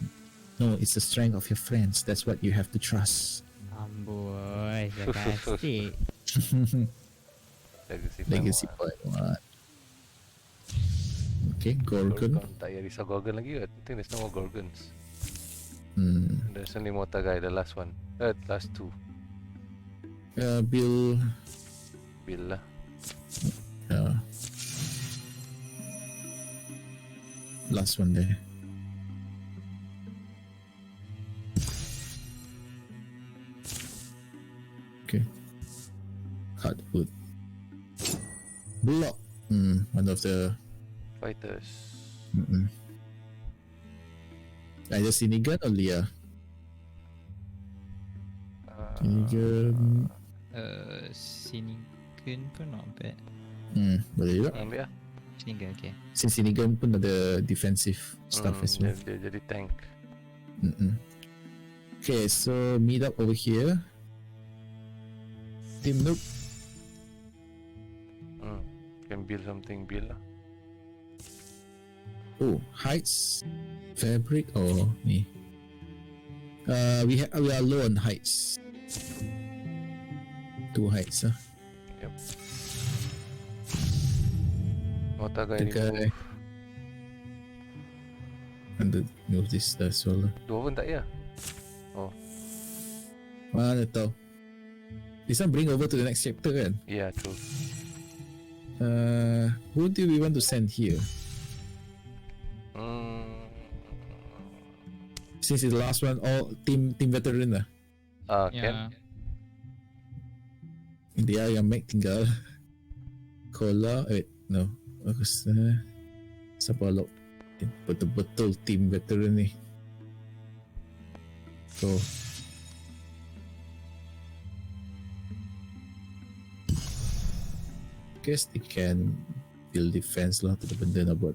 No, it's the strength of your friends. That's what you have to trust. Amboi, sarcastic. Legacy point 1. Okay, Gorgon. Tak payah risau Gorgon lagi kot. I think there's no more Gorgons. Hmm. There's only Mortar Guy, the last one. Last two. Bill. Bill lah. Last one there. Okay. Hardwood. Block. One of the Fighters. either Sinigan or Leah. Sinigan. Sinigan pun not bad. Boleh juga. Ambil lah. Sinigan, okay. Sinigan pun ada defensive stuff as well. Dia jadi tank. Okay, so meet up over here. Team Noob. Can build something, build lah. Oh, heights, fabric, or me. We are low on heights. 2 heights, huh? Yep. Mortar Guy The guy. remove. And move this as well. Dua pun tak payah. Mana tahu. This one bring over to the next chapter kan? Yeah, true. Who do we want to send here? Since it's the last one, all team veteran lah. Can. Dia yang Mac tinggal. Kola, no. Bagus. Siapa lock? Betul-betul team veteran ni. So, guess they can build defense lah. Tak ada benda nak buat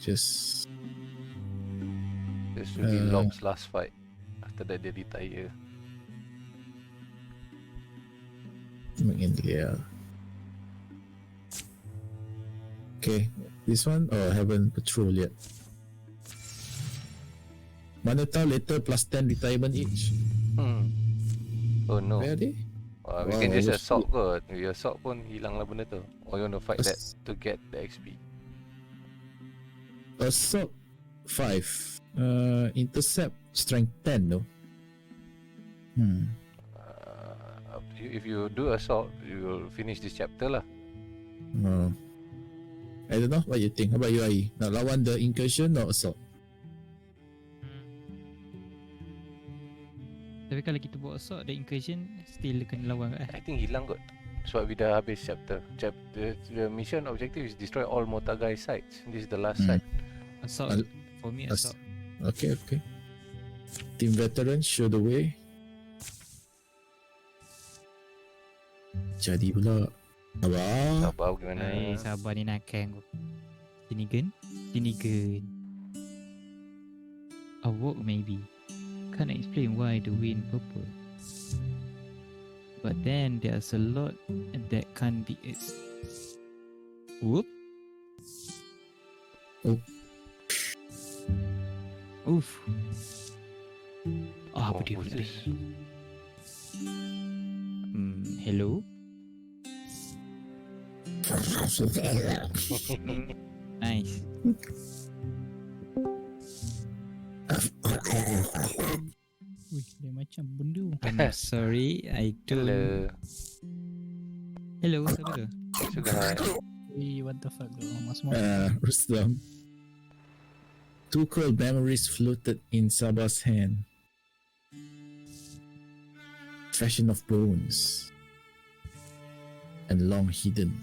Just This will be Lob's last fight. After that dia retire. Main dia. Okay, this one haven't patrol yet. Mana tahu later plus 10 retirement each. Oh no. Where are they? We can just assault kot. We assault pun hilang lah benda tu. Or you want to fight that to get the XP? Assault 5. Intercept strength 10 though. If you do assault, you will finish this chapter lah. I don't know what you think. How about you, Ai? Nak lawan the incursion or assault? Tapi kalau kita buat assault, the incursion still kena lawan kan? I think hilang kot. Sebab we dah habis chapter. The mission objective is destroy all Mortar Guy sites. This is the last site. Assault. For me, assault. Okay. Team veteran, show the way. Jadi pula. Sabar bagaimana? Sabar ni nakal aku. Sinigan. A walk maybe. Can't explain why the wind purple. But then there's a lot that can't be Whoop. Oh. Oof. Apa dia pula ni? Hello? Nice. Wih, dia macam benda. I'm sorry, I don't. Hello, siapa tu? Sugar. Wih, what the fuck tu? Mas Rustam. 2 cold memories floated in Sabah's hand. Fashion of bones. And long hidden.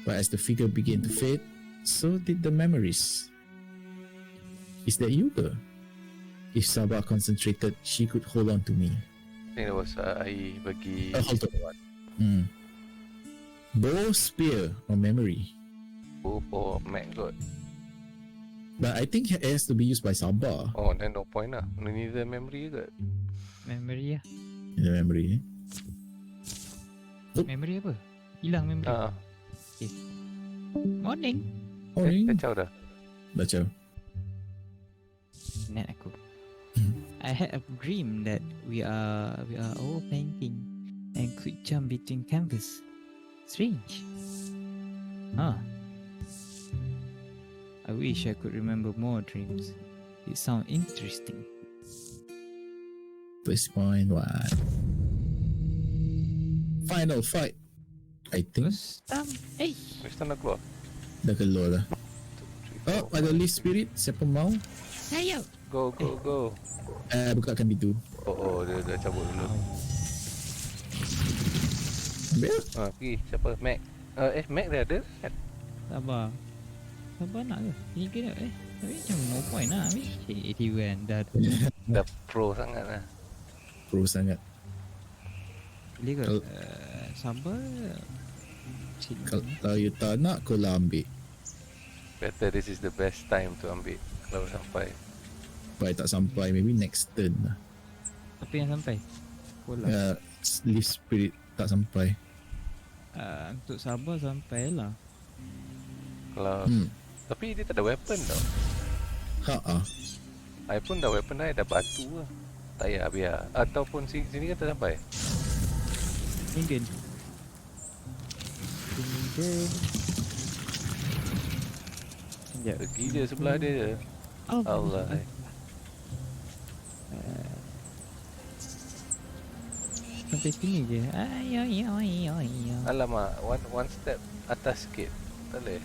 But as the figure began to fade, so did the memories. Is that you, girl? If Sabah concentrated, she could hold on to me. I think that was I bagi. Hold on. Bow, spear, or memory? Bow for Mac kot. But I think it has to be used by Sabah. Oh, then no point lah. No need the memory kot. Memory lah. The memory. Memory apa? Hilang memory. Okay. Morning. Morning. Kacau dah. Baca. Net aku. I had a dream that we are all painting and could jump between canvas. Strange. Huh. I wish I could remember more dreams. It sounds interesting. First point one. Final fight. I think Terus Western dah keluar. dah keluar dah. 2, 3, 4, Oh, ada list spirit. Siapa mau? Saya. Go, go, go. Bukakan pintu. Oh, dia dah cabut dulu. Ambil. Pergi. Siapa? Mac. Mac dah ada kan? Sabar. Sabar nak ke? Ini kena tapi macam no point lah. Habis ATV kan dah Dah pro sangat lah. Pro sangat. boleh ke? Kalau- Sabar. Sini. Kalau you tak nak, kau lah ambil. Better this is the best time to ambil. Kalau sampai. Sampai tak sampai, maybe next turn lah. Apa yang sampai? Bola. List spirit tak sampai. Untuk sabar sampai lah. Kalau tapi dia tak ada weapon tau. I pun dah weapon I dah batu lah. Tak payah biar. Ataupun sini kan tak sampai. Tinggal. Sekejap. Pergi dia sebelah dia. Oh, Allah. Sampai sini je. Alamak, one step atas sikit. Tak boleh.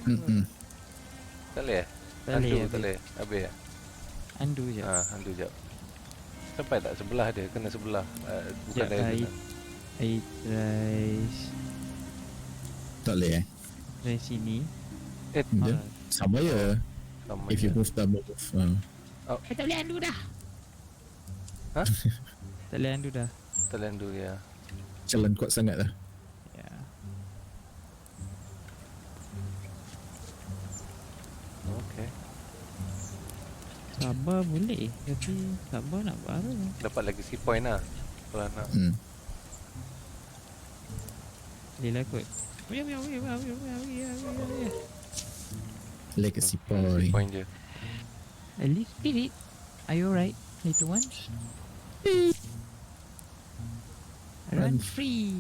Tak boleh. Tak boleh, Undo tak boleh. Habis. Undo je. Undo jap. Sampai tak sebelah dia, kena sebelah. Bukan Sekejap, dari I try Tak boleh dari sini. Dia sama je. sama If you je. move, tak move. Saya tak boleh andu dah. Tak boleh undo dah. Tak boleh undo ya. Jalan kuat sangat lah. Ya. Okay. Sabar boleh. Tapi sabar nak baru. Dapat lagi si point lah. Kalau nak. Boleh lah kot. Legacy Si point. point je. At least spirit. Are you alright, little one? Run free.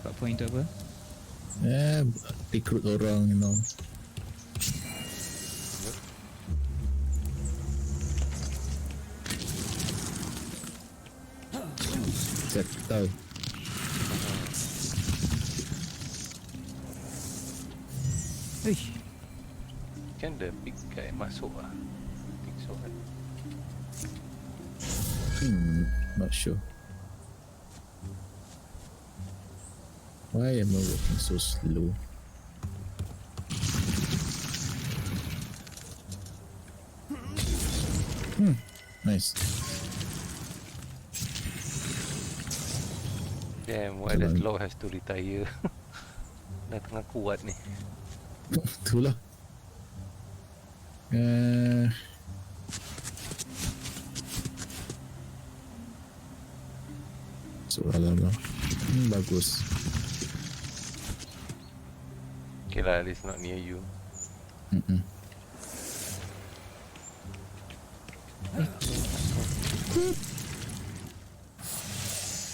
Dapat point tu apa? Recruit orang, you know. Saya tahu. Uish. Kan the big guy masuk lah. Think so kan. Not sure. Why am I walking so slow? Nice. Damn, why the law has to retire? Dah tengah kuat ni. Itulah. Soalan lah. Bagus. Okay lah, at least not near you.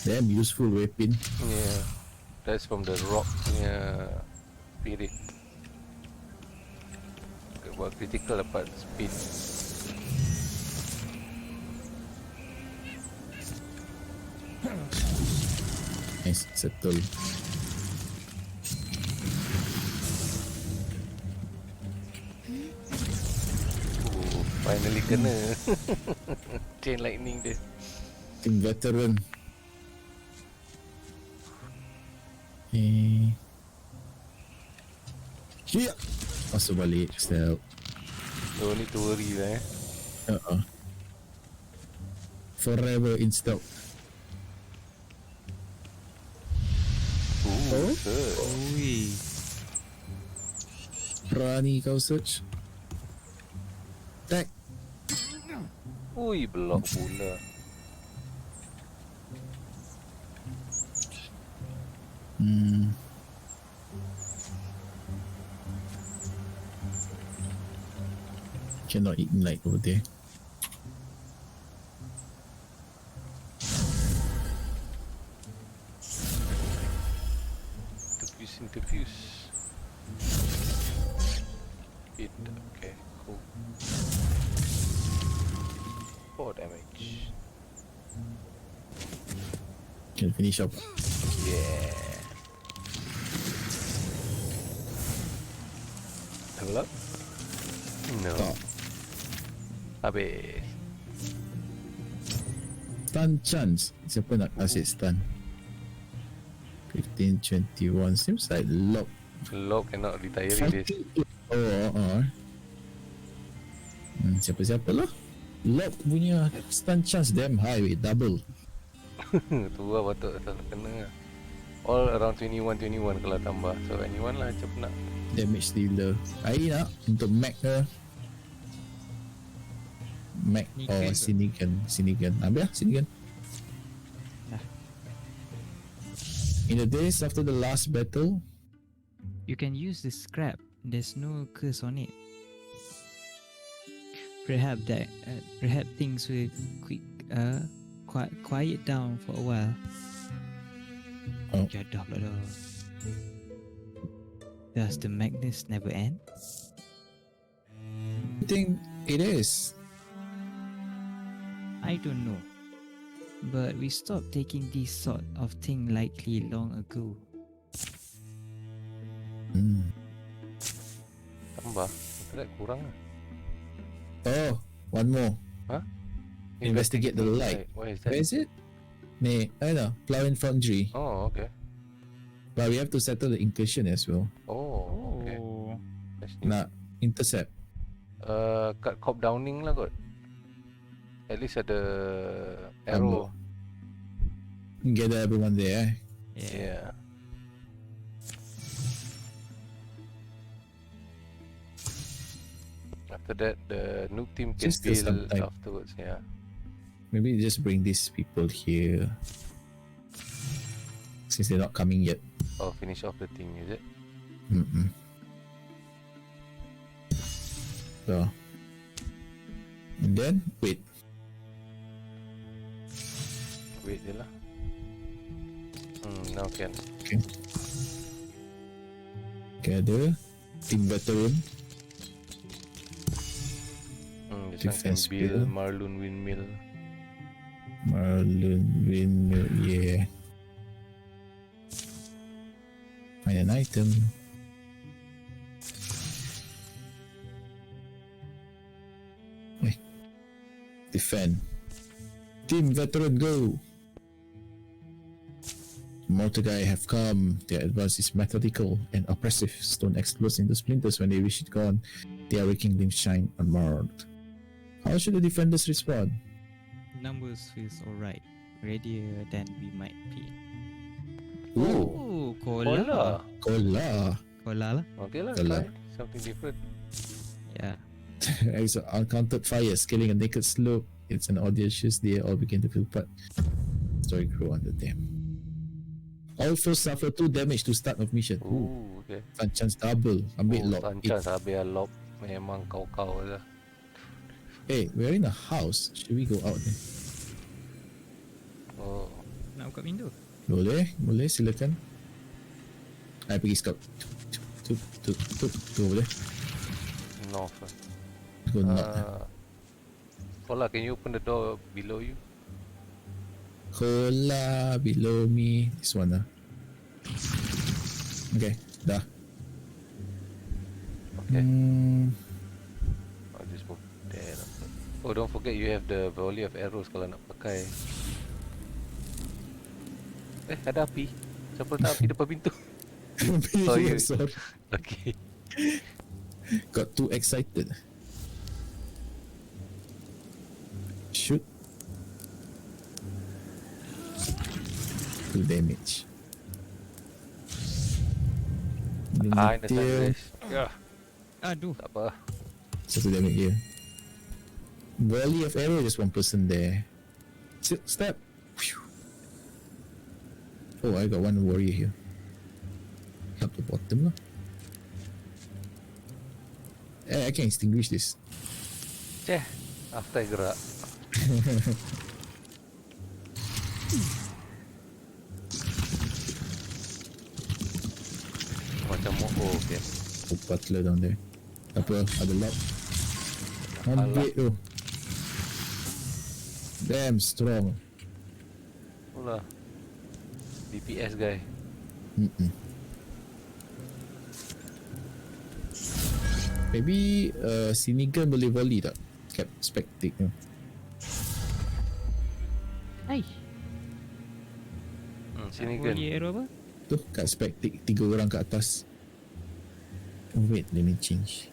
Damn useful weapon. Yeah, that's from the rock punya spirit. Buat critical dapat speed. Nice, settle. Finally kena. Chain lightning dia. Team veteran. Here. Masuk balik. Step. Don't need to worry lah Forever in stealth. Oh, Ui. Berani kau search. Attack. ui, block pula. Cannot ignite over there. Interfuse. Hit. Okay, cool. 4 damage. Can finish up. Yeah. Level up? No. Tak. Habis. Stun chance. Siapa nak kasih stun? 15, 21. Seems like lock. Lob cannot retire this. Siapa-siapa lah. Lock punya stun chance damn high weh. Double. Tu lah patut selalu kena. All around 21 kalau tambah. So anyone lah macam nak. Damage dealer. Air nak untuk Mac ke? Mac Nikan or ke? Sinigan. Ambil lah Sinigan. In the days after the last battle, You can use the scrap. There's no curse on it. Perhaps things will quiet down for a while. Oh. Jadah pula dah. Does the madness never end? I think it is. I don't know. But we stopped taking this sort of thing lightly long ago. Tambah. Internet kurang lah. Oh, one more. Huh? Investigate the light. Where is Where that? is it? Ni, I know, Plough and Foundry. Oh, okay. But we have to settle the incursion as well. Oh, okay. That's new. Nak intercept. Kat cop downing lah kot. At least ada arrow. Gather everyone there. Yeah. After that, the noob team can Just still some build time. afterwards. Yeah. Maybe just bring these people here. Since they're not coming yet. Oh, finish off the thing, is it? So. And then, wait. Wait je lah. Now can. Okay. Gather. Team veteran. This one can Defense build build. Marloon windmill. Marlon windmill, yeah. Find an item. Wait. Defend. Team veteran, go! Mortar guy have come. Their advance is methodical and oppressive. Stone explodes into splinters when they wish it gone. Their waking limbs shine unmarred. How should the defenders respond? Numbers feels alright. Readier than we might be. Ooh, Oh, Kola. Kola. Kola lah. Okay lah, Kola. try something different. Yeah. As uncounted fire scaling a naked slope, it's an audacious day. All begin to feel part. Story grow under them. All foes suffer 2 damage to start of mission. Ooh, Okay. stun chance double. Ambil lock. Tancas habis lob. Memang kau-kau je. Hey, we're in a house. Should we go out then? Oh. Nak buka window. Boleh, silakan. I pergi scout. Go boleh. North. Go not. Kola, can you open the door below you? Kola below me. This one Okay, dah. Okay. I'll just move there. Oh, don't forget you have the volley of arrows kalau nak pakai. Ada api. Siapa letak api depan pintu? Oh, you. Sorry. Okay. Got too excited. Shoot. 2 damage. I understand Limited. this. Yeah. Aduh. Tak apa. 1 damage here. Volley of arrow, just 1 person there. Step. Phew. Oh, I got 1 warrior here. Up the bottom lah. I can extinguish this. After I gerak. Macam okay. Butler down there. Apa? Ada lock. Ambil tu. Damn strong. Itulah. DPS guy. Maybe Sinigan boleh volley tak? Cap spectic tu. Hai. Sini kan. Volley arrow apa? Tu kat spectic 3 orang kat atas. Oh wait, let me change.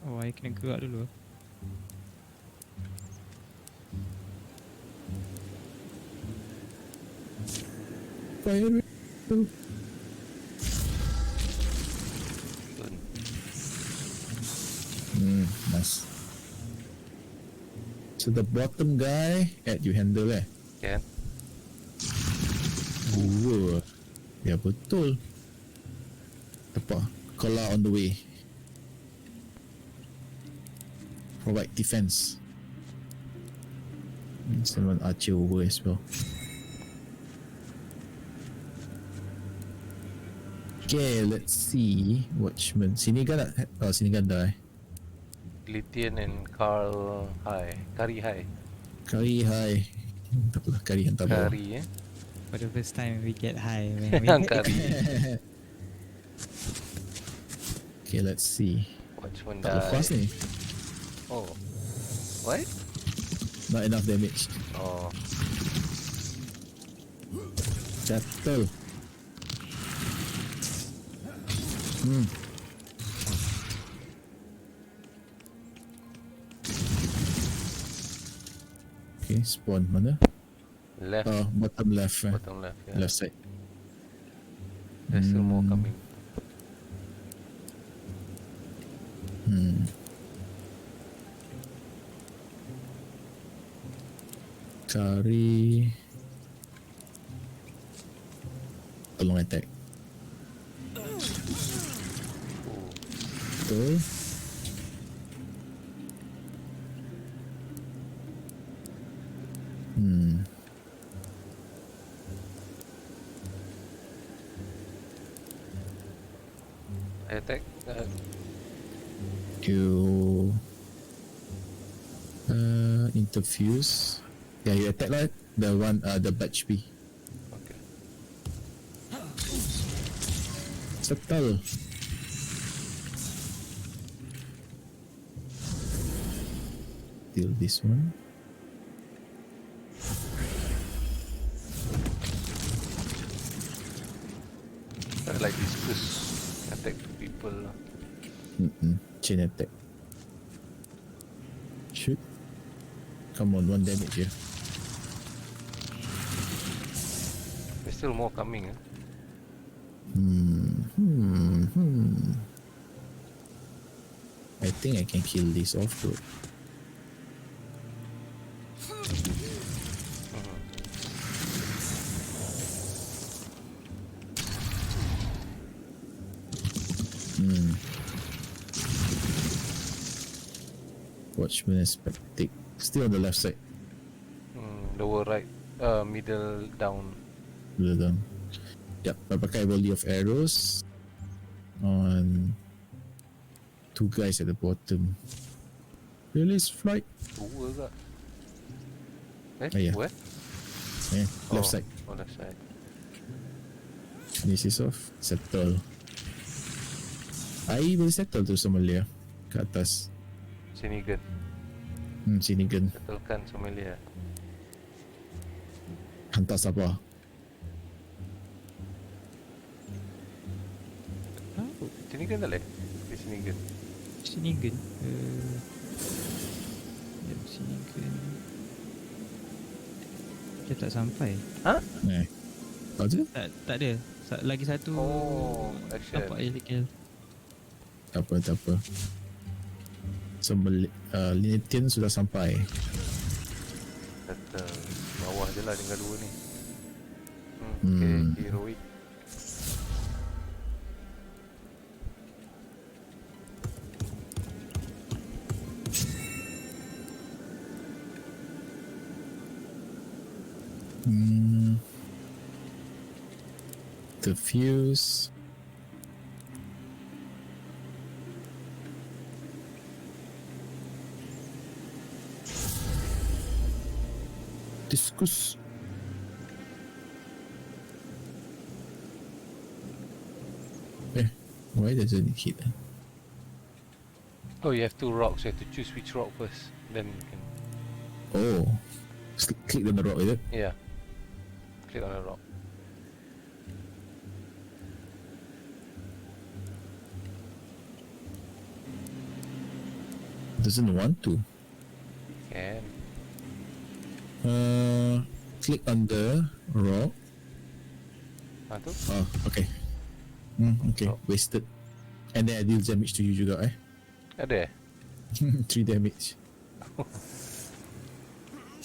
Oh, I kena gerak dulu. Fire tu. Nice. So the bottom guy you handle Can. Ya betul. Apa? Kola on the way. Provide defense. Someone archer over as well. Okay, let's see. Watchman. Sini kan tak? Oh, sini kan dah. Litian and Carl High. Kari High. Kari high. Tak apalah, kari hantar bawah. Kari For the first time we get high when we Kari. Okay, let's see. Watchman Tak lepas ni. Oh. What? Not enough damage. Oh. Settle. Okay, spawn mana? Left. Bottom left. Bottom left. Yeah. Left side. There's still more coming. Kari. Tolong attack. Betul. I attack. You interfuse. Yeah, you attack lah. The one, the batch B. Okay. Settle. Deal this one. I like this push attack to people. Chain attack. Shoot. Come on, 1 damage here. There's still more coming. I think I can kill this off though. Watchman is spectic. Still on the left side. Lower right. Middle down. Below down. Yep, I pakai volley of arrows on 2 guys at the bottom. Release flight. Dua ke? Yeah. Where? Yeah, left side. Oh, left side. Finish this off. Settle. I boleh settle tu Somalia kat atas. Sini gun. Sini gun. Settlekan Somalia. Hantar siapa? Sini gun tak boleh? Okay, sini gun. Sini gun. Sini gun. Dia tak sampai. Tahu je? Tak ada. Lagi satu. Oh, action. Nampak illegal. Tak apa. So, Linetian sudah sampai. Settle. Bawah je lah tinggal 2 ni. Okay, heroic. The fuse. Discus. Why doesn't it hit? Oh, you have 2 rocks. You have to choose which rock first. Then you can. Oh. Click on the rock, is it? Yeah. Click on a rock. Doesn't want to. Can. Click on the rock. Tu? Oh, okay. Okay, Rock. wasted. And then I deal damage to you juga, eh? Ada? 3 damage.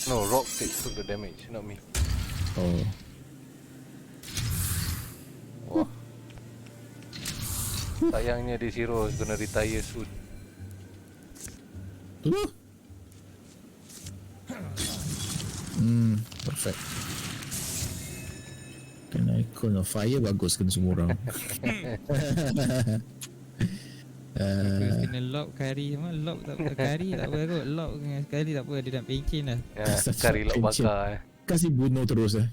No, rock took the damage, not me. Oh. Wah. Sayangnya this hero is gonna retire soon. Tu lah. Perfect. Kan icon of fire bagus kena semua orang. Terus kena lob kari semua. Lob tak apa, kari tak apa kot. Lob sekali tak apa, dia nak pencin lah. Ya, cari lock bakar eh. Kasih bunuh terus eh.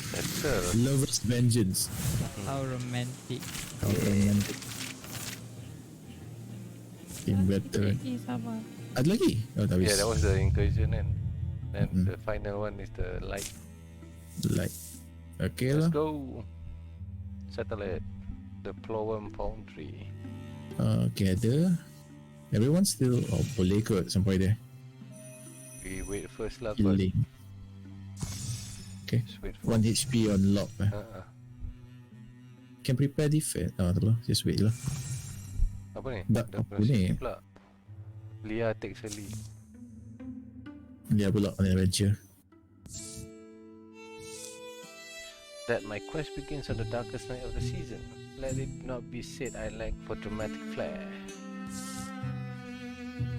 Better. Lover's Vengeance. How romantic. How romantic. Game better. Sabar. Ada lagi? Oh, tak Yeah, habis. that was the incursion kan. And the final one is the light. Light. Okay Let's lah. go. Satellite. The Plowworm Foundry. Okay, ada. Everyone still boleh kot sampai there. We wait first lah kot. Healing. Okay. Just wait for 1 HP on lock eh. Can prepare defense. Tak lah. Just wait lah. Apa ni? Tak, Dah apa proses ni? pula. Lia takes a lead. Dia pula on adventure. That my quest begins on the darkest night of the season. Let it not be said I lack for dramatic flair.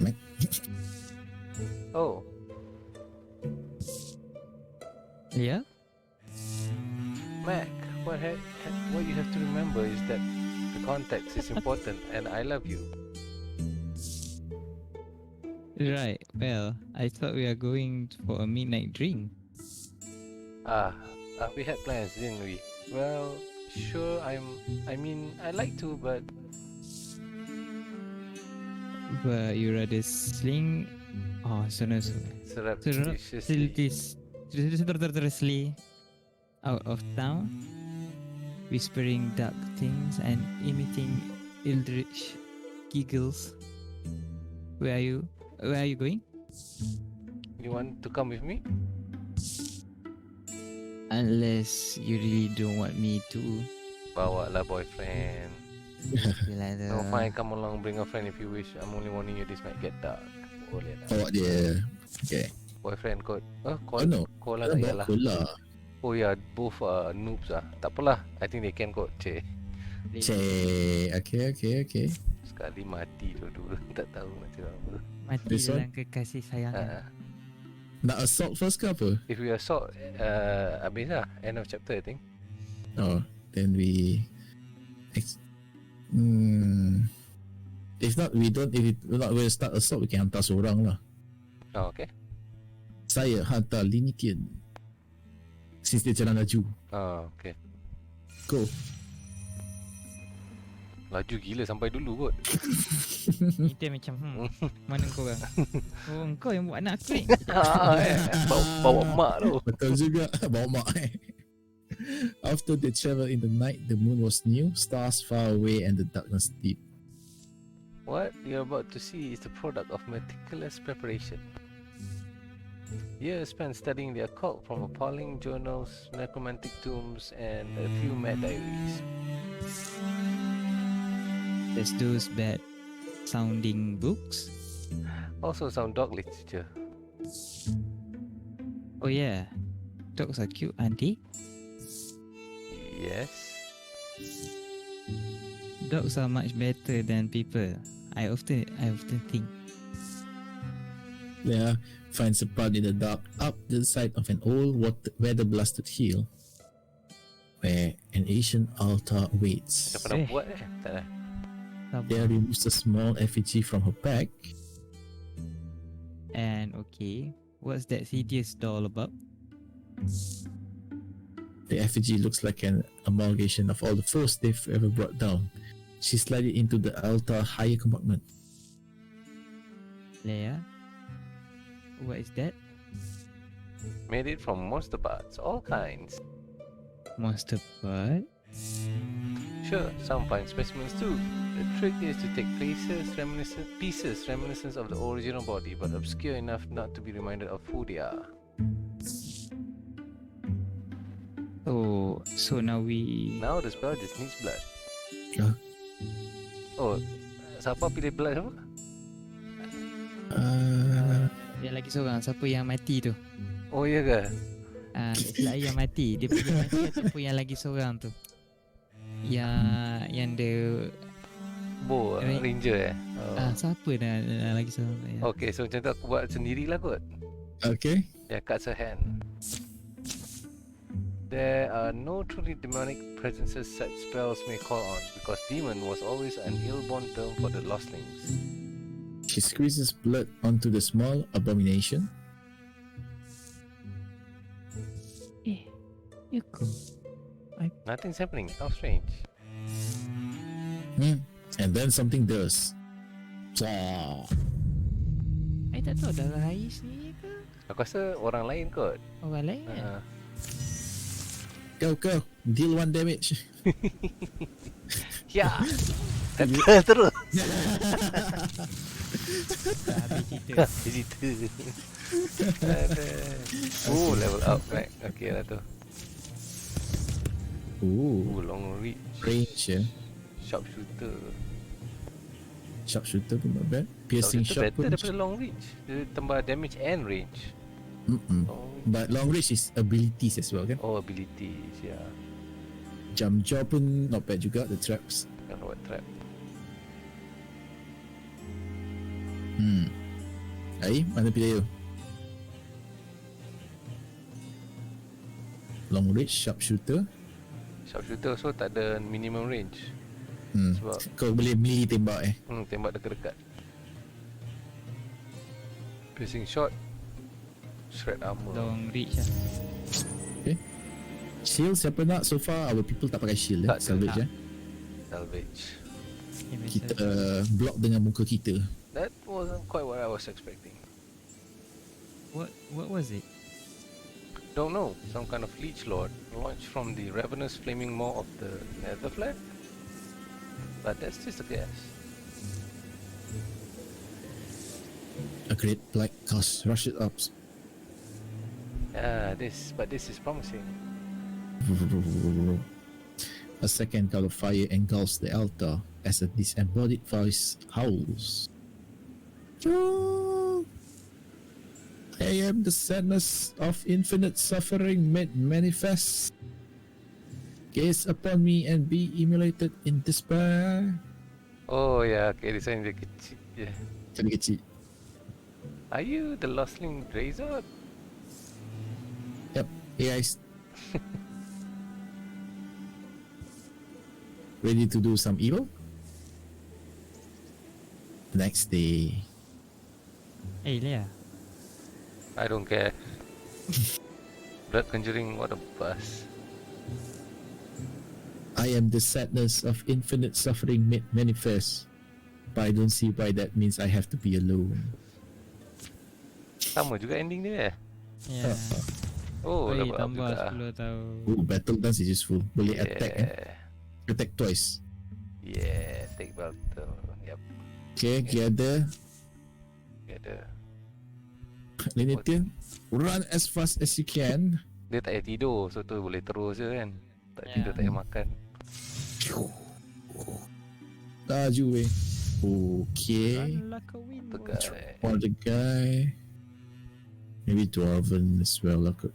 Mac. Oh, Yeah? Mac, what you have to remember is that the context is important and I love you. Right. Well, I thought we are going for a midnight drink. We had plans, didn't we? Well, sure, I like to, but But you rather sling... Oh, surreptitiously out of town, whispering dark things and emitting eldritch giggles. Where are you going? you want to come with me? Unless you really don't want me to. Bawa lah boyfriend. No, fine, come along, bring a friend if you wish. I'm only warning you, this might get dark. Boleh lah. Bawa dia. Okay. Boyfriend kot. Oh no. Call Ada lah, bawa yalah. cola. Oh yeah, both noobs ah. Tak apalah, I think they can kot. Cik. Cik. Okay. Sekali mati dulu. Tak tahu macam apa. Mati This dalam kekasih sayang. Nak assault first ke apa? If we assault, habis lah. End of chapter I think. Oh, then we... If not, we're not going to start assault, we can hantar seorang lah. Oh, okay. Saya hantar Linitian. Since dia jalan laju. Oh, okay. Go. Laju gila sampai dulu kot. Kita macam mana kau orang? Oh, kau yang buat anak aku ni. Bawa mak tu. Betul juga. Bawa mak After they travel in the night, the moon was new, stars far away and the darkness deep. What you're about to see is the product of meticulous preparation. Years spent studying the occult from appalling journals, necromantic tombs, and a few mad diaries. There's those bad sounding books. Also some dog literature. Oh yeah, dogs are cute, auntie. Yes. dogs are much better than people. I often think. Leia finds a path in the dark up the side of an old weather-blasted hill where an ancient altar awaits. Dah pernah buat Tak dah. Leia removes a small effigy from her bag. And okay, what's that hideous doll about? The effigy looks like an amalgamation of all the foes they've ever brought down. She slid it into the altar higher compartment. Leia, what is that? Made it from monster parts, all kinds. Monster part? Sure, some fine specimens too. The trick is to take pieces reminiscent of the original body, but obscure enough not to be reminded of who they are. Oh, so now Now the spell just needs blood. Huh? Oh, siapa pilih blood apa? Yang lagi seorang, siapa yang mati tu? Oh iya ke? Istilah yang mati. Dia pilih mati ataupun yang lagi seorang tu? Yang dia Ranger siapa dah lagi seorang tu? Okay, so macam tu aku buat sendirilah kot. Okay. Yeah, cuts her hand. There are no truly demonic presences such spells may call on, because demon was always an ill-born term for the lostlings. She squeezes blood onto the small abomination. You go. Nothing's happening. How strange. And then something does. Plah. I tak tahu darah air sendiri ke? Aku rasa orang lain kot. Orang lain kan? Go. Deal 1 damage. Ya. Kata terus. Habis cerita. Oh, level up, right? Okay lah tu. Ooh, Long reach. range ya. Sharpshooter pun not bad. Piercing shot better pun. daripada long reach. Dia tambah damage and range. But long range is abilities as well kan. Oh, abilities, yeah. Jump jaw pun not bad juga. The traps. Kan buat trap. Ai, mana pilih you? Long range, sharpshooter. Sharpshooter so tak ada minimum range. Sebab Kau boleh melee tembak tembak dekat-dekat. Piercing shot, shred armor. Long reach lah. Okay. Shield siapa nak? So far our people tak pakai shield Tak ada. salvage Salvage. Kita block dengan muka kita. That wasn't quite what I was expecting. What was it? Don't know. Some kind of leech lord launched from the ravenous flaming maw of the nether flag. But that's just a guess. A great black cast rushes up. This is promising. A second cloud of fire engulfs the altar as a disembodied voice howls. I am the sadness of infinite suffering made manifest. Gaze upon me and be immolated in despair. Oh yeah, okay, design dia kecil je. Jadi kecil. Are you the lostling Drazod? Yep. Hey guys. Ready to do some evil? The next day. Hey Leia, I don't care. Blood conjuring, what a buzz. I am the sadness of infinite suffering made manifest. But I don't see why that means I have to be alone. Sama juga ending dia. yeah. Oh, Oi, level up tambah juga. 10 tahun. Oh, battle dance is useful. Boleh attack Attack twice. Yeah, take battle. Yep. Okay, gather. Ada. Linitin. Run as fast as you can. Dia tak payah tidur, so tu boleh terus je kan. Tak tidur, tak payah makan. Laju weh. Okay. Run like a wind. Tegar. Or the guy. Maybe Dwarven as well lah kot.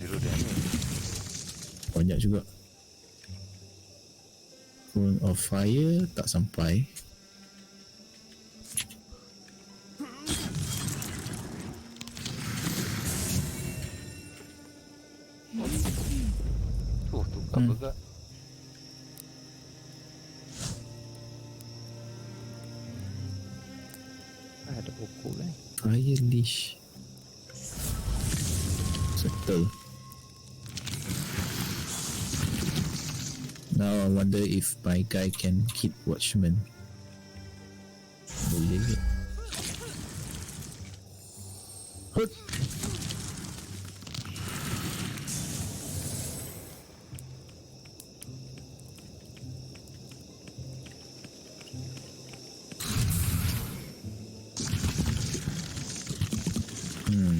Zero damage. Banyak juga. Cone of Fire tak sampai. Tukar bergerak. Ada pokok lah. Fire Leash. Settle. Now I wonder if my guy can hit Watchman. Boleh. Hut.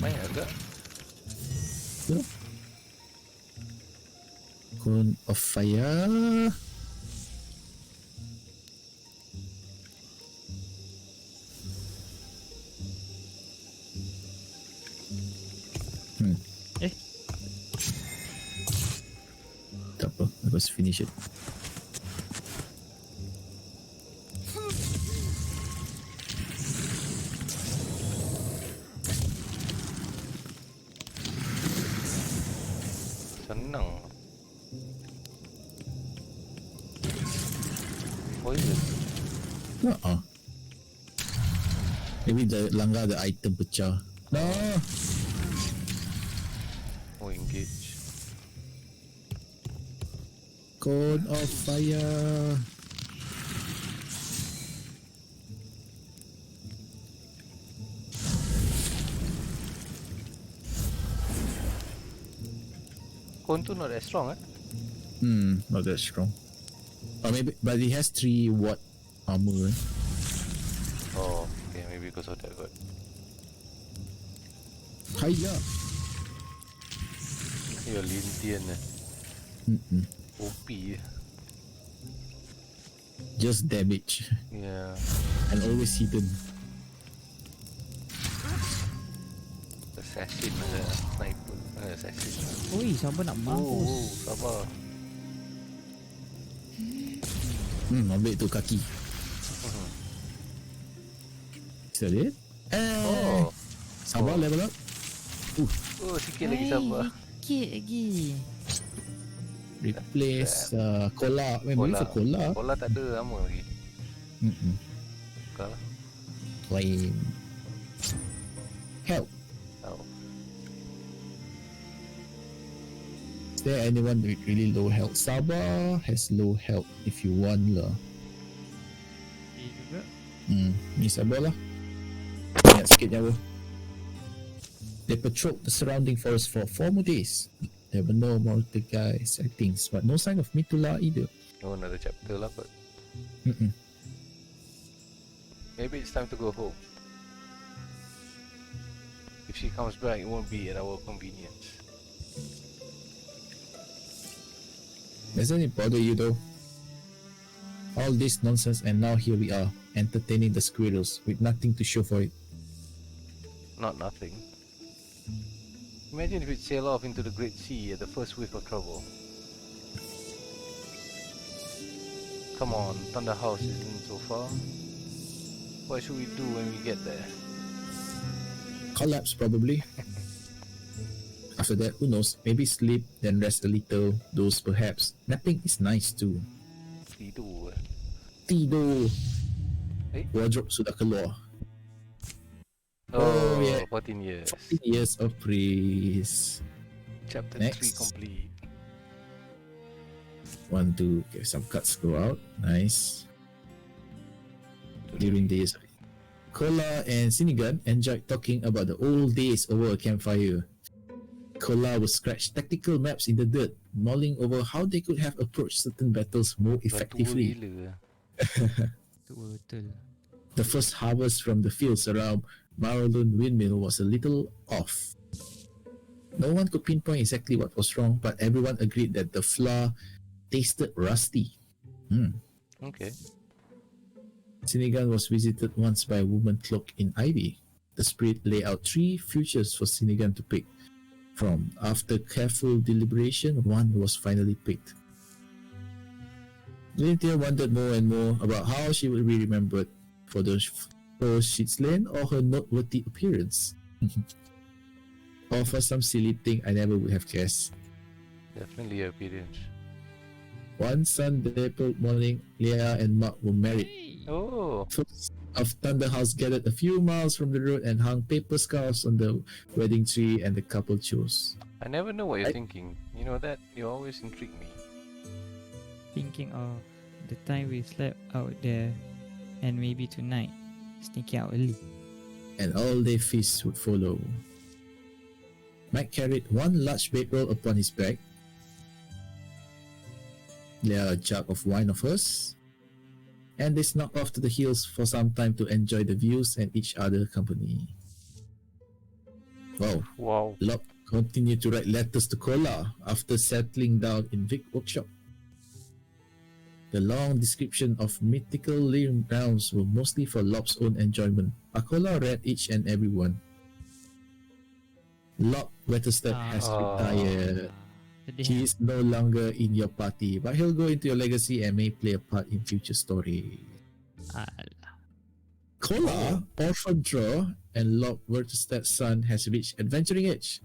Banyak agak. So. Cone of Fire. Tak apa, let's finish it. Senang. Poison. Maybe the langgar the item pecah. No. Oh, engage. Cone of Fire. Cone tu not that strong, eh? Not that strong. Or maybe, but he has 3 watt armor. Oh, okay, maybe because of that god. Hiya. You're Lindian, eh? OP, eh? Just damage Yeah. and always hidden. Assassin ada sniper. Assassin. Oi, siapa nak Oh, mampus? sabar. Ambil tu kaki. Is that it? Oh. Sabar, level up. Oh, sikit lagi sabar. Sikit lagi. Replace cola. Maybe for cola. Cola tak ada lama lagi. Tukar lah. Flame. Help. Tahu. Is there anyone with really low health? Sabah has low health if you want lah. Ni juga. Ni Sabah lah. Banyak sikit nyawa. They patrolled the surrounding forest for 4 more days. There were no more guys, I think, but no sign of Mitula either. Oh, another chapter lah, but maybe it's time to go home. If she comes back, it won't be at our convenience. Doesn't it bother you though? All this nonsense and now here we are, entertaining the squirrels with nothing to show for it. Not nothing. Imagine if it sail off into the Great Sea at the first whiff of trouble. Come on, Thunder House isn't so far. What should we do when we get there? Collapse probably. After that, who knows, maybe sleep, then rest a little, those perhaps. Napping is nice too. Tidur. Tidur. Eh? Wardrobe sudah keluar. Oh, yeah. 14 years. 14 years of praise. Chapter Next. 3 complete. 1, 2, okay, some cuts go out. Nice. During days, Kola and Sinigan enjoyed talking about the old days over a campfire. Kola would scratch tactical maps in the dirt, mulling over how they could have approached certain battles more effectively. Gila. Tua betul. The first harvest from the fields around Marlon Windmill was a little off. No one could pinpoint exactly what was wrong, but everyone agreed that the flour tasted rusty. Okay. Sinigan was visited once by a woman cloaked in ivy. The spirit laid out 3 futures for Sinigan to pick from. After careful deliberation, one was finally picked. Lintia wondered more and more about how she would be remembered for those sheets lane or her noteworthy appearance. Or for some silly thing I never would have guessed. Definitely your appearance. One sun-dappled morning, Leah and Mark were married. Oh, Folks of Thunder House gathered a few miles from the road and hung paper scarves on the wedding tree, and the couple chose. I never know what you're thinking. You know that? You always intrigue me. Thinking of the time we slept out there, and maybe tonight, sneaking out early. And all-day feasts would follow. Mike carried one large bedroll upon his back, Leah a jug of wine of hers, and they snuck off to the hills for some time to enjoy the views and each other company. Wow. Lob continued to write letters to Kola after settling down in Vic Workshop. The long description of mythical living grounds were mostly for Lob's own enjoyment. Akola read each and every one. Lob Wetterstead has retired. He is no longer in your party, but he'll go into your legacy and may play a part in future stories. Kola, orphan draw, and Lob Wetterstead's son has reached adventuring age.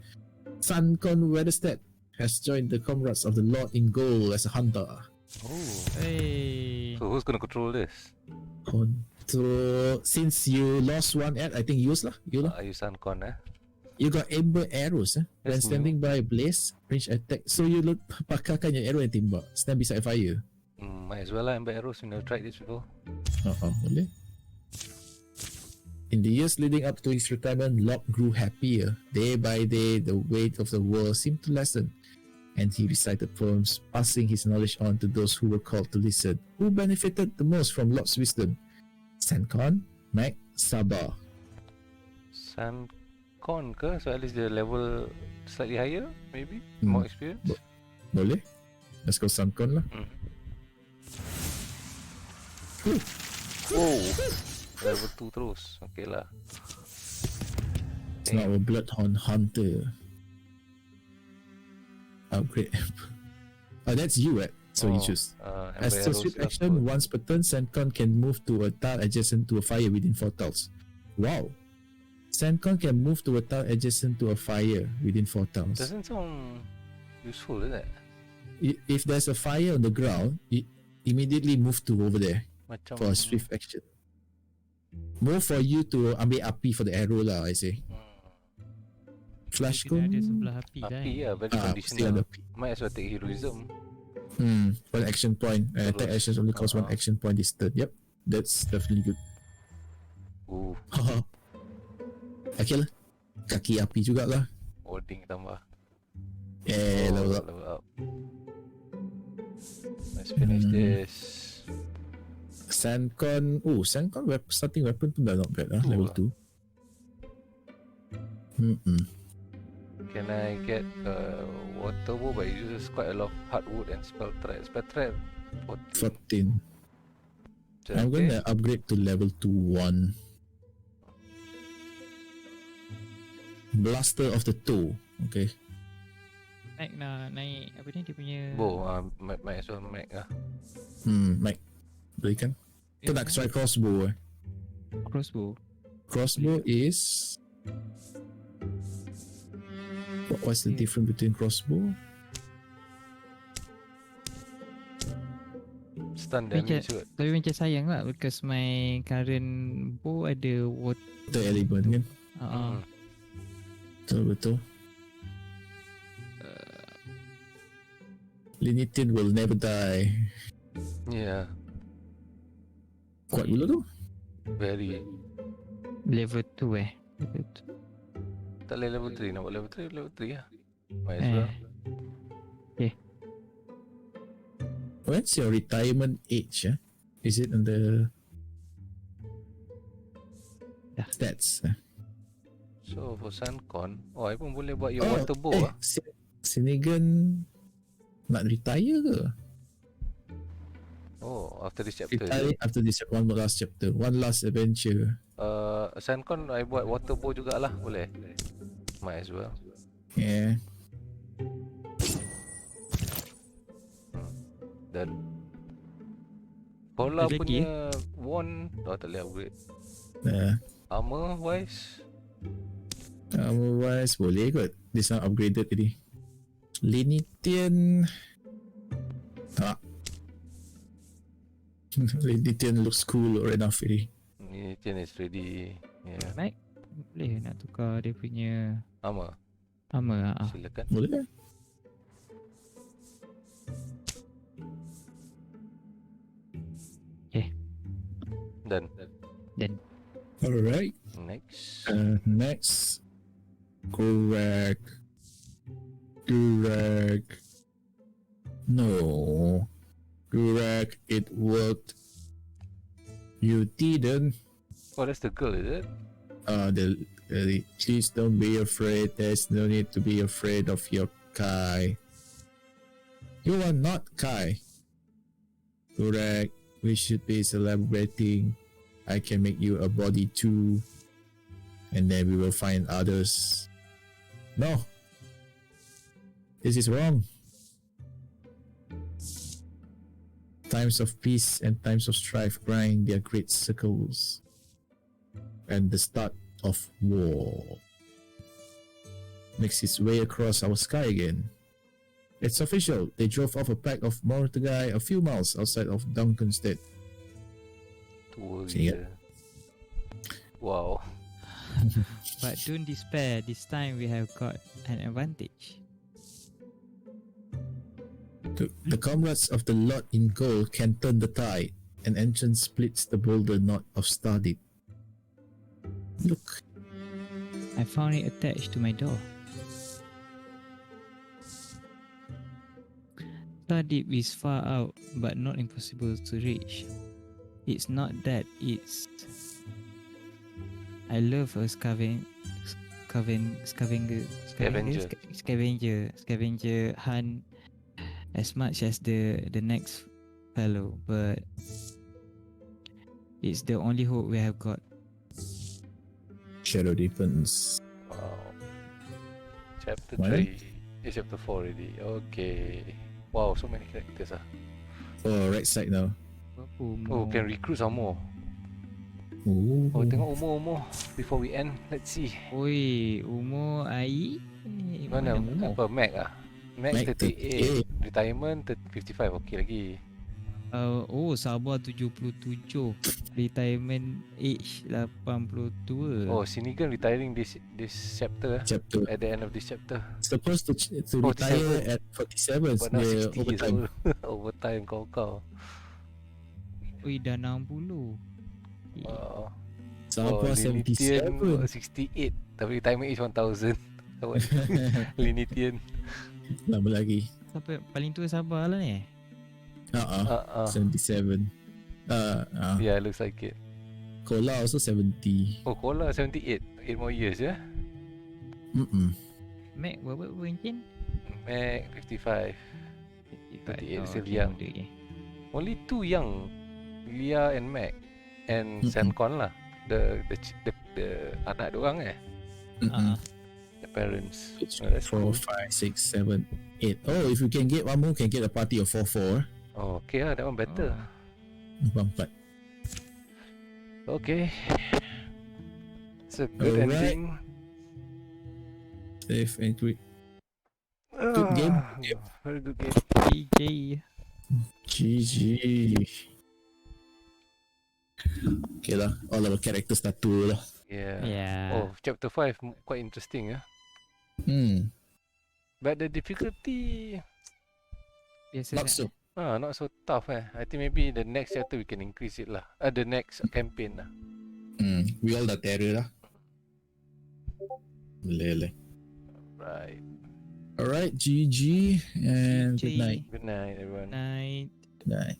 Sankon Wetterstead has joined the Comrades of the Lord in Gold as a hunter. Oh. Hey. So who's gonna control this? Control. Since you lost one ad, I think use lah. You lah. You Suncon You got amber arrows when That's standing by a blaze, range attack. So you look pakarkan your arrow and tembak. Stand beside a fire. Might as well lah amber arrows. We never tried this before. Boleh. In the years leading up to his retirement, Lob grew happier. Day by day, the weight of the world seemed to lessen, and he recited poems, passing his knowledge on to those who were called to listen. Who benefited the most from Lob's wisdom? Sankon, Mac, Sabah. Suncon ke? So at least the level slightly higher, maybe? More experience? Boleh. Let's go Sankon lah. Oh! Level 2 terus. Okay lah. It's now a Bloodhound Hunter. Upgrade. That's you, right? So you choose. As a swift action, once per turn, Sankon can move to a tile adjacent to a fire within 4 tiles. Wow. Sankon can move to a tile adjacent to a fire within 4 tiles. Doesn't sound useful, is it? If there's a fire on the ground, immediately move to over there for a swift action. Move for you to ambil api for the arrow lah, I say. Flash Kita ada cone. sebelah api dah. Api lah, very still conditional. ada api. Might as well take heroism. One action point. Attack actions only cost 1 action point this turn. Yep, that's definitely good. Ooh, Okay lah. Kaki api jugalah. wording tambah. Level up. Level up. Let's finish this. Sankon. Sankon starting weapon pun dah not bad lah. Level 2. Can I get a water bow, but it uses quite a lot of hardwood and spell thread. Spell thread 14. I'm gonna upgrade to level 2-1. Blaster of the Toe. Okay. Naik nak naik apa ni dia punya bow. Might as well make lah. Mike. Berikan. Kita nak try crossbow. crossbow. Crossbow is... What's the difference between crossbow? Stun damage kot. Tapi macam sayang lah because my current bow ada water. The element kan? Betul. Linitin will never die. Yeah. Kuat dulu tu. Very. Level 2 level 2. Tak boleh level 3. Nak buat level 3, level 3 lah. Might as well. Okay. What's your retirement age? Is it on the stats? So for Suncon, I pun boleh buat your water bow lah. Sinigan nak retire ke? Oh, after this chapter. Retire after this one last chapter. One last adventure. Suncon I buat water bow jugalah, boleh? Might as well. Yeah. Dan Paula Ada lagi, punya wand tak boleh upgrade. Armor wise, Otherwise boleh kot. This one upgraded tadi. Lenitian. Lenitian looks cool or enough already. ni Tian is ready. Yeah. Mac, boleh nak tukar dia punya Armor, armor. silakan. Boleh. Dan Alright. next. Next. Correct. No. Correct. It worked. You didn't. Oh, that's the girl, is it? Please don't be afraid. There's no need to be afraid of your Kai. You are not Kai. Correct. We should be celebrating. I can make you a body too. And then we will find others. No. This is wrong. Times of peace and times of strife grind their great circles. And the start of war makes its way across our sky again. It's official. They drove off a pack of Mortagai a few miles outside of Duncanstead. Tua See gila. Wow. But don't despair. This time we have got an advantage. The comrades of the Lot in Gold can turn the tide. An entrance splits the boulder knot of Stardeep. Look. I found it attached to my door. Stardeep is far out, but not impossible to reach. It's not that, it's... I love a scavenger hunt as much as the next fellow, but it's the only hope we have got. Shadow deepens. Wow. Chapter What? 3 is chapter 4 already. Okay. Wow, so many characters ah. Oh, right side now. Oh, can recruit some more. Ooh. Oh, tengok umur before we end. Let's see. Oi, umur AI? Mana umur? apa Mac ah? Mac Mac 38, retirement 55 okey lagi. Oh, Sabah 77, retirement age 82. Oh, Sinigan retiring this chapter. Chapter. At the end of this chapter. Supposed to 47. retire at 47. But now 60 The years overtime. old. Overtime kau. Oi, dah 60. Wow. Sabah 77. 68 tapi retirement age 1000. Kawan. Linitian. Lama lagi. Siapa paling tua Sabah lah ni? 77. Yeah, looks like it. Kola also 70. Oh, Kola 78. 8 more years ya. Mac berapa mungkin? Mac 55. 38 still okay, young. muda je. Only 2 young. Lia and Mac and Sencon lah. The anak diorang the parents. That's 4, cool. 5, 6, 7, 8. Oh, if you can get one more, can get a party of 4. Oh, okay lah, that one better. 4. Okay. It's a good Alright. ending. Safe and quick. Good game. Very good game. DJ. GG. Okay lah, all our characters dah tua lah. Yeah. Yeah. Oh, chapter 5 quite interesting ya. But the difficulty Biasa Not so. not so tough I think maybe the next chapter we can increase it lah. The next campaign lah. We all dah terror lah. Boleh. Right. Alright, GG and good night. Good night everyone. Night. Good night.